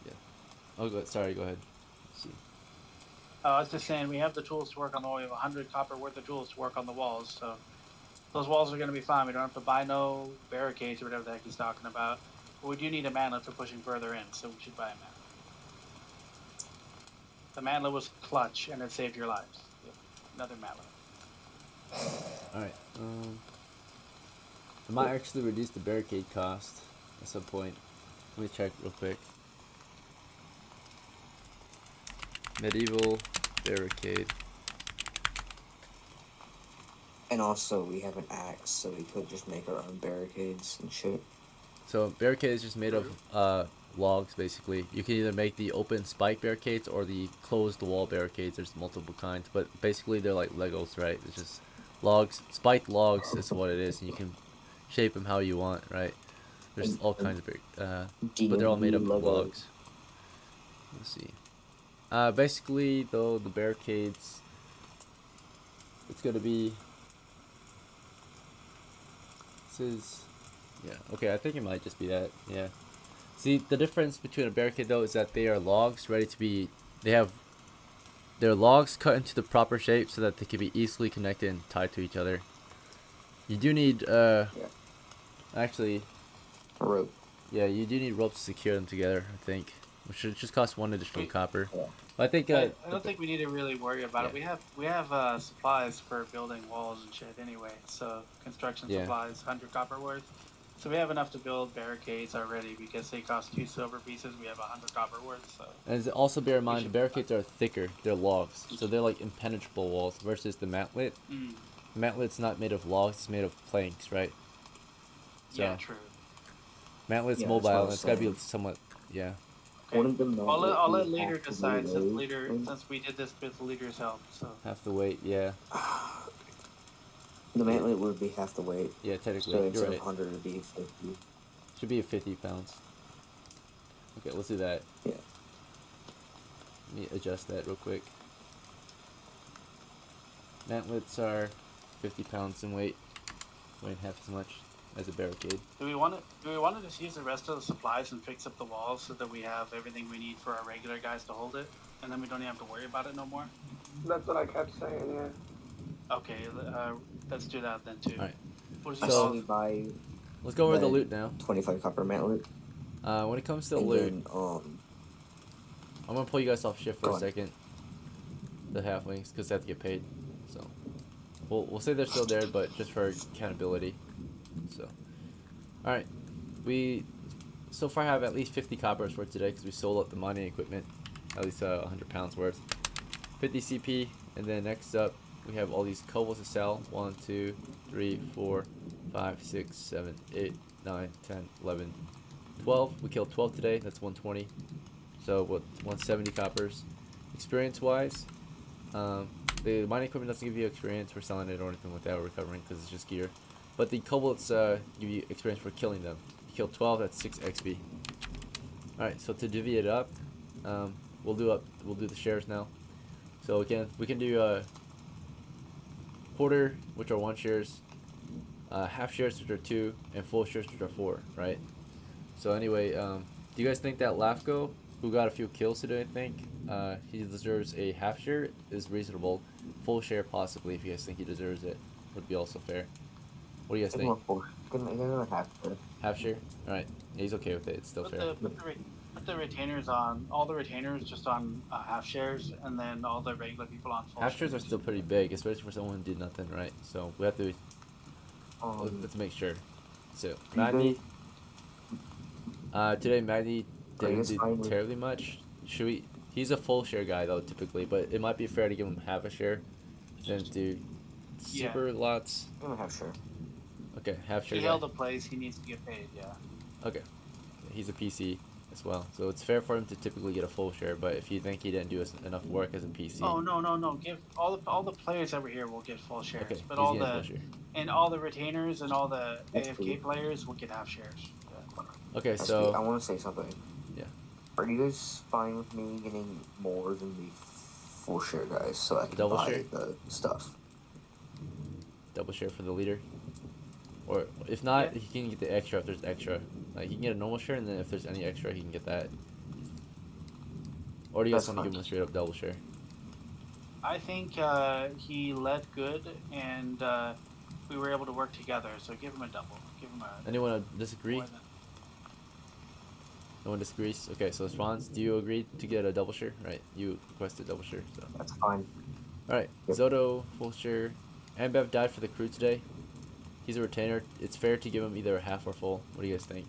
Yeah. Oh, sorry, go ahead. Let's see. I was just saying we have the tools to work on the wall. We have 100 copper worth of tools to work on the walls. So those walls are going to be fine. We don't have to buy no barricades or whatever the heck he's talking about. We do need a mantlet for pushing further in, so we should buy a mantlet. The mantlet was clutch, and it saved your lives. Yep. Another mantlet. Alright, I might actually reduce the barricade cost at some point. Let me check real quick. Medieval barricade. And also, we have an axe, so we could just make our own barricades and shit. So barricade is just made of logs, basically. You can either make the open spike barricades or the closed wall barricades. There's multiple kinds, but basically they're like Legos, right? It's just logs, spiked logs is what it is, and you can shape them how you want, right? There's all kinds of but they're all made up of logs. Let's see. Basically, though, the barricades, it's gonna be. This is, yeah, okay. I think it might just be that. Yeah. See, the difference between a barricade though is that they are logs ready to be. They have. They're logs cut into the proper shape so that they can be easily connected and tied to each other. You do need actually. A rope. Yeah, you do need rope to secure them together, I think, which should just cost 1 additional copper. Yeah. But I think I don't think we need to really worry about it. We have supplies for building walls and shit anyway. So construction supplies, 100 copper worth. So we have enough to build barricades already because they cost 2 silver pieces. We have 100 copper worth. So. And also bear in mind, the barricades are thicker. They're logs, so they're like impenetrable walls. Versus the mantlet. The mantlet's not made of logs; it's made of planks, right? So, yeah, true. Mantlet's mobile, and it's gotta be somewhat, yeah. Okay. One of them I'll let leader decide since we did this with leader's help. So. Half the weight, yeah. The mantlet would be half the weight. Yeah, technically, So you're instead right. of 100, it'd be 50. Should be 50 pounds. Okay, let's do that. Yeah. Let me adjust that real quick. Mantlets are 50 pounds in weight. Weight half as much as a barricade. Do we want to just use the rest of the supplies and fix up the walls so that we have everything we need for our regular guys to hold it, and then we don't even have to worry about it no more? That's what I kept saying, yeah. Okay, let's do that then too. Alright. What is So- it? Buy Let's go over the loot now. 25 copper mantlet. When it comes to And loot, then, I'm gonna pull you guys off shift for Go a on. second. The halflings, because they have to get paid. So, we'll say they're still there, but just for accountability. So, alright. We so far have at least 50 coppers for today because we sold up the mining equipment. At least 100 pounds worth. 50 CP, and then next up, we have all these kobolds to sell. 1, 2, 3, 4, 5, 6, 7, 8, 9, 10, 11, 12. We killed 12 today. That's 120. So what? 170 coppers. Experience-wise, the mining equipment doesn't give you experience for selling it or anything like that or recovering because it's just gear. But the kobolds give you experience for killing them. You kill 12. That's 6 XP. All right. So to divvy it up, we'll do the shares now. So again, we can do quarter, which are 1 shares, half shares, which are 2, and full shares, which are 4, right? So anyway, do you guys think that LAFGO, who got a few kills today, I think, he deserves a half share? Is reasonable. Full share, possibly, if you guys think he deserves it, would be also fair. What do you guys think? Half share? Alright, yeah, he's okay with it. It's still fair. Put the retainers on, all the retainers just on half shares, and then all the regular people on full Half shares are still pretty big, especially for someone who did nothing, right? So we have to let's make sure. So Magni, today Magni didn't do terribly much. Should we? He's a full share guy though, typically, but it might be fair to give him half a share, then do super lots. I'm a half share. Okay, half share. He held a place. He needs to get paid. Yeah. Okay, he's a PC as well, so it's fair for him to typically get a full share. But if you think he didn't do enough work as a PC, oh no! Give all the players that were here will get full shares, okay, but he's all getting the full share. and all the retainers and all the AFK players will get half shares. Yeah. Okay, I so want to say something. Yeah. Are you guys fine with me getting more than the full share guys so I can Double buy share? the stuff? double share for the leader, or if not, he can get the extra if there's extra. Like he can get a normal share, and then if there's any extra, he can get that. Or do you guys That's want to fine. give him a straight up double share? I think he led good, and we were able to work together. So give him a double. Give him a. Anyone disagree? more than- No one disagrees. Okay, so SCHWANZ, do you agree to get a double share? Right, you requested double share. So. That's fine. All right, Yep. ZODOH full share. AMBAF died for the crew today. He's a retainer. It's fair to give him either a half or full. What do you guys think?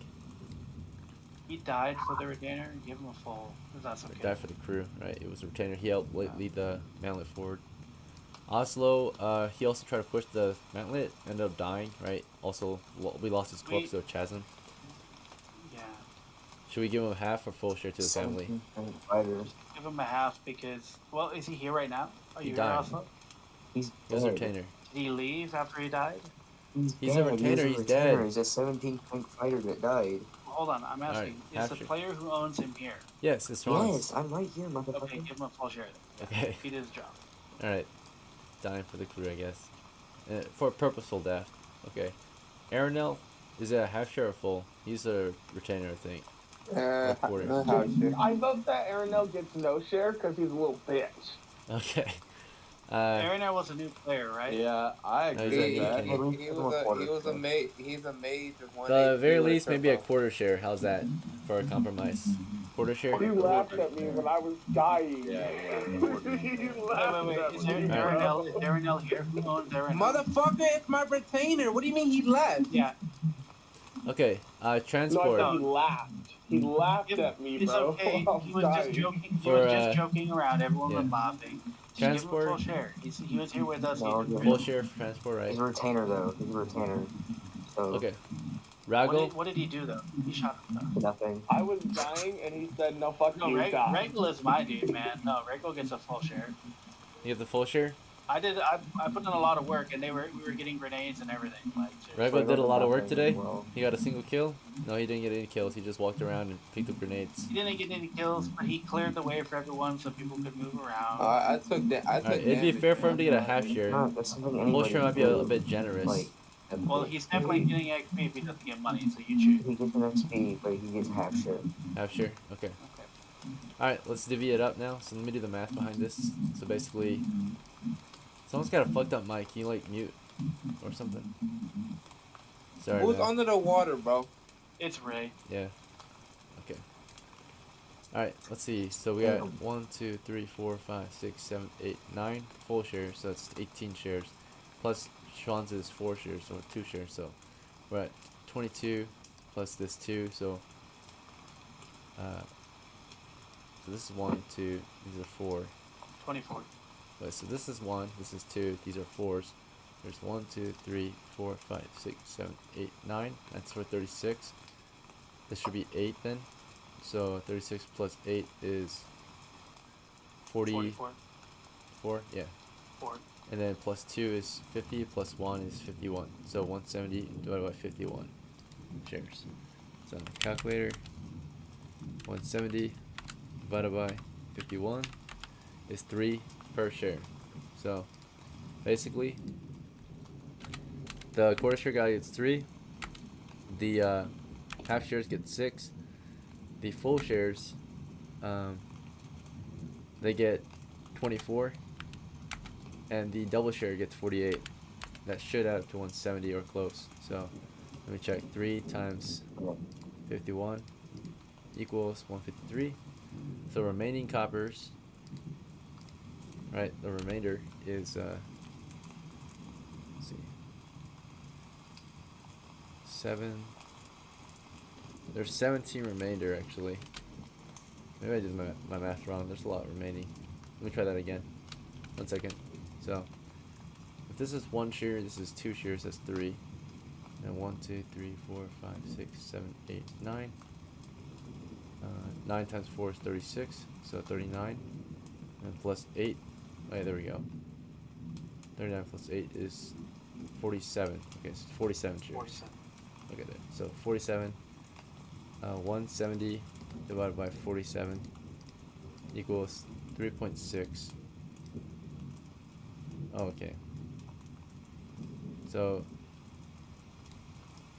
He died for the retainer. Give him a full. That's okay. Died for the crew, right? It was a retainer. He helped lead the mantlet forward. OSLO, he also tried to push the mantlet, ended up dying, right? Also, we lost his corpse to a chasm. Yeah. Should we give him a half or full share to the family? 17 fighters. Give him a half because, well, is he here right now? Are He you died. here also? He's He was a dead. retainer. Did he leave after he died? He's a dead. retainer, He's he's dead. He's a 17-point fighter that died. Hold on, I'm asking. half Is the share. player who owns him here? Yes, it's SCHWANZ. Yes, I'm right here, motherfucker. Okay, give him a full share. Then. Okay. He did his job. Alright. Dying for the crew, I guess. For purposeful death. Okay. ARANEL, is it a half share or full? He's a retainer, I think. Quarter. I vote that ARANEL gets no share because he's a little bitch. Okay. ARANEL was a new player, right? Yeah, I No, agree he's with a that. retainer. He's a mage of one. The very HP with least, maybe a turbo. quarter share. How's that for a compromise? Quarter share? He laughed at me when I was dying. Yeah, he Wait, laughed wait. at Is me. ARANEL here? Who owns ARANEL? Motherfucker, it's my retainer. What do you mean he left? Yeah. Okay. No, I Transport. said he laughed. He laughed at me, It's bro. okay. I was He was just dying. joking. He For, was just joking around. Everyone yeah. was laughing. Just Transport. give him a full share. He was here with us. No, He did Full really- share for transport, right? He's a retainer, though. He's a retainer. So, Okay. RAGLE. What did he do though? He shot him. nothing. I was dying, and he said, "No, fuck No, you, die." Regal is my dude, man. No, Regal gets a full share. You have the full share? I put in a lot of work, and we were getting grenades and everything. Like, seriously. RAGLE did a lot of work Nothing, today. well. He got a single kill. No, he didn't get any kills. He just walked around and picked up grenades. He didn't get any kills, but he cleared the way for everyone so people could move around. I took Alright, it'd be fair for him to get a half share. No, that's something Full anybody share might be can a do. bit generous. Like, Well, he's definitely getting XP if he doesn't get money, so you choose. he gets an XP, but he gets half share. Half share? Okay. Okay. Alright, let's divvy it up now. So let me do the math behind this. So basically, someone's got a fucked up mic. Can you like mute or something? Sorry, Who's man. under the water, bro? It's Ray. Yeah. Okay. Alright, let's see. So we got 1, 2, 3, 4, 5, 6, 7, 8, 9 full shares. So that's 18 shares. Plus SCHWANZ's 4 shares, so 2 shares. So we're at 22 plus this 2. So this is 1, 2, these are 4. 24. Wait, so this is 1, this is 2, these are 4s. There's 1, 2, 3, 4, 5, 6, 7, 8, 9. That's for 36. This should be 8 then. So 36 plus 8 is 44. 44. Yeah. 4. And then plus 2 is 50, plus 1 is 51. So 170 divided by 51 shares. So calculator, 170 divided by 51 is 3 per share. So basically, the quarter share guy gets 3, the half shares get 6, the full shares, they get 24, and the double share gets 48. That should add up to 170 or close. So let me check. 3 times 51 equals 153. So remaining coppers, right, the remainder is let's see, 7. There's 17 remainder actually. Maybe I did my math wrong. There's a lot remaining. Let me try that again. 1 second. So if this is 1 share, this is 2 shares, that's 3. And 1, 2, 3, 4, 5, 6, 7, 8, 9. 9 times 4 is 36, so 39. And plus 8. Oh, there we go. 39 plus 8 is 47. Okay, so 47 shares. 47. Look at it. So 47. 170 divided by 47 equals 3.6. Oh, okay. So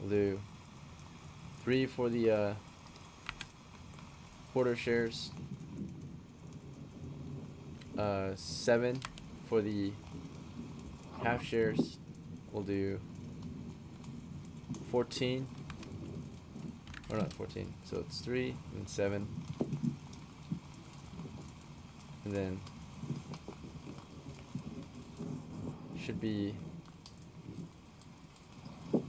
we'll do 3 for the quarter shares, 7 for the half shares. We'll do 14. or not 14. So it's 3 and 7, and then should be 3,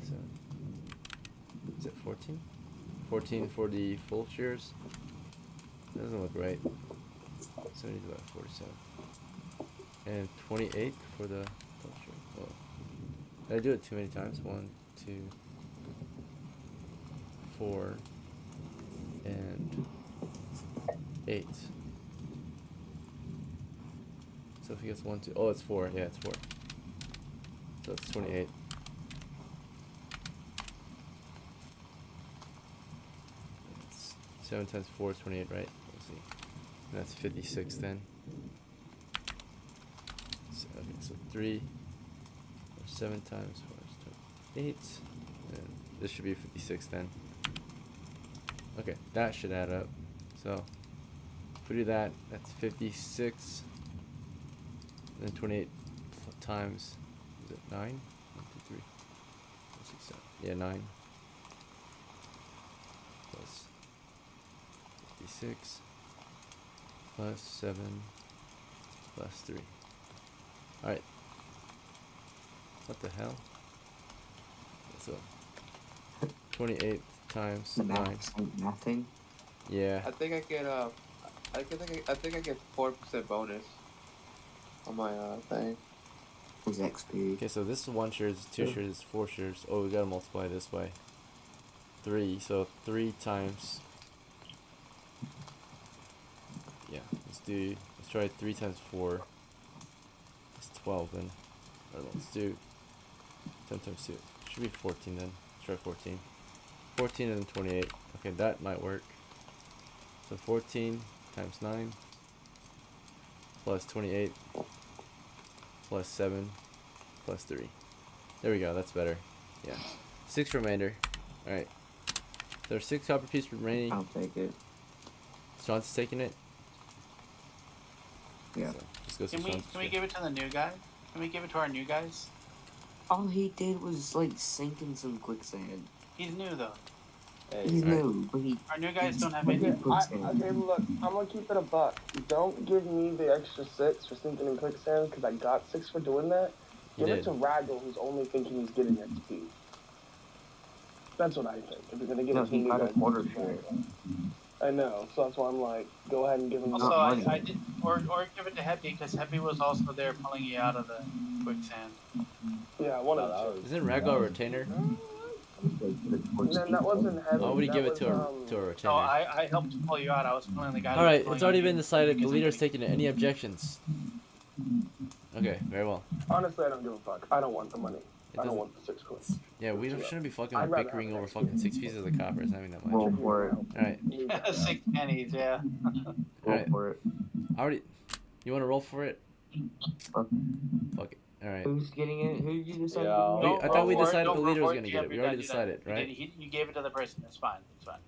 7. Is it 14? 14 for the full shares. Doesn't look right. 70 divided by 47. And 28 for the full share. Oh. Did I do it too many times? 1, 2, 4, and 8. So if he gets 1, 2, oh, it's 4. Yeah, it's 4. So it's 28. That's 7 times 4 is 28, right? Let's see. And that's 56 then. So, okay, so 3 or 7 times 4 is 28. And this should be 56 then. Okay, that should add up. So if we do that, that's 56. And then 28 times, is it 9? 1, 2, 3, 4, 6, 7. Yeah, 9. Plus 56. Plus 7. Plus 3. Alright. What the hell? So 28 times The 9. nothing. Yeah. I think I get I think I get 4% bonus on my thing. His XP. Okay, so this is 1 share, this is 2 shares, this is 4 shares. Oh, we gotta multiply this by 3. So 3 times. Yeah, let's try 3 times 4. It's 12 then. Or let's do 10 times 2. Should be 14 then. Let's try 14. 14 and then 28. Okay, that might work. So 14 times 9 plus 28 plus 7 plus 3. There we go, that's better. Yeah. 6 remainder. Alright. There's 6 copper pieces remaining. I'll take it. Sean's taking it. Yeah. So, just go Can we give it to the new guy? Can we give it to our new guys? All he did was like sink in some quicksand. He's new though. He's Alright. new, but he. Our new guys don't have Okay, any. okay, look, I'm gonna keep it a buck. Don't give me the extra 6 for sinking in quicksand, because I got 6 for doing that. You Give it did. to Raggle, who's only thinking he's getting XP. That's what I think. If you're gonna give No, it to he me, got a guys, quarter share. I know, so that's why I'm like, go ahead and give him. Also, money. I did, or give it to Hebi because Hebi was also there pulling you out of the quicksand. Yeah, one of the Isn't Raggle a retainer? Then that wasn't heavy. Why would he that give it was, to a retainer? No, I helped pull you out. I was pulling the guy. Alright, pulling it's already you been decided. The because leader's he- taking it. Any objections? Okay, very well. Honestly, I don't give a fuck. I don't want the money. It I don't doesn't- want the 6 coins. Yeah, we shouldn't be fucking I'd rather bickering have over an fucking 6 pieces of copper. It's not even that much. Roll for it. Alright, 6 pennies, yeah. Roll Alright. for it. I already. You want to roll for it? Fuck. Fuck it. Alright. Who's getting it? Who did you decide? Yeah. Wait, Don't I thought we roll for it, decided don't the roll leader for was gonna get Yeah, it. We you're already done, you're done. decided, right? You gave it to the person. It's fine. It's fine.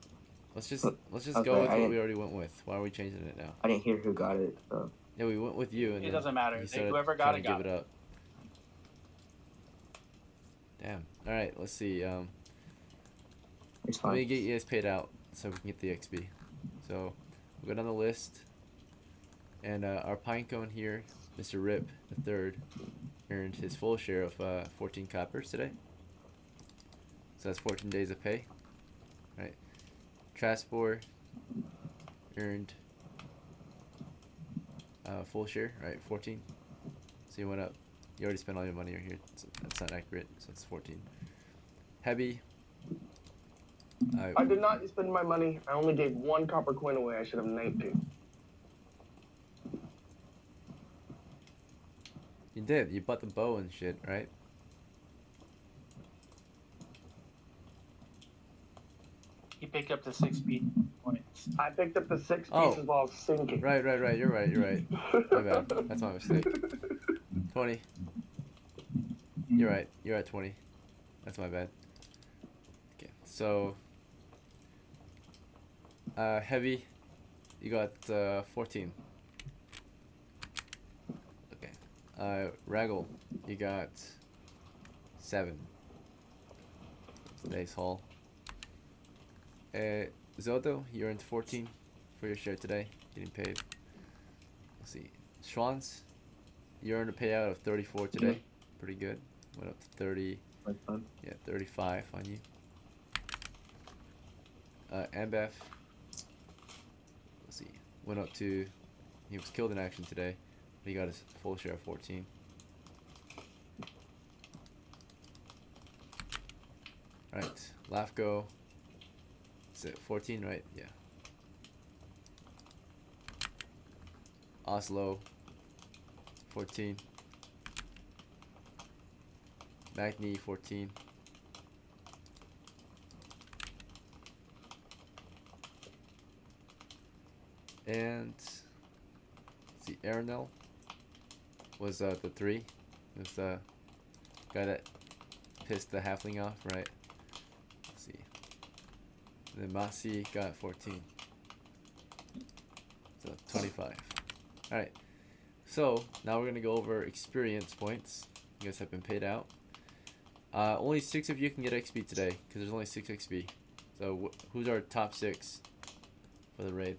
Let's just Okay, go with I what we didn't- already went with. Why are we changing it now? I didn't hear who got it. So. Yeah, we went with you, and It then doesn't matter. you They- started whoever got trying it, to give got it it. up. Damn. All right, let's see. It's Let me fine. get you guys paid out so we can get the XP. So we'll go down the list, and our pinecone here, Mr. Rip the Third, earned his full share of 14 coppers today. So that's 14 days of pay. Right. TRASPOR earned full share, right? 14. So you went up. You already spent all your money here. So that's not accurate. So it's 14. HEBI. I did not spend my money. I only gave 1 copper coin away. I should have 19. You did. You bought the bow and shit, right? He picked up the 6 points. I picked up the 6 Oh. pieces while I was sinking. Right. You're right. My bad. That's my mistake. 20. You're right. You're at 20. That's my bad. Okay. So, Heavy, you got 14. Okay. Raggle, you got 7. Today's haul. ZODOH, you earned 14 for your share today, getting paid. Let's see. SCHWANZ, you earned a payout of 34 today. Pretty good. Went up to 30. Yeah, 35 on you. AMBAF, let's see, went up to, he was killed in action today, but he got his full share of 14. Alright, LAFGO, is it 14, right? Yeah. OSLO, 14. MAGNI, 14. And let's see, ARANEL was the 3. It was the guy that pissed the halfling off, right? Let's see. And then MASI got 14. So 25. Alright. So now we're gonna go over experience points. You guys have been paid out. Only 6 of you can get XP today, because there's only 6 XP. So who's our top 6 for the raid?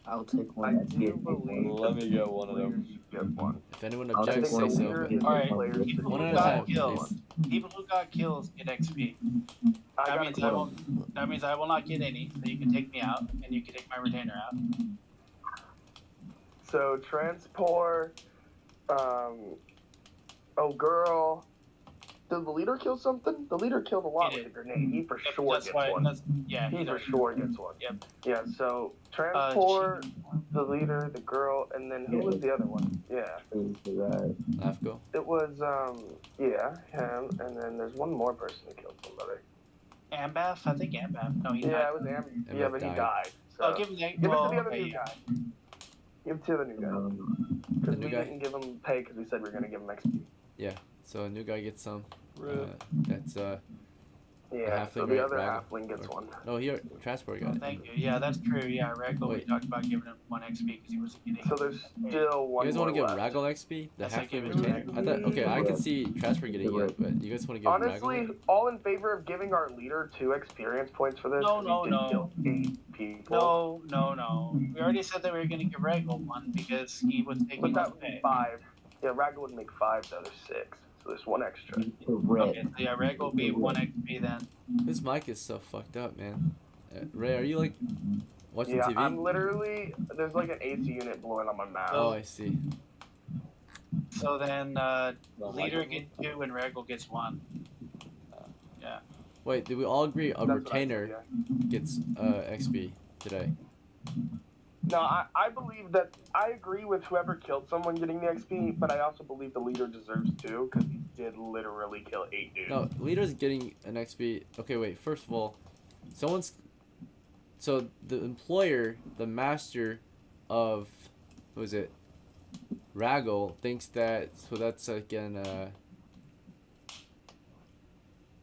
I'll take I one. do believe Let me get one of them. players should get one. If anyone I'll objects, take say one. so. Leader But and the Alright, players should people one who at a got time, kills, please. people who got kills get XP. I That got means a I kill. won't. That means I will not get any. So you can take me out, and you can take my retainer out. So TRASPOR, oh girl, did the leader kill something? The leader killed a lot He with a did. grenade. He for Yep, sure that's gets why. one. That's, yeah, He he for does. sure gets one. Yep. Yeah. So TRASPOR, the leader, the girl, and then who was the other one? Yeah. LAFGO. It was yeah, him, and then there's one more person who killed somebody. AMBAF? I think AMBAF. No, he Yeah, died. it was Am. MF Yeah, but he died. died. So Oh, give him that. give it Well, to the other okay, new yeah. guy. Give it to the new guy. The Because new we guy? didn't give him pay because we said we were gonna give him XP. Yeah. So a new guy gets some. Rip. That's Yeah. So halfling, the right? other Ragle. halfling gets Or- one. No, here Transport got it. Thank you. Yeah, that's true. Yeah, Raggle, we Wait. talked about giving him 1 XP because he wasn't getting. So there's still one You guys more want to give left. Raggle XP? The Yes, I give halfling it to retainer? I thought, okay, I Raggle. can see Transport getting it, but you guys want to give Honestly, Raggle? all in favor of giving our leader 2 experience points for this. No, 'cause no, he did no. kill 8 people. No, no, no. We already said that we were going to give Raggle 1 because he was But taking that less would be pay. 5. Yeah, Raggle would make 5 though. There's 6. So there's 1 extra. Okay, so yeah, Raggle will be 1 XP then. This mic is so fucked up, man. Ray, are you like watching Yeah, TV? I'm literally there's like an AC unit blowing on my mouth. Oh, I see. So then Well, leader like- gets 2 and Raggle gets 1. Yeah. Wait, did we all agree a That's what I retainer said, yeah. gets XP today? No, I believe that I agree with whoever killed someone getting the XP, but I also believe the leader deserves 2 because he did literally kill 8 dudes. No, leader's getting an XP. Okay, wait. First of all, so the employer, the master of, who is it? Raggle thinks that. So that's again.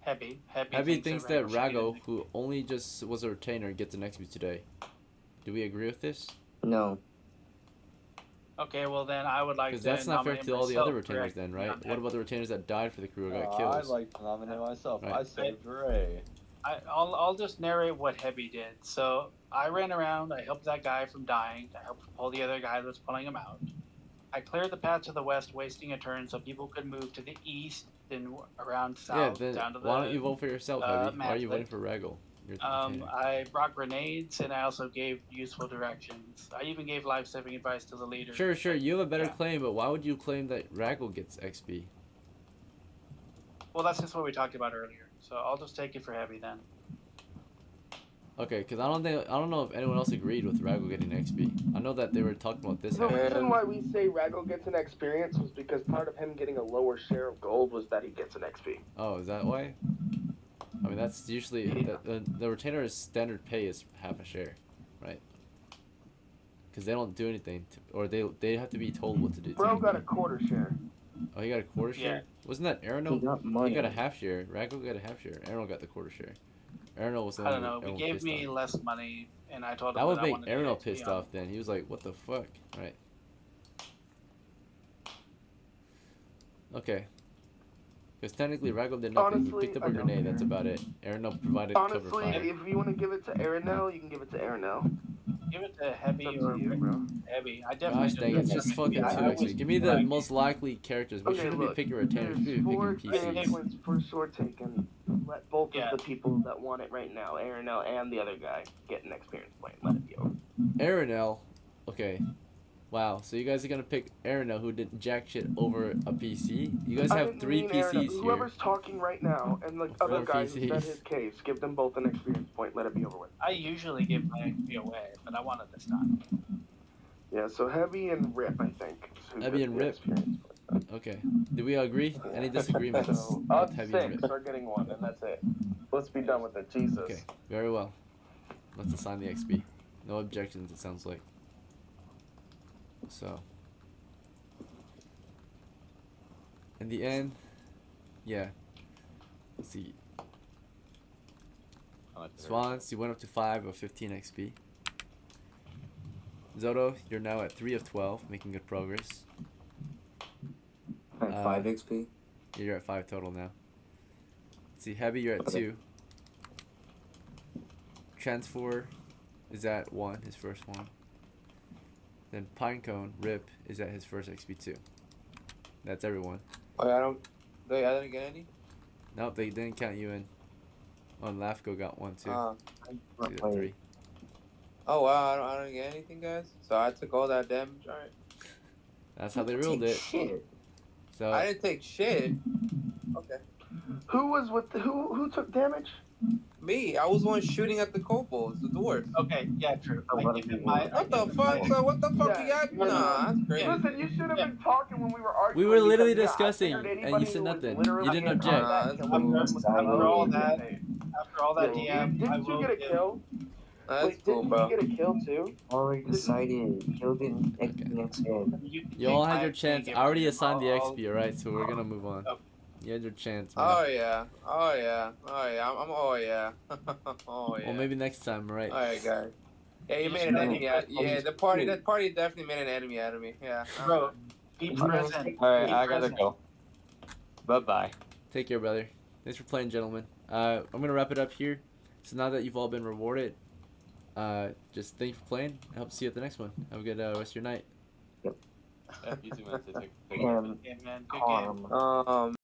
HEBI. HEBI thinks that should get Raggle, an who only just was a retainer, gets an XP today. Do we agree with this? No. Okay, well then I would like to Because that's not fair nominate to all the other myself for retainers then, right? XP. What about the retainers that died for the crew or got I'd kills? like to nominate myself. Right. I saved Ray. I'll just narrate what HEBI did. So I ran around, I helped that guy from dying, I helped pull the other guy that was pulling him out. I cleared the path to the west, wasting a turn so people could move to the east and around Yeah, south then down to the why don't you vote for yourself, Heavy? Why are you voting Mantlet. for Raggle? You're the retainer. I brought grenades and I also gave useful directions. I even gave life-saving advice to the leader. Sure, you have a better Yeah. claim, but why would you claim that Raggle gets XP? Well, that's just what we talked about earlier. So I'll just take it for HEBI then. Okay, because I don't know if anyone else agreed with Raggle getting XP. I know that they were talking about this. The Heavy. reason why we say Raggle gets an experience was because part of him getting a lower share of gold was that he gets an XP. Oh, is that why? I mean, that's usually the retainer's standard pay is half a share, right? Because they don't do anything, or they have to be told what to do. Bro got a quarter share. Oh, he got a quarter share. Wasn't that He Arano? got money. He got a half share. Raggle got a half share. Arano got the quarter share. Arano was the I one don't know. that He everyone gave pissed me off. less money, and I told him That would I make wanted to Arano get pissed XP on. off then. He was like, what the fuck? Right. Okay. Because technically, Raggle did nothing. He Honestly, picked up I a don't grenade. care. That's about it. Aranel provided cover Honestly, fire. if you want to give it to ARANEL, you can give it to ARANEL. Give it to It's HEBI up to or you, bro. HEBI. I definitely Gosh dang, it's just fucking I- two I actually. was- Give me the most likely characters. We Okay, shouldn't be look, picking retainers. We there's should be 4 picking game PCs. points per sword taken. Let both Yeah. of the people that want it right now, ARANEL and the other guy, get an experience point. Let it be over. Aranel, okay. Wow, so you guys are gonna pick Aranel, who did jack shit over a PC? You guys I have didn't 3 mean PCs ARANEL. here. Whoever's talking right now and the other 4 guy who said PCs. his case, give them both an experience point. Let it be over with. I usually give my XP away, but I wanted this time. Yeah, so Heavy and Rip, I think. is who Heavy gets and the Rip. experience point. Okay. Do we agree? Any disagreements So with us Heavy and 6 Rip? are getting 1, and that's it. Let's be done with it. Jesus. Okay, very well. Let's assign the XP. No objections, it sounds like. So. In the end, yeah. Let's see. SCHWANZ, you went up to 5 of 15 XP. ZODOH, you're now at 3 of 12, making good progress. And 5 XP. You're at 5 total now. Let's see, HEBI, you're at 2. TRASPOR is at 1, his first one. Then Pinecone, Rip, is at his first XP 2. That's everyone. Oh, I didn't get any? Nope, they didn't count you in. Oh, and LAFGO got 1 too. So you got 3. Oh wow, I don't get anything, guys. So I took all that damage. All right. That's how they ruled it. Shit. So I didn't take shit. Okay. Who was with who took damage? Me, I was the one shooting at the kobolds, the dwarves. Okay, yeah, true. I give him What the fuck? So what the fuck you got? Nah, that's crazy. Listen, you should have been talking when we were arguing. we were literally because, discussing, I figured and you anybody said who was nothing. literally You didn't in object. combat, That's killing cool. them was After low. all that, after all that Yeah, DM, I didn't you will get a give. kill? That's Wait, cool, didn't bro. you get a kill too? Already decided. Killed it next game. You all had your chance. I already give assigned the all- XP, alright? So we're gonna move on. Oh. You had your chance, man. Oh yeah. Oh yeah. Oh yeah. Oh yeah. Oh yeah. Well, maybe next time, right? All right, guys. Yeah, you You made just an gotta enemy be out. Yeah, that party present. definitely made an enemy out of me. Yeah. Bro, be present. Alright, Be I gotta present. go. Bye bye. Take care, brother. Thanks for playing, gentlemen. I'm gonna wrap it up here. So now that you've all been rewarded, just thank you for playing. I hope to see you at the next one. Have a good rest of your night. Yeah, you too, man. Take care. Him. Yeah, man. Good game. Um.